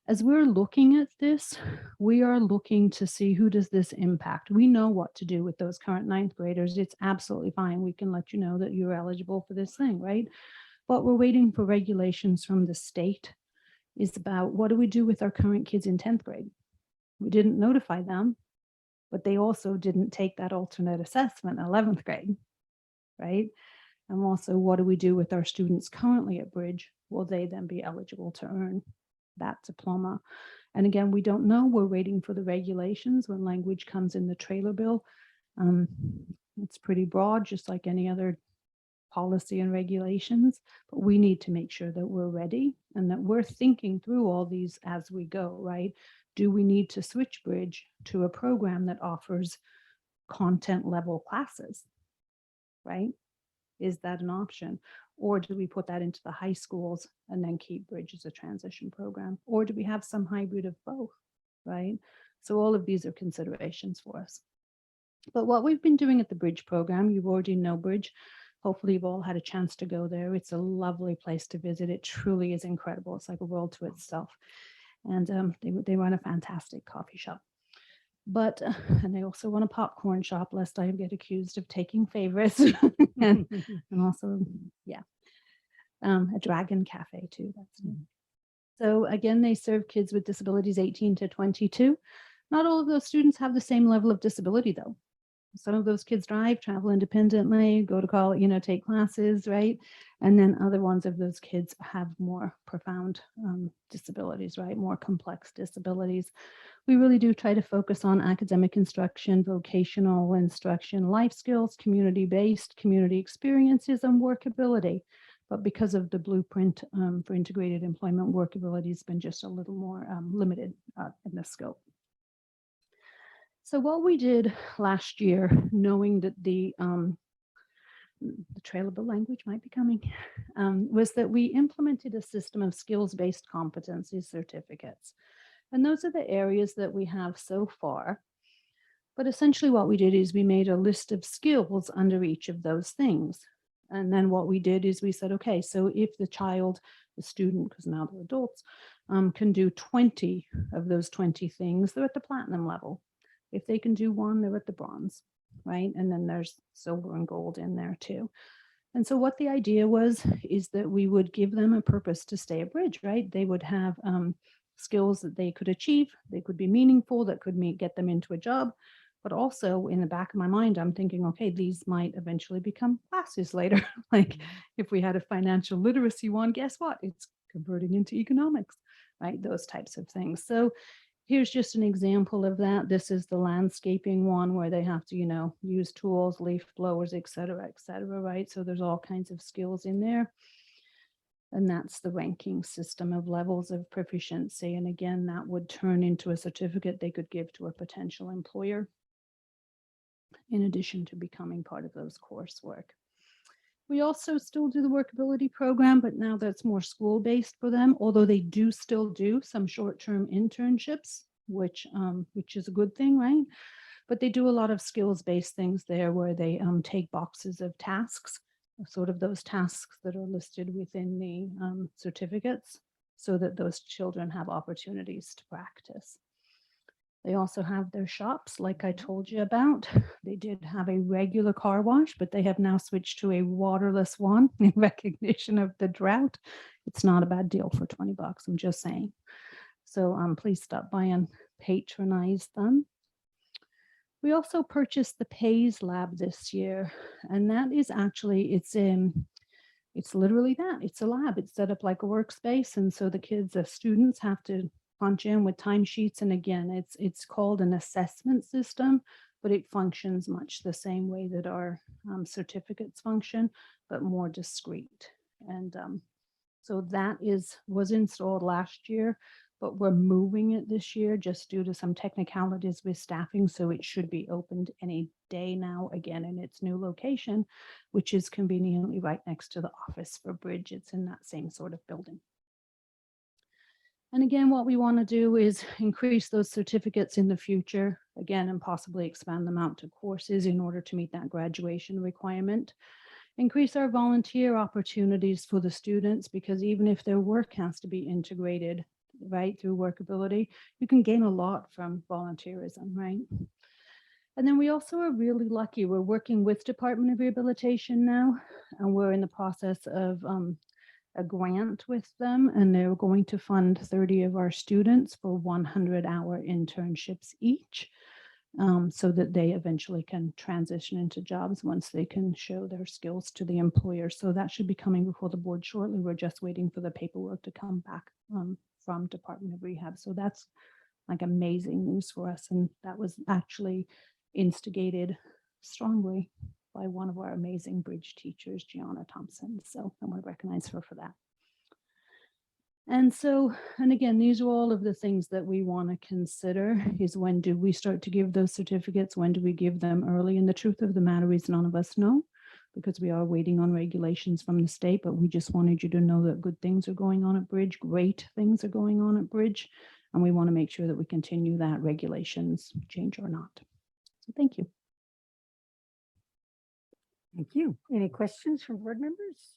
As we're looking at this, we are looking to see who does this impact. We know what to do with those current ninth graders. It's absolutely fine. We can let you know that you're eligible for this thing, right? But we're waiting for regulations from the state is about what do we do with our current kids in 10th grade? We didn't notify them, but they also didn't take that alternate assessment in 11th grade, right? And also, what do we do with our students currently at Bridge? Will they then be eligible to earn that diploma? And again, we don't know. We're waiting for the regulations when language comes in the trailer bill. It's pretty broad, just like any other policy and regulations, but we need to make sure that we're ready and that we're thinking through all these as we go, right? Do we need to switch Bridge to a program that offers content level classes, right? Is that an option? Or do we put that into the high schools and then keep Bridge as a transition program? Or do we have some hybrid of both, right? So all of these are considerations for us. But what we've been doing at the Bridge program, you already know Bridge. Hopefully you've all had a chance to go there. It's a lovely place to visit. It truly is incredible. It's like a world to itself. And they run a fantastic coffee shop. But, and they also run a popcorn shop, lest I get accused of taking favorites. and also, yeah, a dragon cafe too. That's neat. So again, they serve kids with disabilities 18 to 22. Not all of those students have the same level of disability though. Some of those kids drive, travel independently, go to college, take classes, right? And then other ones of those kids have more profound disabilities, right? More complex disabilities. We really do try to focus on academic instruction, vocational instruction, life skills, community-based, community experiences, and workability. But because of the blueprint for integrated employment, workability has been just a little more limited in the scope. So what we did last year, knowing that the trail of the language might be coming, was that we implemented a system of skills-based competency certificates. And those are the areas that we have so far. But essentially what we did is we made a list of skills under each of those things. And then what we did is we said, okay, so if the child, the student, because now they're adults, can do 20 of those 20 things, they're at the platinum level. If they can do one, they're at the bronze, right? And then there's silver and gold in there too. And so what the idea was, is that we would give them a purpose to stay at Bridge, right? They would have skills that they could achieve, they could be meaningful, that could get them into a job. But also in the back of my mind, I'm thinking, okay, these might eventually become classes later. Like if we had a financial literacy one, guess what? It's converting into economics, right? Those types of things. So here's just an example of that. This is the landscaping one where they have to, use tools, leaf blowers, et cetera, right? So there's all kinds of skills in there. And that's the ranking system of levels of proficiency. And again, that would turn into a certificate they could give to a potential employer, in addition to becoming part of those coursework. We also still do the workability program, but now that's more school-based for them, although they do still do some short-term internships, which is a good thing, right? But they do a lot of skills-based things there where they take boxes of tasks, sort of those tasks that are listed within the certificates, so that those children have opportunities to practice. They also have their shops, like I told you about. They did have a regular car wash, but they have now switched to a waterless one in recognition of the drought. It's not a bad deal for 20 bucks, I'm just saying. So please stop by and patronize them. We also purchased the PAYS lab this year, and that is actually, it's literally that. It's a lab. It's set up like a workspace, and so the students have to punch in with timesheets. And again, it's called an assessment system, but it functions much the same way that our certificates function, but more discrete. And so that was installed last year, but we're moving it this year just due to some technicalities with staffing. So it should be opened any day now, again, in its new location, which is conveniently right next to the office for Bridge. It's in that same sort of building. And again, what we want to do is increase those certificates in the future. again, and possibly expand them out to courses in order to meet that graduation requirement. Increase our volunteer opportunities for the students, because even if their work has to be integrated, right, through workability, you can gain a lot from volunteerism, right? And then we also are really lucky. We're working with Department of Rehabilitation now, and we're in the process of a grant with them, and they're going to fund 30 of our students for 100-hour internships each, so that they eventually can transition into jobs once they can show their skills to the employer. So that should be coming before the board shortly. We're just waiting for the paperwork to come back from Department of Rehab. So that's like amazing news for us. And that was actually instigated strongly by one of our amazing bridge teachers, Gianna Thompson. So I want to recognize her for that. And so, and again, these are all of the things that we want to consider is when do we start to give those certificates? When do we give them early? And the truth of the matter is none of us know, because we are waiting on regulations from the state, but we just wanted you to know that good things are going on at Bridge, great things are going on at Bridge, and we want to make sure that we continue that, regulations change or not. So thank you. Thank you. Any questions from board members?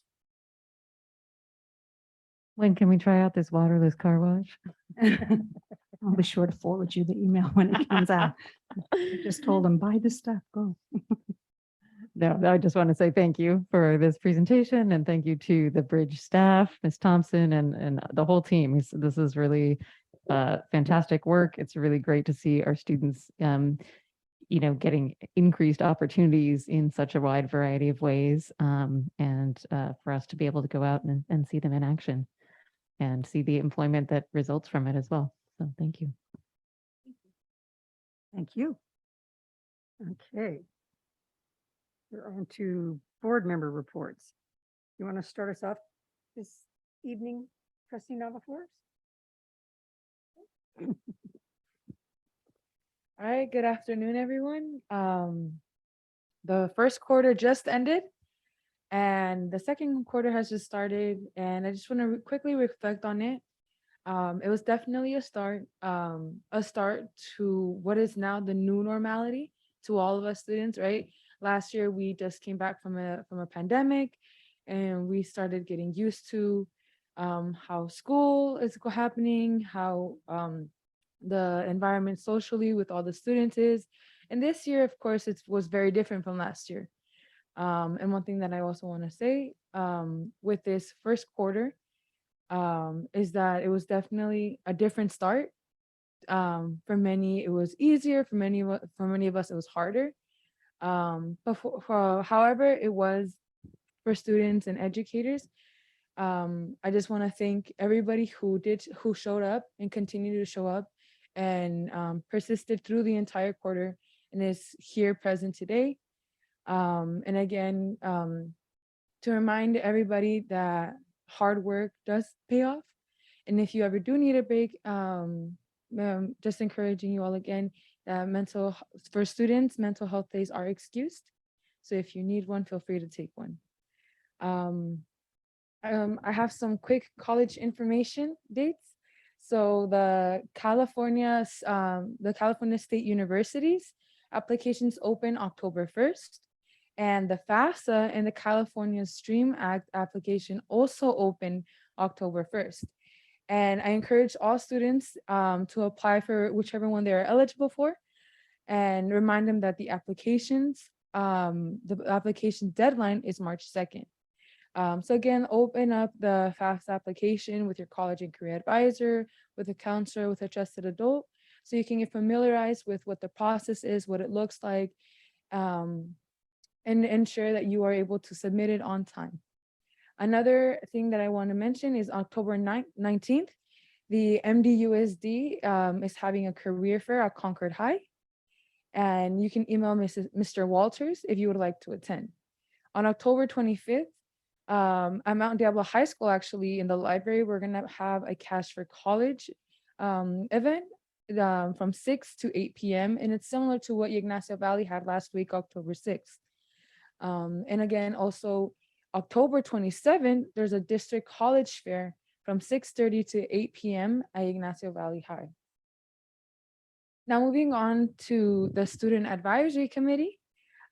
When can we try out this waterless car wash? I'll be sure to forward you the email when it comes out. I just told them, buy this stuff, go. No, I just want to say thank you for this presentation, and thank you to the Bridge staff, Ms. Thompson, and the whole team. This is really fantastic work. It's really great to see our students, getting increased opportunities in such a wide variety of ways, and for us to be able to go out and see them in action and see the employment that results from it as well. So thank you. Thank you. Okay. We're on to board member reports. You want to start us off this evening, Trustee Navaflores? All right, good afternoon, everyone. The first quarter just ended and the second quarter has just started, and I just want to quickly reflect on it. It was definitely a start to what is now the new normality to all of us students, right? Last year, we just came back from a pandemic, and we started getting used to how school is happening, how the environment socially with all the students is. And this year, of course, it was very different from last year. And one thing that I also want to say with this first quarter is that it was definitely a different start. For many, it was easier. For many of us, it was harder. But however it was for students and educators, I just want to thank everybody who showed up and continued to show up and persisted through the entire quarter and is here present today. And again, to remind everybody that hard work does pay off. And if you ever do need a break, just encouraging you all again, for students, mental health days are excused. So if you need one, feel free to take one. I have some quick college information dates. So the California State Universities applications open October 1st. And the FAFSA and the California STREAM Act application also open October 1st. And I encourage all students to apply for whichever one they are eligible for, and remind them that the application deadline is March 2nd. So again, open up the FAFSA application with your college and career advisor, with a counselor, with a trusted adult, so you can get familiarized with what the process is, what it looks like, and ensure that you are able to submit it on time. Another thing that I want to mention is October 19th, the MDUSD is having a career fair at Concord High, and you can email Mr. Walters if you would like to attend. On October 25th, at Mount Diablo High School, actually, in the library, we're going to have a Cash for College event from 6 to 8 p.m. And it's similar to what Ignacio Valley had last week, October 6th. And again, also October 27th, there's a district college fair from 6:30 to 8 p.m. at Ignacio Valley High. Now moving on to the Student Advisory Committee.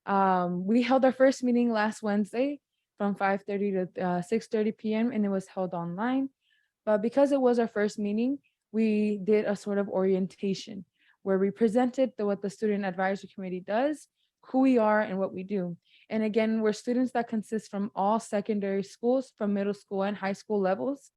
We held our first meeting last Wednesday from 5:30 to 6:30 p.m. and it was held online. But because it was our first meeting, we did a sort of orientation where we presented what the Student Advisory Committee does, who we are and what we do. And again, we're students that consist from all secondary schools, from middle school and high school levels.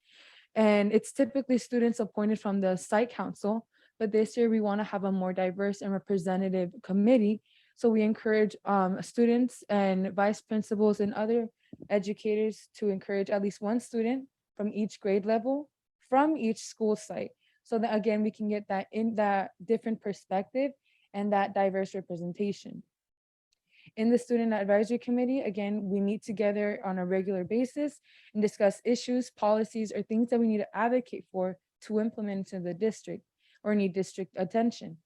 And it's typically students appointed from the site council, but this year we want to have a more diverse and representative committee. So we encourage students and vice principals and other educators to encourage at least one student from each grade level from each school site. So that again, we can get that different perspective and that diverse representation. In the Student Advisory Committee, again, we meet together on a regular basis and discuss issues, policies, or things that we need to advocate for to implement into the district or need district attention.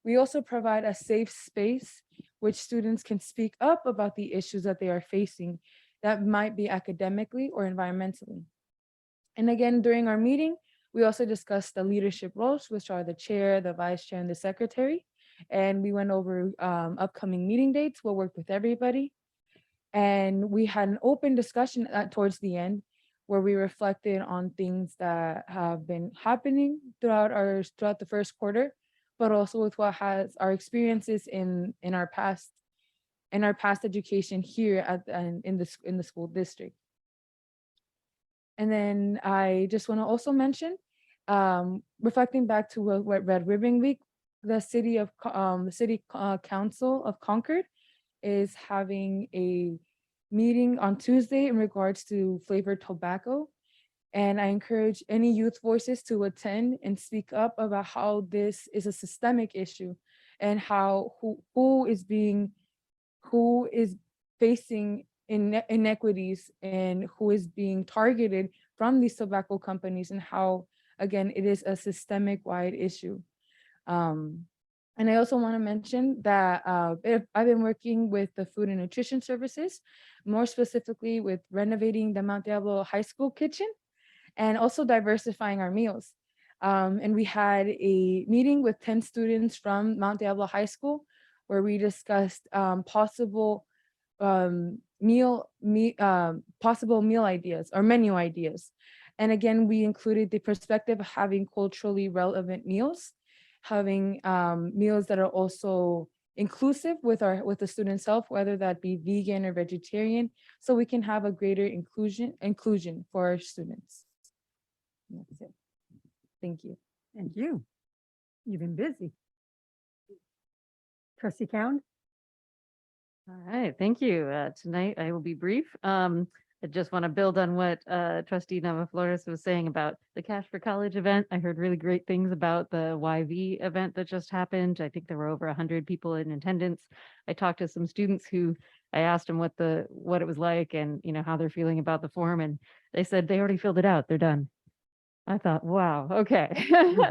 We also provide a safe space which students can speak up about the issues that they are facing that might be academically or environmentally. And again, during our meeting, we also discussed the leadership roles, which are the chair, the vice chair, and the secretary. And we went over upcoming meeting dates. We'll work with everybody. And we had an open discussion towards the end where we reflected on things that have been happening throughout the first quarter, but also with what has our experiences in our past education here in the school district. And then I just want to also mention, reflecting back to what Red Ribbon Week, the city council of Concord is having a meeting on Tuesday in regards to flavored tobacco. And I encourage any youth voices to attend and speak up about how this is a systemic issue and how who is facing inequities and who is being targeted from these tobacco companies, and how, again, it is a systemic wide issue. And I also want to mention that I've been working with the Food and Nutrition Services, more specifically with renovating the Mount Diablo High School kitchen and also diversifying our meals. And we had a meeting with 10 students from Mount Diablo High School where we discussed possible meal ideas or menu ideas. And again, we included the perspective of having culturally relevant meals, having meals that are also inclusive with the students' health, whether that be vegan or vegetarian, so we can have a greater inclusion for our students. That's it. Thank you. Thank you. You've been busy. Trustee Cowan? All right, thank you. Tonight I will be brief. I just want to build on what Trustee Nava Flores was saying about the Cash for College event. I heard really great things about the YV event that just happened. I think there were over 100 people in attendance. I talked to some students who I asked them what it was like and how they're feeling about the form, and they said they already filled it out. They're done. I thought, wow, okay,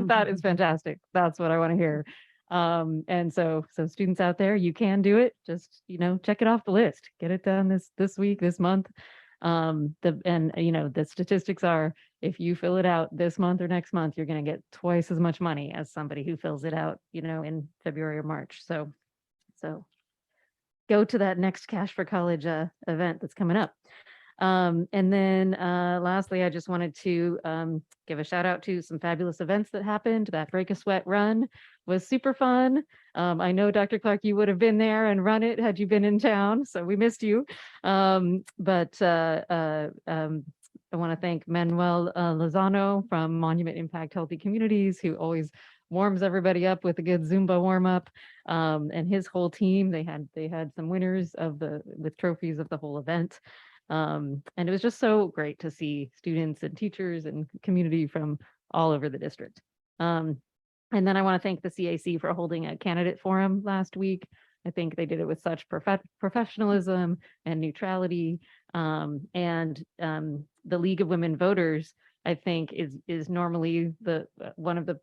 that is fantastic. That's what I want to hear. And so students out there, you can do it. Just check it off the list. Get it done this week, this month. The statistics are, if you fill it out this month or next month, you're going to get twice as much money as somebody who fills it out, in February or March. So go to that next Cash for College event that's coming up. And then lastly, I just wanted to give a shout out to some fabulous events that happened. That Break a Sweat run was super fun. I know, Dr. Clark, you would have been there and run it had you been in town, so we missed you. But I want to thank Manuel Lozano from Monument Impact Healthy Communities, who always warms everybody up with a good Zumba warm up, and his whole team. They had some winners with trophies of the whole event. And it was just so great to see students and teachers and community from all over the district. And then I want to thank the CAC for holding a candidate forum last week. I think they did it with such professionalism and neutrality. And the League of Women Voters, I think, is normally one of the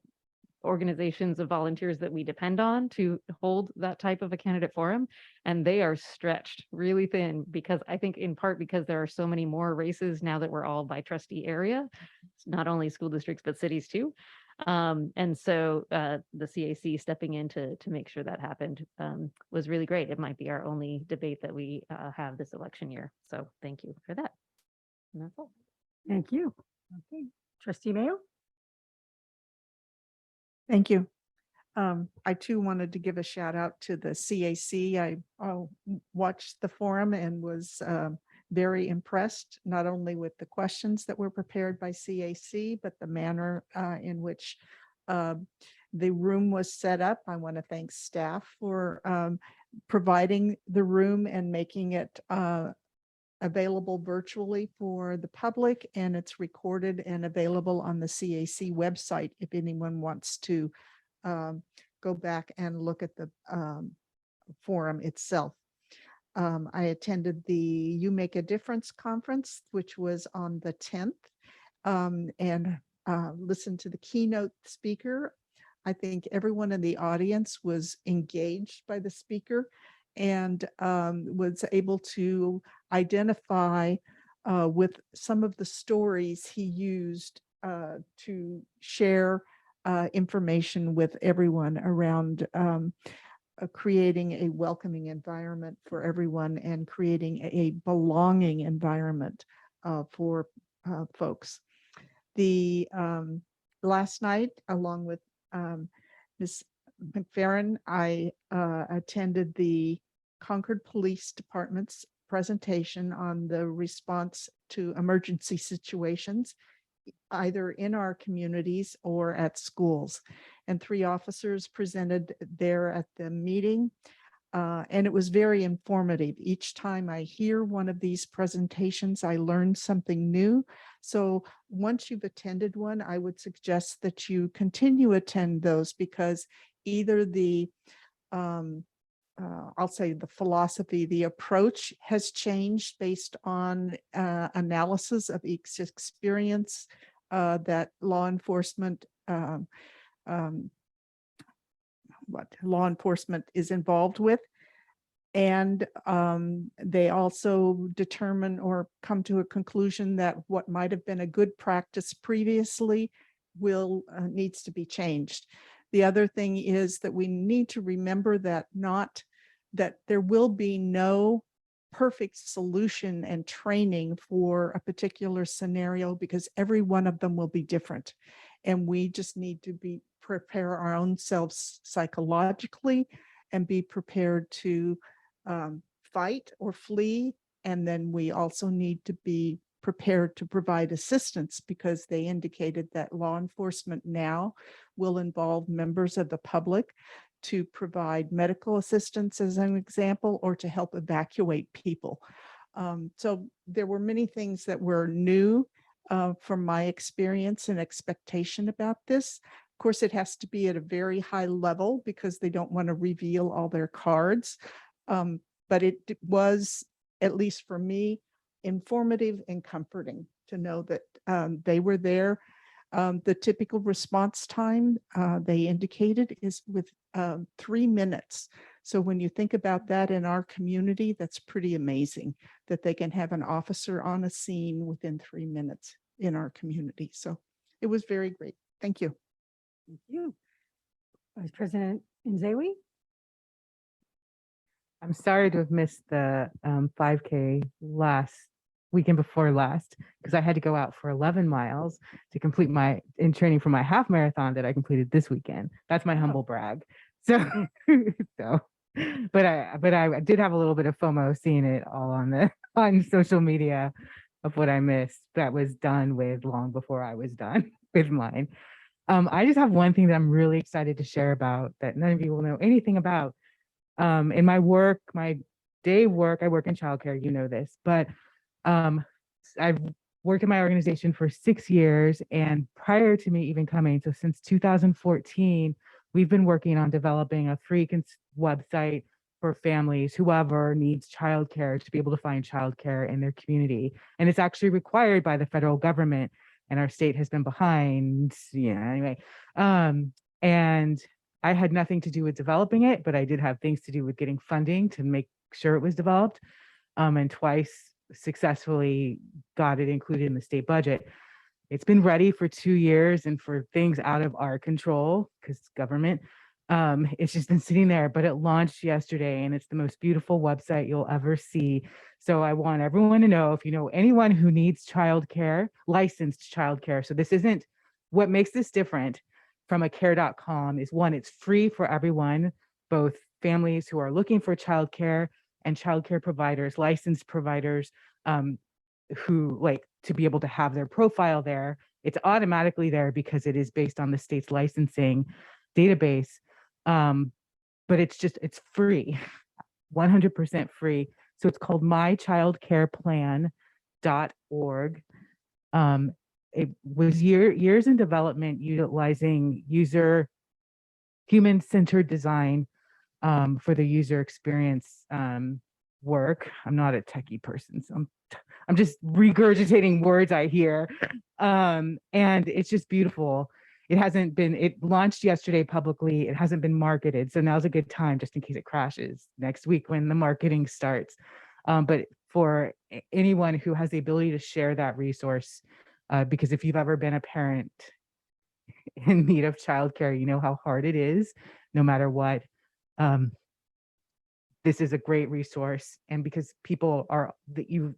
organizations of volunteers that we depend on to hold that type of a candidate forum, and they are stretched really thin, because I think in part because there are so many more races now that we're all by trustee area, not only school districts but cities too. And so the CAC stepping in to make sure that happened was really great. It might be our only debate that we have this election year. So thank you for that. And that's all. Thank you. Okay, trustee Mayo? Thank you. I too wanted to give a shout out to the CAC. I watched the forum and was very impressed, not only with the questions that were prepared by CAC, but the manner in which the room was set up. I want to thank staff for providing the room and making it available virtually for the public, and it's recorded and available on the CAC website if anyone wants to go back and look at the forum itself. I attended the You Make a Difference conference, which was on the 10th, and listened to the keynote speaker. I think everyone in the audience was engaged by the speaker and was able to identify with some of the stories he used to share information with everyone around creating a welcoming environment for everyone and creating a belonging environment for folks. The last night, along with Ms. McFerrin, I attended the Concord Police Department's presentation on the response to emergency situations, either in our communities or at schools. And 3 officers presented there at the meeting. And it was very informative. Each time I hear one of these presentations, I learned something new. So once you've attended one, I would suggest that you continue to attend those, because either the I'll say the philosophy, the approach has changed based on analysis of each experience that law enforcement is involved with. And they also determine or come to a conclusion that what might have been a good practice previously needs to be changed. The other thing is that we need to remember that there will be no perfect solution and training for a particular scenario, because every one of them will be different. And we just need to prepare our own selves psychologically and be prepared to fight or flee. And then we also need to be prepared to provide assistance, because they indicated that law enforcement now will involve members of the public to provide medical assistance, as an example, or to help evacuate people. So there were many things that were new from my experience and expectation about this. Of course, it has to be at a very high level because they don't want to reveal all their cards. But it was, at least for me, informative and comforting to know that they were there. The typical response time they indicated is with 3 minutes. So when you think about that in our community, that's pretty amazing that they can have an officer on a scene within 3 minutes in our community. So it was very great. Thank you. Thank you. Vice President Nzewi? I'm sorry to have missed the 5K weekend before last, because I had to go out for 11 miles to complete in training for my half marathon that I completed this weekend. That's my humble brag. So, but I did have a little bit of FOMO seeing it all on social media of what I missed. That was done with long before I was done with mine. I just have one thing that I'm really excited to share about that none of you will know anything about. In my work, my day work, I work in childcare, you know this, but I've worked in my organization for 6 years, and prior to me even coming, so since 2014, we've been working on developing a free website for families, whoever needs childcare, to be able to find childcare in their community. And it's actually required by the federal government, and our state has been behind. Anyway. And I had nothing to do with developing it, but I did have things to do with getting funding to make sure it was developed. And twice successfully got it included in the state budget. it's been ready for 2 years, and for things out of our control, because government, it's just been sitting there, but it launched yesterday and it's the most beautiful website you'll ever see. So I want everyone to know, if you know anyone who needs childcare, licensed childcare. So this isn't, what makes this different from a care.com is, one, it's free for everyone, both families who are looking for childcare and childcare providers, licensed providers, who like to be able to have their profile there. It's automatically there because it is based on the state's licensing database. But it's free, 100% free. So it's called mychildcareplan.org. It was years in development, utilizing human-centered design for the user experience work. I'm not a techie person, so I'm just regurgitating words I hear. And it's just beautiful. It launched yesterday publicly. It hasn't been marketed. So now's a good time, just in case it crashes next week when the marketing starts. But for anyone who has the ability to share that resource, because if you've ever been a parent in need of childcare, you know how hard it is, no matter what. This is a great resource. And because people are, that you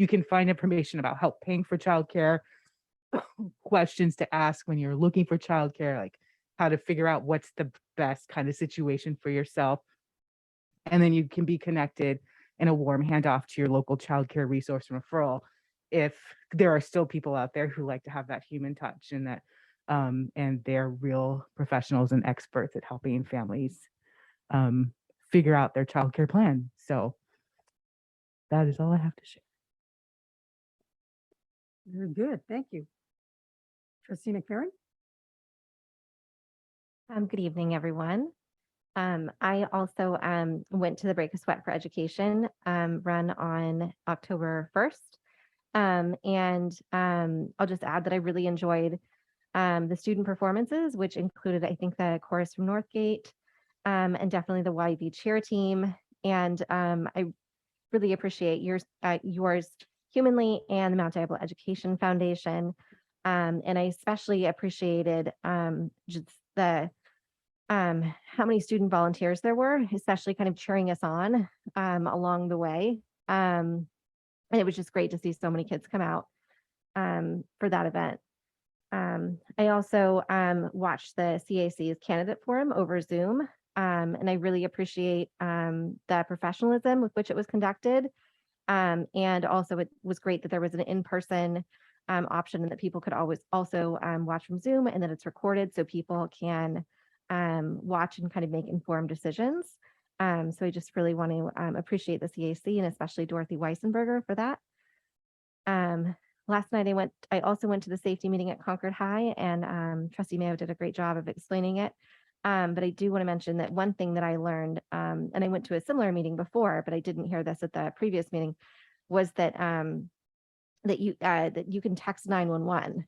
can find information about help paying for childcare, questions to ask when you're looking for childcare, like how to figure out what's the best kind of situation for yourself. And then you can be connected in a warm handoff to your local childcare resource and referral, if there are still people out there who like to have that human touch, and that and they're real professionals and experts at helping families figure out their childcare plan. So that is all I have to share. Very good. Thank you. Trustee McFerrin? Good evening, everyone. I also went to the Break a Sweat for Education run on October 1st. And I'll just add that I really enjoyed the student performances, which included, I think, the chorus from Northgate, and definitely the YB cheer team. And I really appreciate yours Humanly and the Mount Diablo Education Foundation. And I especially appreciated just the how many student volunteers there were, especially kind of cheering us on along the way. And it was just great to see so many kids come out for that event. I also watched the CAC's candidate forum over Zoom, and I really appreciate the professionalism with which it was conducted. And also it was great that there was an in-person option, and that people could always also watch from Zoom, and that it's recorded so people can watch and kind of make informed decisions. So I just really want to appreciate the CAC, and especially Dorothy Weissenberger for that. Last night I also went to the safety meeting at Concord High, and Trustee Mayo did a great job of explaining it. But I do want to mention that one thing that I learned, and I went to a similar meeting before, but I didn't hear this at the previous meeting, was that that you can text 911,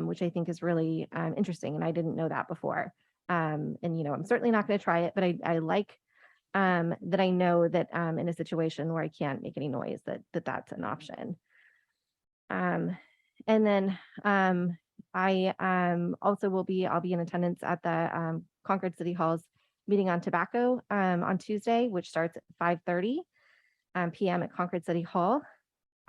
which I think is really interesting, and I didn't know that before. And I'm certainly not going to try it, but I like that I know that in a situation where I can't make any noise, that's an option. And then I also I'll be in attendance at the Concord City Hall's meeting on tobacco on Tuesday, which starts at 5:30 p.m. at Concord City Hall.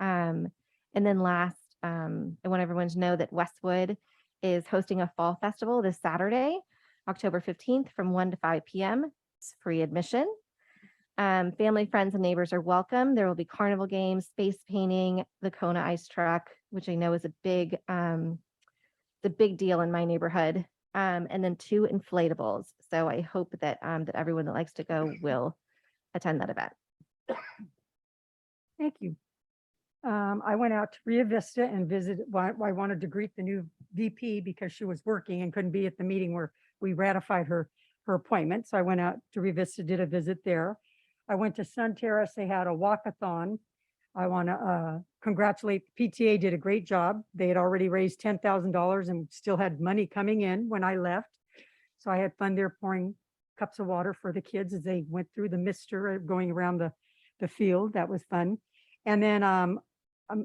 And then last, I want everyone to know that Westwood is hosting a fall festival this Saturday, October 15th from 1 to 5 p.m. It's free admission. Family, friends, and neighbors are welcome. There will be carnival games, space painting, the Kona ice truck, which I know is a big deal in my neighborhood, and then 2 inflatables. So I hope that that everyone that likes to go will attend that event. Thank you. I went out to Rio Vista and visited. I wanted to greet the new VP because she was working and couldn't be at the meeting where we ratified her appointment. So I went out to Rio Vista, did a visit there. I went to Sun Terrace. They had a walkathon. I want to congratulate PTA, did a great job. They had already raised $10,000 and still had money coming in when I left. So I had fun there pouring cups of water for the kids as they went through the mister going around the field. That was fun. And then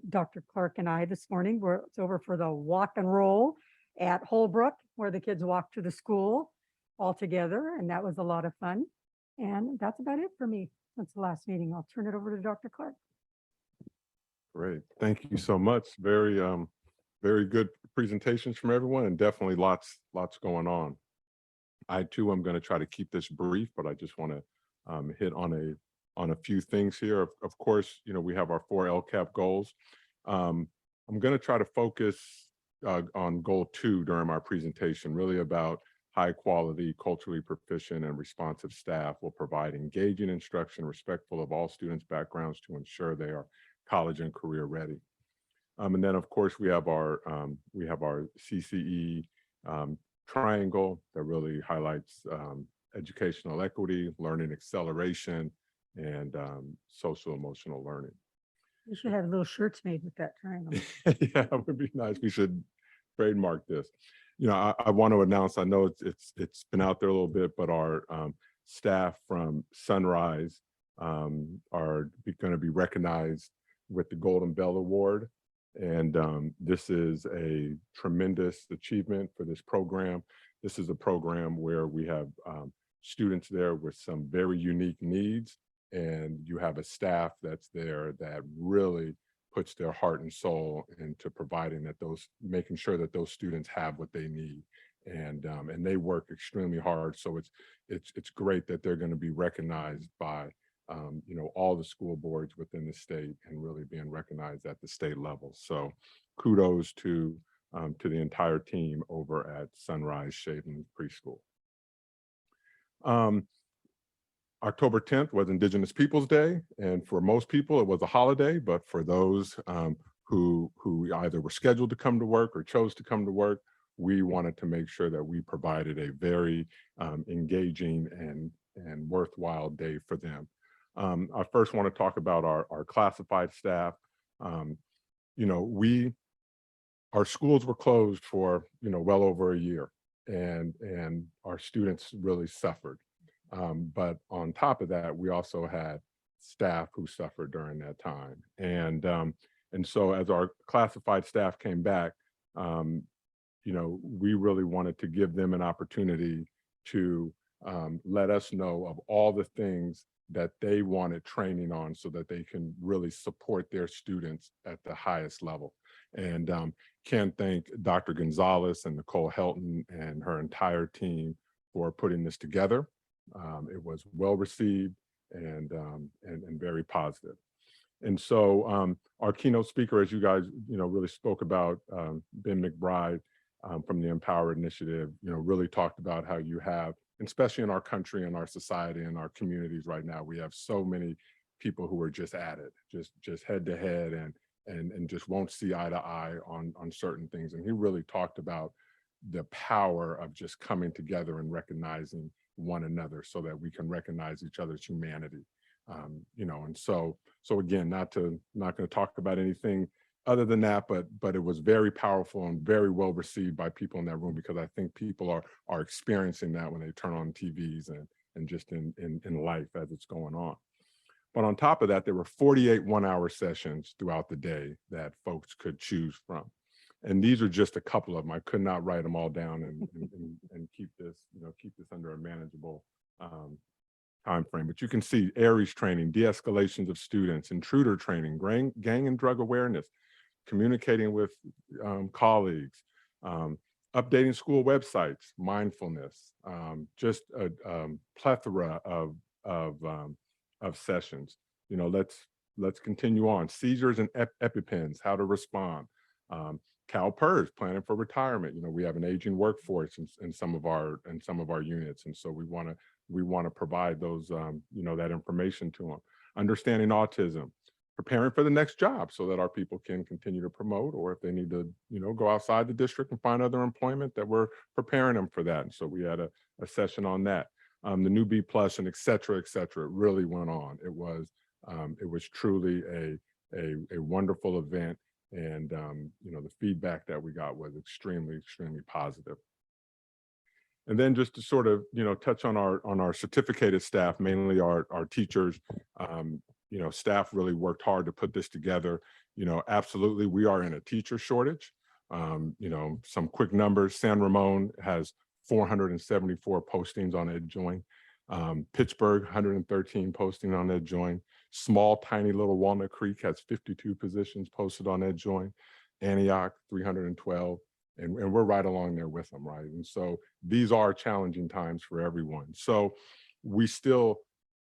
Dr. Clark and I this morning were it's over for the walk and roll at Holbrook, where the kids walk to the school all together, and that was a lot of fun. And that's about it for me since the last meeting. I'll turn it over to Dr. Clark. Great. Thank you so much. Very, very good presentations from everyone, and definitely lots going on. I too am going to try to keep this brief, but I just want to hit on a few things here. Of course, we have our 4 LCAP goals. I'm going to try to focus on goal 2 during my presentation, really about high quality, culturally proficient and responsive staff will provide engaging instruction respectful of all students' backgrounds to ensure they are college and career ready. And then of course we have our CCE triangle that really highlights educational equity, learning acceleration, and social emotional learning. You should have little shirts made with that triangle. Yeah, it would be nice. We should trademark this. I want to announce, I know it's been out there a little bit, but our staff from Sunrise are going to be recognized with the Golden Bell Award. And this is a tremendous achievement for this program. This is a program where we have students there with some very unique needs, and you have a staff that's there that really puts their heart and soul into providing making sure that those students have what they need, and they work extremely hard. So it's great that they're going to be recognized by all the school boards within the state and really being recognized at the state level. So kudos to the entire team over at Sunrise Shaden Preschool. October 10th was Indigenous Peoples Day, and for most people it was a holiday, but for those who either were scheduled to come to work or chose to come to work, we wanted to make sure that we provided a very engaging and worthwhile day for them. I first want to talk about our classified staff. Our schools were closed for well over a year, and our students really suffered. But on top of that, we also had staff who suffered during that time. And so as our classified staff came back, we really wanted to give them an opportunity to let us know of all the things that they wanted training on so that they can really support their students at the highest level. And can't thank Dr. Gonzalez and Nicole Helton and her entire team for putting this together. It was well received and very positive. And so our keynote speaker, as you guys really spoke about, Ben McBride from the Empower Initiative, really talked about how you have, especially in our country and our society and our communities right now, we have so many people who are just at it, just head to head and just won't see eye to eye on certain things. And he really talked about the power of just coming together and recognizing one another so that we can recognize each other's humanity. And so again, not going to talk about anything other than that, but it was very powerful and very well received by people in that room, because I think people are experiencing that when they turn on TVs and just in life as it's going on. But on top of that, there were 48 one-hour sessions throughout the day that folks could choose from. And these are just a couple of them. I could not write them all down and keep this under a manageable time frame. But you can see ARIES training, de-escalations of students, intruder training, gang and drug awareness, communicating with colleagues, updating school websites, mindfulness, just a plethora of sessions. Let's continue on. Seizures and EpiPens, how to respond. CalPERS, planning for retirement. We have an aging workforce in some of our units, and so we want to provide those that information to them. Understanding autism, preparing for the next job so that our people can continue to promote, or if they need to go outside the district and find other employment, that we're preparing them for that. And so we had a session on that. The new B+ and et cetera, it really went on. It was truly a wonderful event. And the feedback that we got was extremely positive. And then just to sort of touch on our certificated staff, mainly our teachers, Staff really worked hard to put this together. Absolutely, we are in a teacher shortage. Some quick numbers, San Ramon has 474 postings on EdJoin. Pittsburgh, 113 posting on EdJoin. Small, tiny little Walnut Creek has 52 positions posted on EdJoin. Antioch, 312. And we're right along there with them, right? And so these are challenging times for everyone. So we still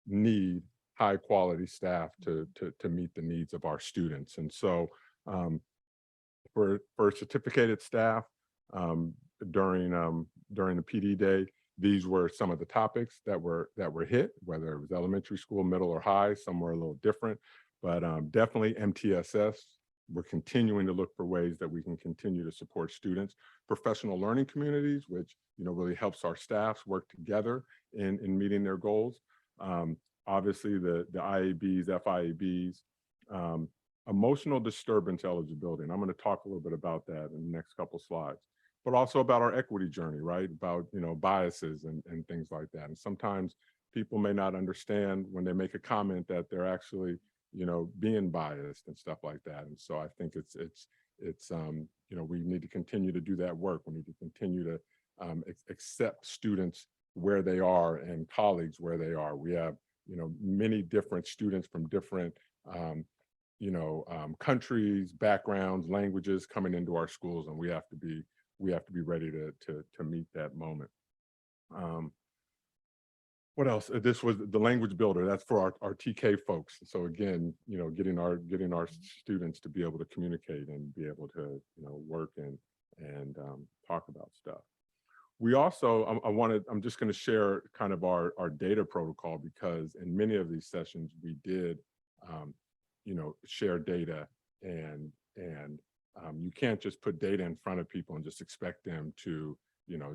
need high quality staff to meet the needs of our students. And so for certificated staff during the PD day, these were some of the topics that were hit, whether it was elementary school, middle, or high. Some were a little different, but definitely MTSS. We're continuing to look for ways that we can continue to support students. Professional learning communities, which really helps our staffs work together in meeting their goals. Obviously, the IABs, FIABs, emotional disturbance eligibility. And I'm going to talk a little bit about that in the next couple slides, but also about our equity journey, right? About, biases and things like that. And sometimes people may not understand when they make a comment that they're actually, being biased and stuff like that. And so I think it's we need to continue to do that work. We need to continue to accept students where they are and colleagues where they are. We have, many different students from different, countries, backgrounds, languages coming into our schools, and we have to be ready to meet that moment. What else? This was the language builder. That's for our TK folks. So again, getting our students to be able to communicate and be able to, work and talk about stuff. We also, I'm just going to share kind of our data protocol, because in many of these sessions we did, share data, and you can't just put data in front of people and just expect them to,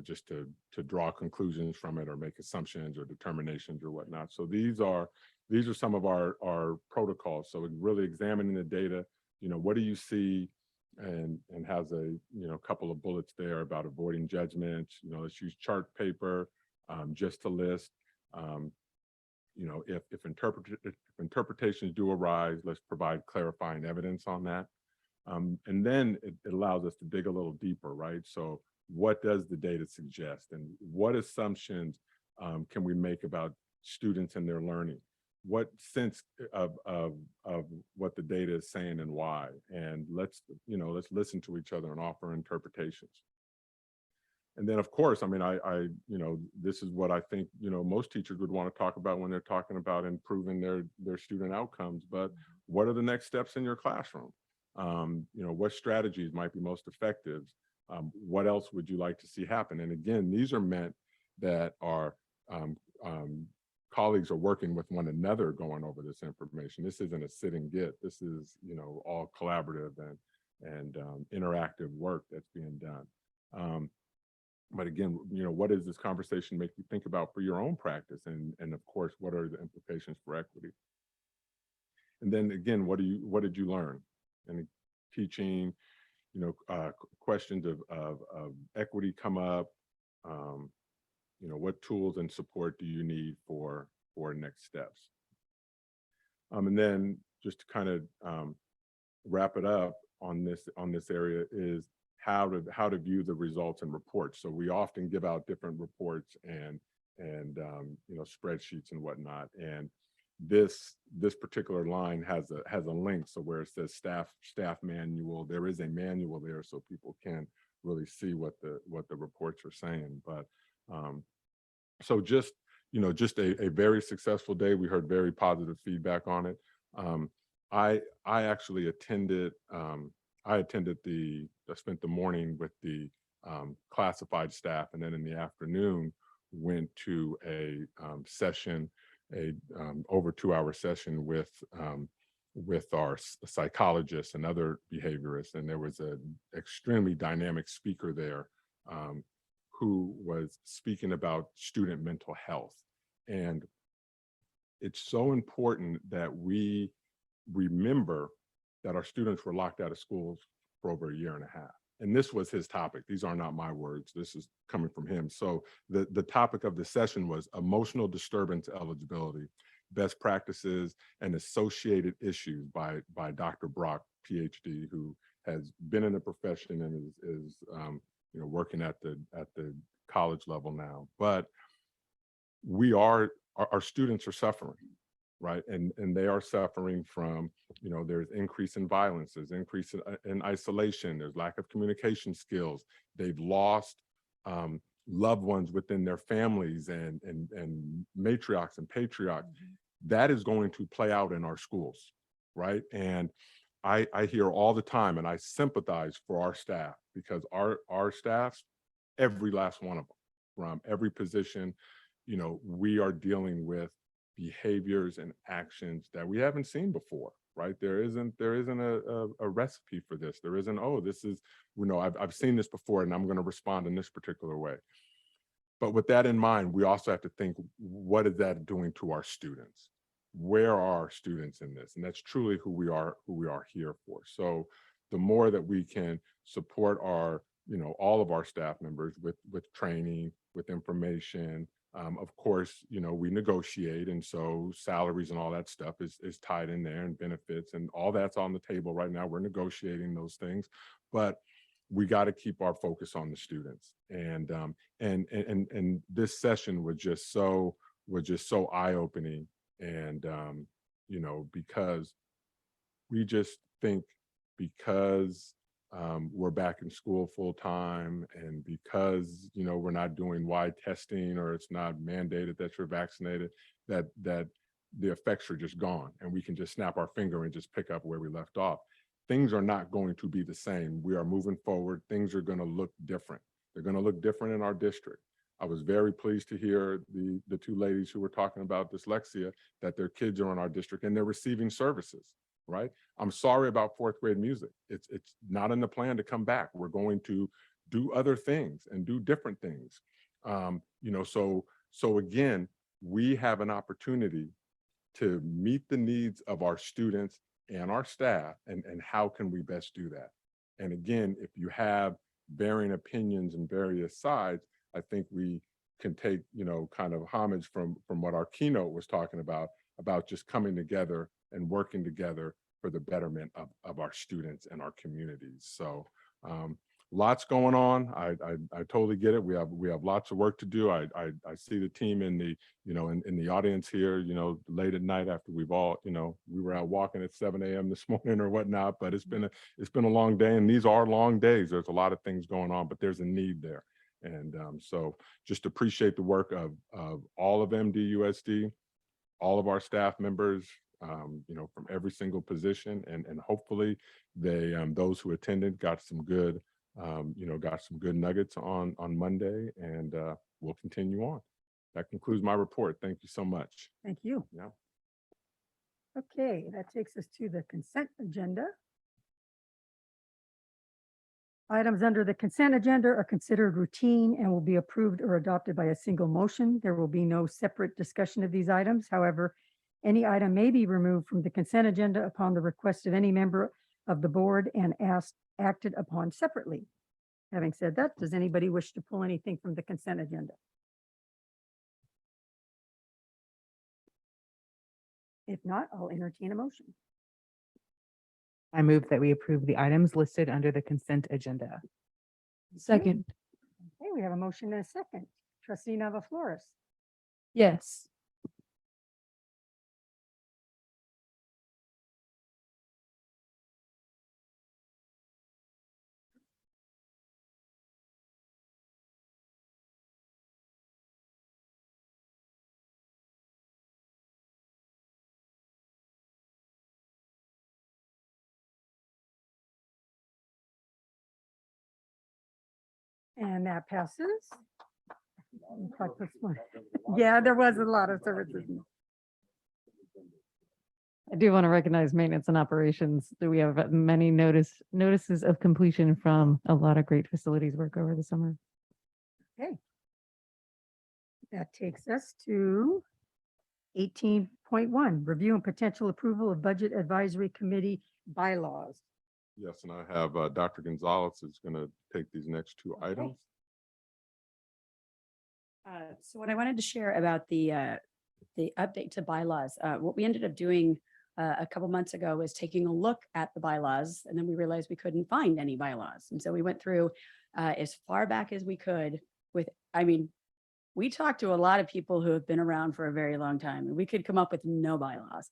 just to draw conclusions from it or make assumptions or determinations or whatnot. So these are some of our protocols. So really examining the data, what do you see, and has a couple of bullets there about avoiding judgment. Let's use chart paper just to list. If interpretations do arise, let's provide clarifying evidence on that. And then it allows us to dig a little deeper, right? So what does the data suggest, and what assumptions can we make about students and their learning? What sense of what the data is saying and why? And let's listen to each other and offer interpretations. And then, of course, this is what I think, most teachers would want to talk about when they're talking about improving their student outcomes. But what are the next steps in your classroom? What strategies might be most effective? What else would you like to see happen? And again, these are meant that our colleagues are working with one another going over this information. This isn't a sit and get. This is, all collaborative and interactive work that's being done. But again, what does this conversation make you think about for your own practice? And of course, what are the implications for equity? And then again, what did you learn? And teaching, questions of equity come up. What tools and support do you need for next steps? And then just to kind of wrap it up on this area is how to view the results and reports. So we often give out different reports and spreadsheets and whatnot. And this particular line has a link. So where it says staff manual, there is a manual there so people can really see what the reports are saying. But so just a very successful day. We heard very positive feedback on it. I actually attended. I spent the morning with the classified staff, and then in the afternoon went to a session, over 2-hour session with our psychologists and other behaviorists. And there was an extremely dynamic speaker there who was speaking about student mental health. And it's so important that we remember that our students were locked out of schools for over 1.5 years. And this was his topic. These are not my words. This is coming from him. So the topic of the session was emotional disturbance eligibility. best practices and associated issues by Dr. Brock, PhD, who has been in the profession and is working at the college level now. But our students are suffering, right? And they are suffering from, there's increase in violence, there's increase in isolation, there's lack of communication skills. They've lost loved ones within their families and matriarchs and patriarchs. That is going to play out in our schools, right? And I hear all the time, and I sympathize for our staff, because our staffs, every last one of them, from every position, we are dealing with behaviors and actions that we haven't seen before, right? There isn't a recipe for this. There isn't, oh, this is, I've seen this before and I'm going to respond in this particular way. But with that in mind, we also have to think, what is that doing to our students? Where are our students in this? And that's truly who we are here for. So the more that we can support our, all of our staff members with training, with information, of course, we negotiate, and so salaries and all that stuff is tied in there, and benefits and all that's on the table right now. We're negotiating those things, but we got to keep our focus on the students. And this session was just so eye-opening, and because we just think, because we're back in school full time, and because we're not doing wide testing, or it's not mandated that you're vaccinated, that the effects are just gone, and we can just snap our finger and just pick up where we left off. Things are not going to be the same. We are moving forward. Things are going to look different. They're going to look different in our district. I was very pleased to hear the two ladies who were talking about dyslexia, that their kids are in our district and they're receiving services, right? I'm sorry about fourth grade music. It's not in the plan to come back. We're going to do other things and do different things. So again, we have an opportunity to meet the needs of our students and our staff, and how can we best do that? And again, if you have varying opinions and various sides, I think we can take, kind of homage from what our keynote was talking about just coming together and working together for the betterment of our students and our communities. So lots going on. I totally get it. We have lots of work to do. I see the team in the, in the audience here, late at night after we've all, we were out walking at 7 a.m. this morning or whatnot, but it's been a long day, and these are long days. There's a lot of things going on, but there's a need there. And so just appreciate the work of all of MDUSD, all of our staff members, from every single position, and hopefully those who attended got some good nuggets on Monday, and we'll continue on. That concludes my report. Thank you so much. Thank you. Yeah. Okay, that takes us to the consent agenda. Items under the consent agenda are considered routine and will be approved or adopted by a single motion. There will be no separate discussion of these items. However, any item may be removed from the consent agenda upon the request of any member of the board and acted upon separately. Having said that, does anybody wish to pull anything from the consent agenda? If not, I'll entertain a motion. I move that we approve the items listed under the consent agenda. Second. Okay, we have a motion and a second. Trustee Nava Flores. Yes. And that passes. Yeah, there was a lot of services. I do want to recognize maintenance and operations. That we have many notices of completion from a lot of great facilities work over the summer. Okay. That takes us to 18.1, review and potential approval of budget advisory committee bylaws. Yes, and I have Dr. Gonzalez is going to take these next two items. So what I wanted to share about the the update to bylaws. What we ended up doing a couple months ago was taking a look at the bylaws, and then we realized we couldn't find any bylaws. And so we went through as far back as we could with, I mean, we talked to a lot of people who have been around for a very long time, and we could come up with no bylaws.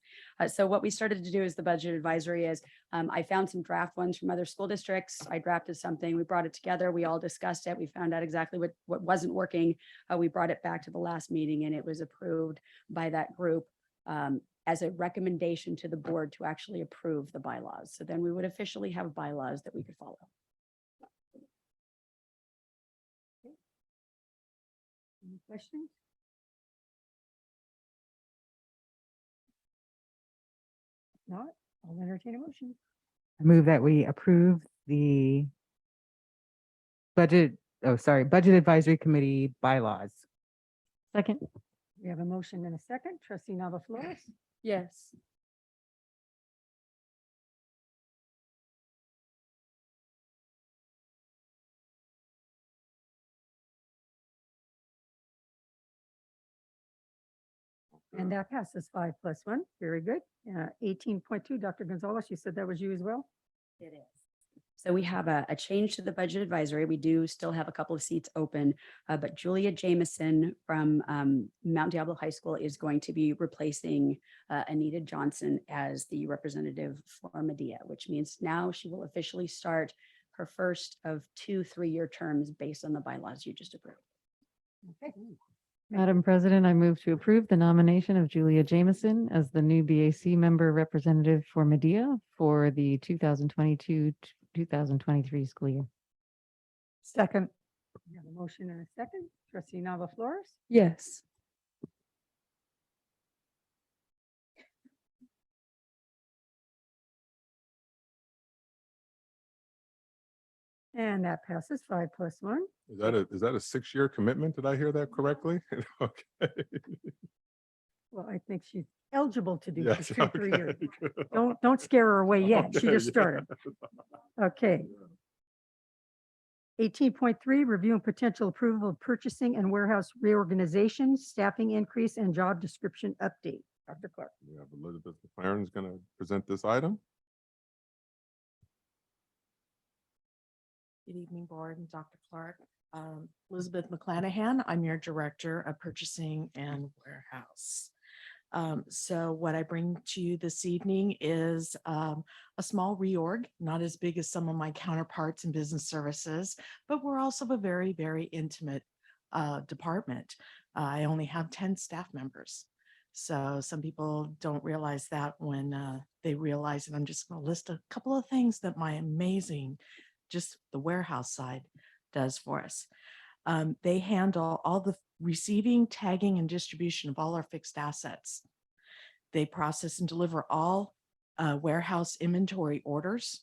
So what we started to do as the budget advisory is I found some draft ones from other school districts. I drafted something, we brought it together, we all discussed it. We found out exactly what wasn't working. We brought it back to the last meeting, and it was approved by that group as a recommendation to the board to actually approve the bylaws. So then we would officially have bylaws that we could follow. Any questions? If not, I'll entertain a motion. I move that we approve the Budget Advisory Committee bylaws. Second. We have a motion and a second. Trustee Nava Flores. Yes. And that passes 5+1. Very good. 18.2, Dr. Gonzalez, you said that was you as well? It is. So we have a change to the budget advisory. We do still have a couple of seats open, but Julia Jameson from Mount Diablo High School is going to be replacing Anita Johnson as the representative for Medea, which means now she will officially start her first of 2 3-year terms based on the bylaws you just approved. Okay. Madam President, I move to approve the nomination of Julia Jameson as the new BAC member representative for Medea for the 2022-2023 school year. Second. We have a motion and a second. Trustee Nava Flores. Yes. And that passes 5+1. Is that a 6-year commitment? Did I hear that correctly? Okay. Well, I think she's eligible to do Yes, for 2 3 years. okay, good. Don't scare her away yet. She Okay, just started. Okay. 18.3, review and potential approval of purchasing and warehouse reorganization, staffing increase, and job description update. Dr. Clark. We have Elizabeth McLaren is going to present this item. Good evening, Board and Dr. Clark. Elizabeth McClanahan, I'm your Director of Purchasing and Warehouse. So what I bring to you this evening is a small reorg, not as big as some of my counterparts in business services, but we're also a very, very intimate department. I only have 10 staff members. So some people don't realize that when they realize that I'm just going to list a couple of things that my amazing, just the warehouse side does for us. They handle all the receiving, tagging, and distribution of all our fixed assets. They process and deliver all warehouse inventory orders.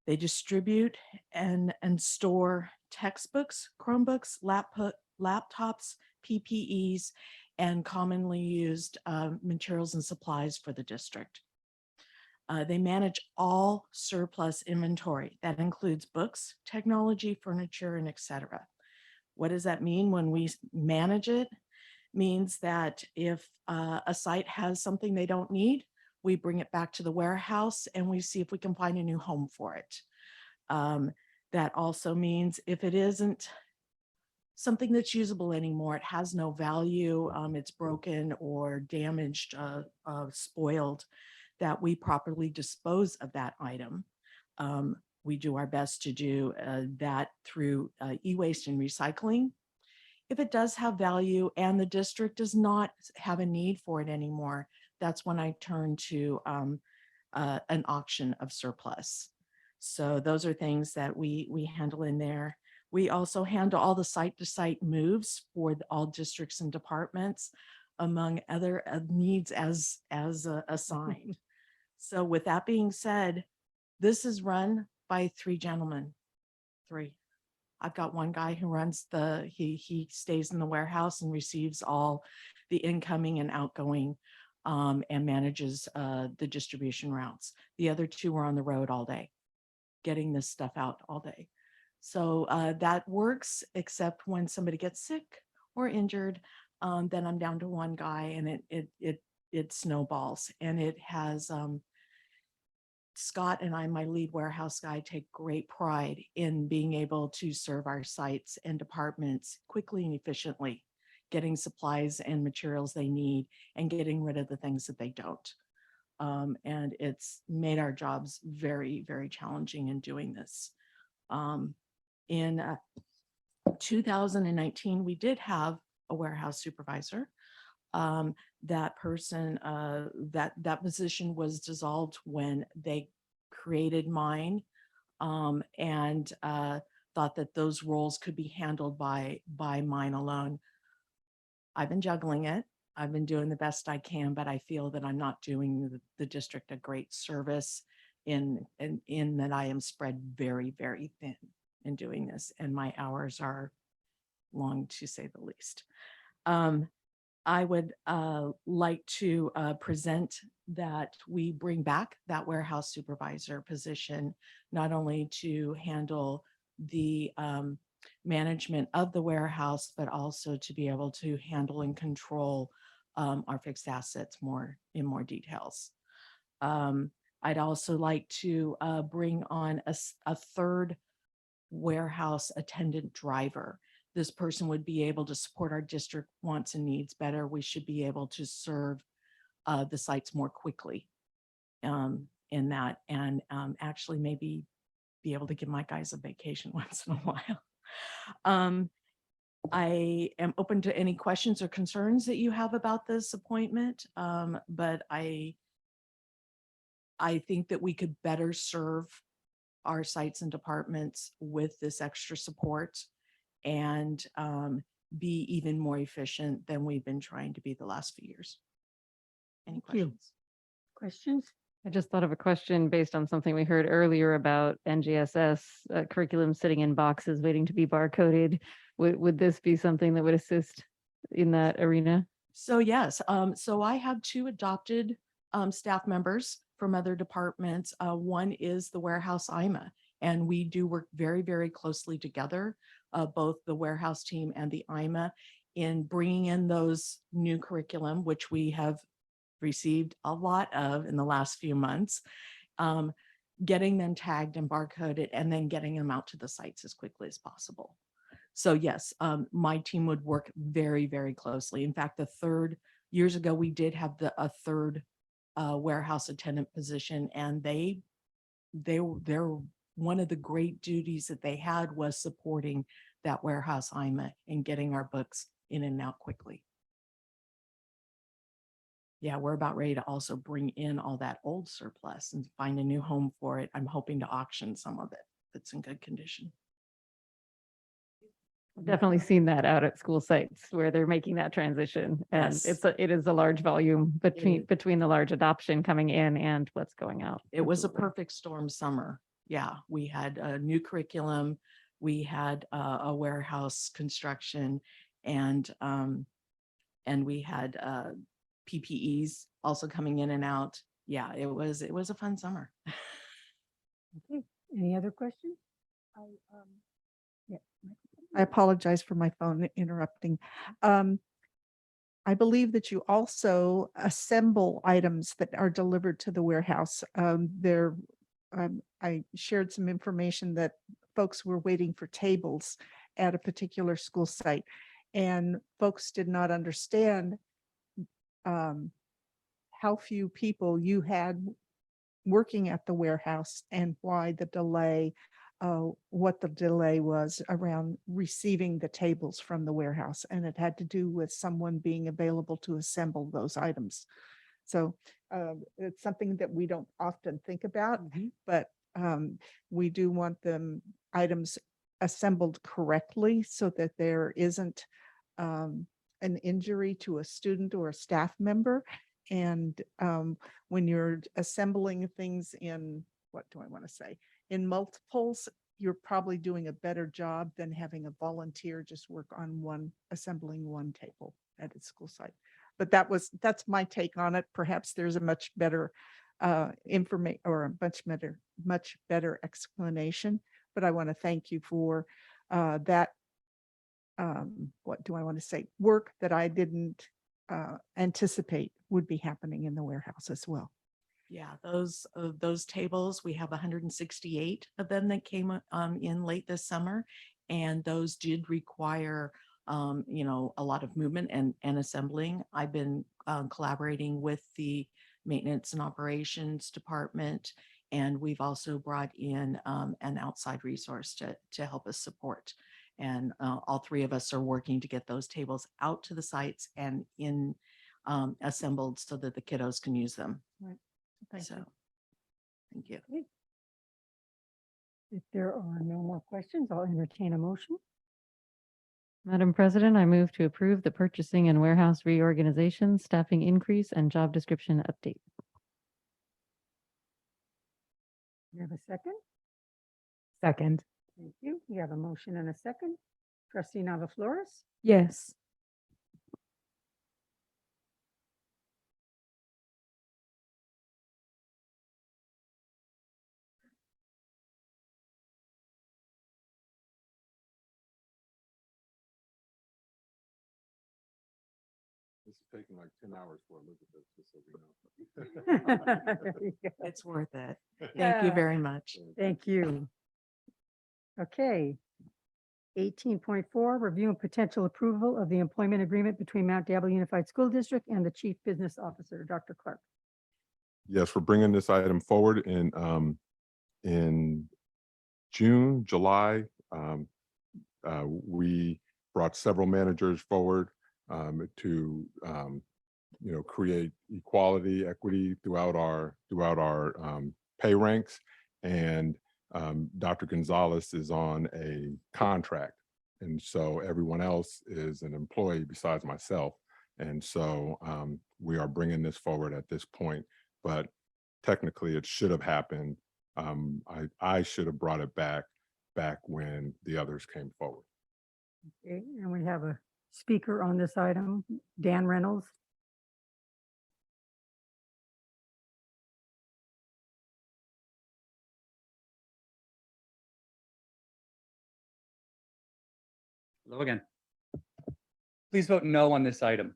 They distribute and store textbooks, Chromebooks, laptops, PPEs, and commonly used materials and supplies for the district. They manage all surplus inventory. That includes books, technology, furniture, and etc. What does that mean when we manage it? Means that if a site has something they don't need, we bring it back to the warehouse and we see if we can find a new home for it. That also means if it isn't something that's usable anymore, it has no value, it's broken or damaged, spoiled, that we properly dispose of that item. We do our best to do that through e-waste and recycling. If it does have value and the district does not have a need for it anymore, that's when I turn to an auction of surplus. So those are things that we handle in there. We also handle all the site-to-site moves for all districts and departments, among other needs as assigned. So with that being said, this is run by 3 gentlemen. 3. I've got one guy who runs he stays in the warehouse and receives all the incoming and outgoing and manages the distribution routes. The other 2 are on the road all day, getting this stuff out all day. So that works, except when somebody gets sick or injured, then I'm down to one guy, and it snowballs, and it has, Scott and I, my lead warehouse guy, take great pride in being able to serve our sites and departments quickly and efficiently, getting supplies and materials they need and getting rid of the things that they don't. And it's made our jobs very, very challenging in doing this. In 2019, we did have a warehouse supervisor. That person, that position was dissolved when they created mine, and thought that those roles could be handled by mine alone. I've been juggling it. I've been doing the best I can, but I feel that I'm not doing the district a great service in that I am spread very, very thin in doing this, and my hours are long, to say the least. I would like to present that we bring back that warehouse supervisor position, not only to handle the management of the warehouse, but also to be able to handle and control our fixed assets in more details. I'd also like to bring on a third warehouse attendant driver. This person would be able to support our district wants and needs better. We should be able to serve the sites more quickly in that, and actually maybe be able to give my guys a vacation once in a while. I am open to any questions or concerns that you have about this appointment, but I think that we could better serve our sites and departments with this extra support, and be even more efficient than we've been trying to be the last few years. Any Thank you. questions? Questions? I just thought of a question based on something we heard earlier about NGSS curriculum sitting in boxes waiting to be barcoded. Would this be something that would assist in that arena? So yes, so I have two adopted staff members from other departments. One is the warehouse IMA, and we do work very, very closely together, both the warehouse team and the IMA, in bringing in those new curriculum, which we have received a lot of in the last few months, getting them tagged and barcoded, and then getting them out to the sites as quickly as possible. So yes, my team would work very, very closely. In fact, years ago, we did have a third warehouse attendant position, and they're one of the great duties that they had was supporting that warehouse IMA and getting our books in and out quickly. Yeah, we're about ready to also bring in all that old surplus and find a new home for it. I'm hoping to auction some of it that's in good condition. I've definitely seen that out at school sites where they're making that transition, and Yes. it is a large volume between the large adoption coming in and what's going out. It was a Absolutely. perfect storm summer. Yeah, we had a new curriculum, we had a warehouse construction, and we had PPEs also coming in and out. Yeah, it was a fun summer. Okay, any other questions? Yeah. I apologize for my phone interrupting. I believe that you also assemble items that are delivered to the warehouse. I shared some information that folks were waiting for tables at a particular school site, and folks did not understand how few people you had working at the warehouse and why the delay, what the delay was around receiving the tables from the warehouse. And it had to do with someone being available to assemble those items. So it's something that we don't often think about, but we do want them items assembled correctly so that there isn't an injury to a student or a staff member. And when you're assembling things in, what do I want to say, in multiples, you're probably doing a better job than having a volunteer just work on assembling one table at a school site. But that's my take on it. Perhaps there's a much better information or a much better explanation. But I want to thank you for that what do I want to say? Work that I didn't anticipate would be happening in the warehouse as well. Yeah, those tables, we have 168 of them that came in late this summer. And those did require, a lot of movement and assembling. I've been collaborating with the maintenance and operations department. And we've also brought in an outside resource to help us support. And all three of us are working to get those tables out to the sites and in assembled so that the kiddos can use them. Right. Thank So, you. thank you. If there are no more questions, I'll entertain a motion. Madam President, I move to approve the purchasing and warehouse reorganization, staffing increase, and job description update. You have a second? Second. Thank you. You have a motion and a second. Trustee Nava Flores? Yes. This is taking like 10 hours for Elizabeth, just so we know. It's worth it. Thank you very much. Thank you. Okay. 18.4, review and potential approval of the employment agreement between Mount Diablo Unified School District and the Chief Business Officer, Dr. Clark. Yes, we're bringing this item forward in June, July. We brought several managers forward to create equality, equity throughout our pay ranks. And Dr. Gonzalez is on a contract. And so everyone else is an employee besides myself. And so we are bringing this forward at this point, but technically it should have happened. I should have brought it back when the others came forward. Okay, and we have a speaker on this item, Dan Reynolds. Hello again. Please vote no on this item.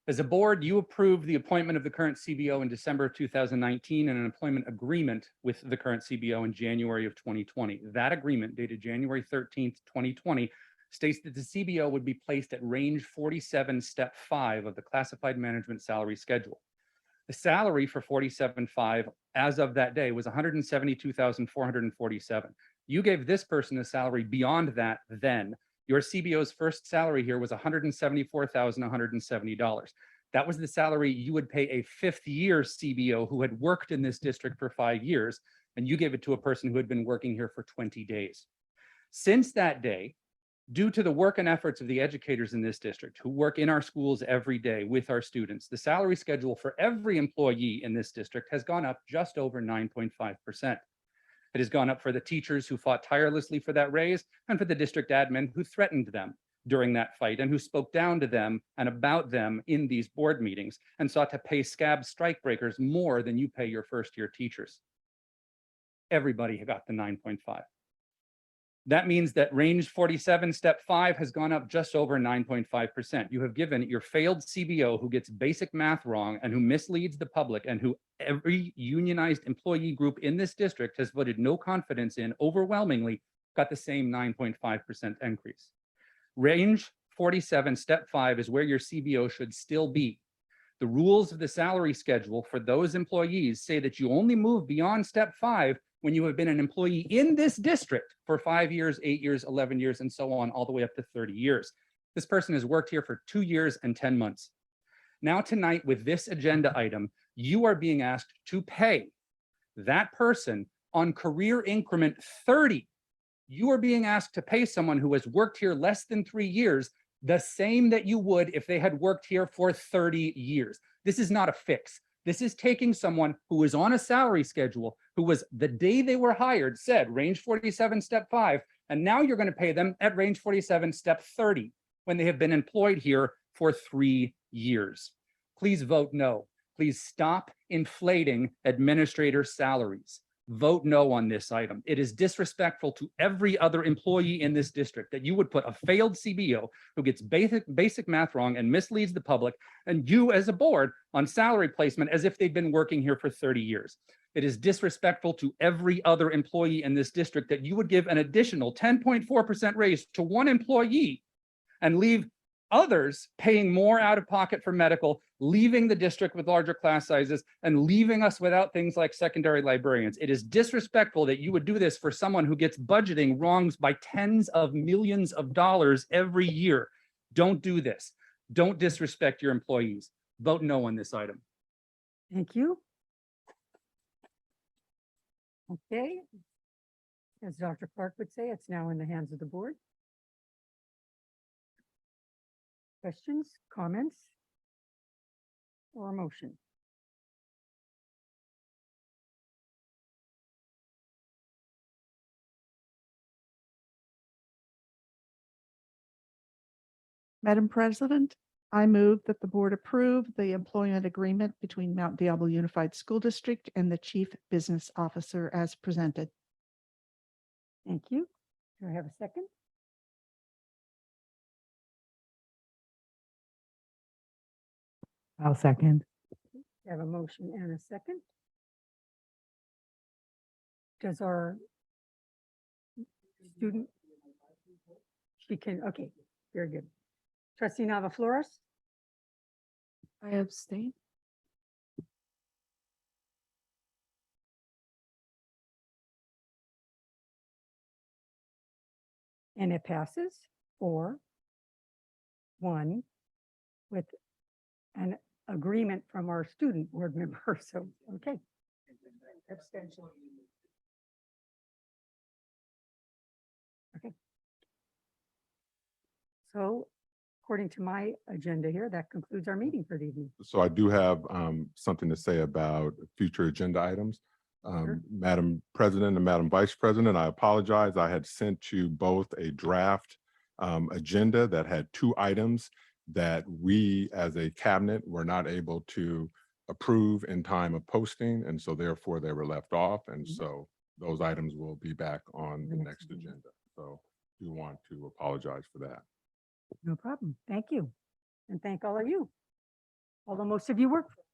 As a board, you approved the appointment of the current CBO in December of 2019 and an employment agreement with the current CBO in January of 2020. That agreement, dated January 13th, 2020, states that the CBO would be placed at range 47, step 5 of the classified management salary schedule. The salary for 47.5 as of that day was $172,447. You gave this person a salary beyond that then. Your CBO's first salary here was $174,170. That was the salary you would pay a fifth-year CBO who had worked in this district for 5 years, and you gave it to a person who had been working here for 20 days. Since that day, due to the work and efforts of the educators in this district who work in our schools every day with our students, the salary schedule for every employee in this district has gone up just over 9.5%. It has gone up for the teachers who fought tirelessly for that raise and for the district admin who threatened them during that fight and who spoke down to them and about them in these board meetings and sought to pay scab strikebreakers more than you pay your first-year teachers. Everybody got the 9.5. That means that range 47, step 5 has gone up just over 9.5%. You have given your failed CBO who gets basic math wrong and who misleads the public and who every unionized employee group in this district has voted no confidence in overwhelmingly got the same 9.5% increase. Range 47, step 5 is where your CBO should still be. The rules of the salary schedule for those employees say that you only move beyond step 5 when you have been an employee in this district for 5 years, 8 years, 11 years, and so on, all the way up to 30 years. This person has worked here for 2 years and 10 months. Now tonight with this agenda item, you are being asked to pay that person on career increment 30. You are being asked to pay someone who has worked here less than 3 years the same that you would if they had worked here for 30 years. This is not a fix. This is taking someone who is on a salary schedule, who was the day they were hired, said range 47, step 5, and now you're going to pay them at range 47, step 30, when they have been employed here for 3 years. Please vote no. Please stop inflating administrator salaries. vote no on this item. It is disrespectful to every other employee in this district that you would put a failed CBO who gets basic math wrong and misleads the public, and you as a board on salary placement as if they've been working here for 30 years. It is disrespectful to every other employee in this district that you would give an additional 10.4% raise to one employee and leave others paying more out of pocket for medical, leaving the district with larger class sizes, and leaving us without things like secondary librarians. It is disrespectful that you would do this for someone who gets budgeting wrongs by tens of millions of dollars every year. Don't do this. Don't disrespect your employees. Vote no on this item. Thank you. Okay. As Dr. Clark would say, it's now in the hands of the board. Questions, comments, or a motion? Madam President, I move that the board approve the employment agreement between Mount Diablo Unified School District and the Chief Business Officer as presented. Thank you. Do I have a second? I'll second. I have a motion and a second. Does our student, she can, okay, very good. Trustee Nava Flores? I abstain. And it passes 4-1 with an agreement from our student board member. So, okay. Abstention. Okay. So according to my agenda here, that concludes our meeting for the evening. So I do have something to say about future agenda items. Sure. Madam President and Madam Vice President, I apologize. I had sent you both a draft agenda that had 2 items that we as a cabinet were not able to approve in time of posting. And so therefore they were left off. And so those items will be back on the next agenda. So we want to apologize for that. No problem. Thank you. And thank all of you. Although most of you work for us.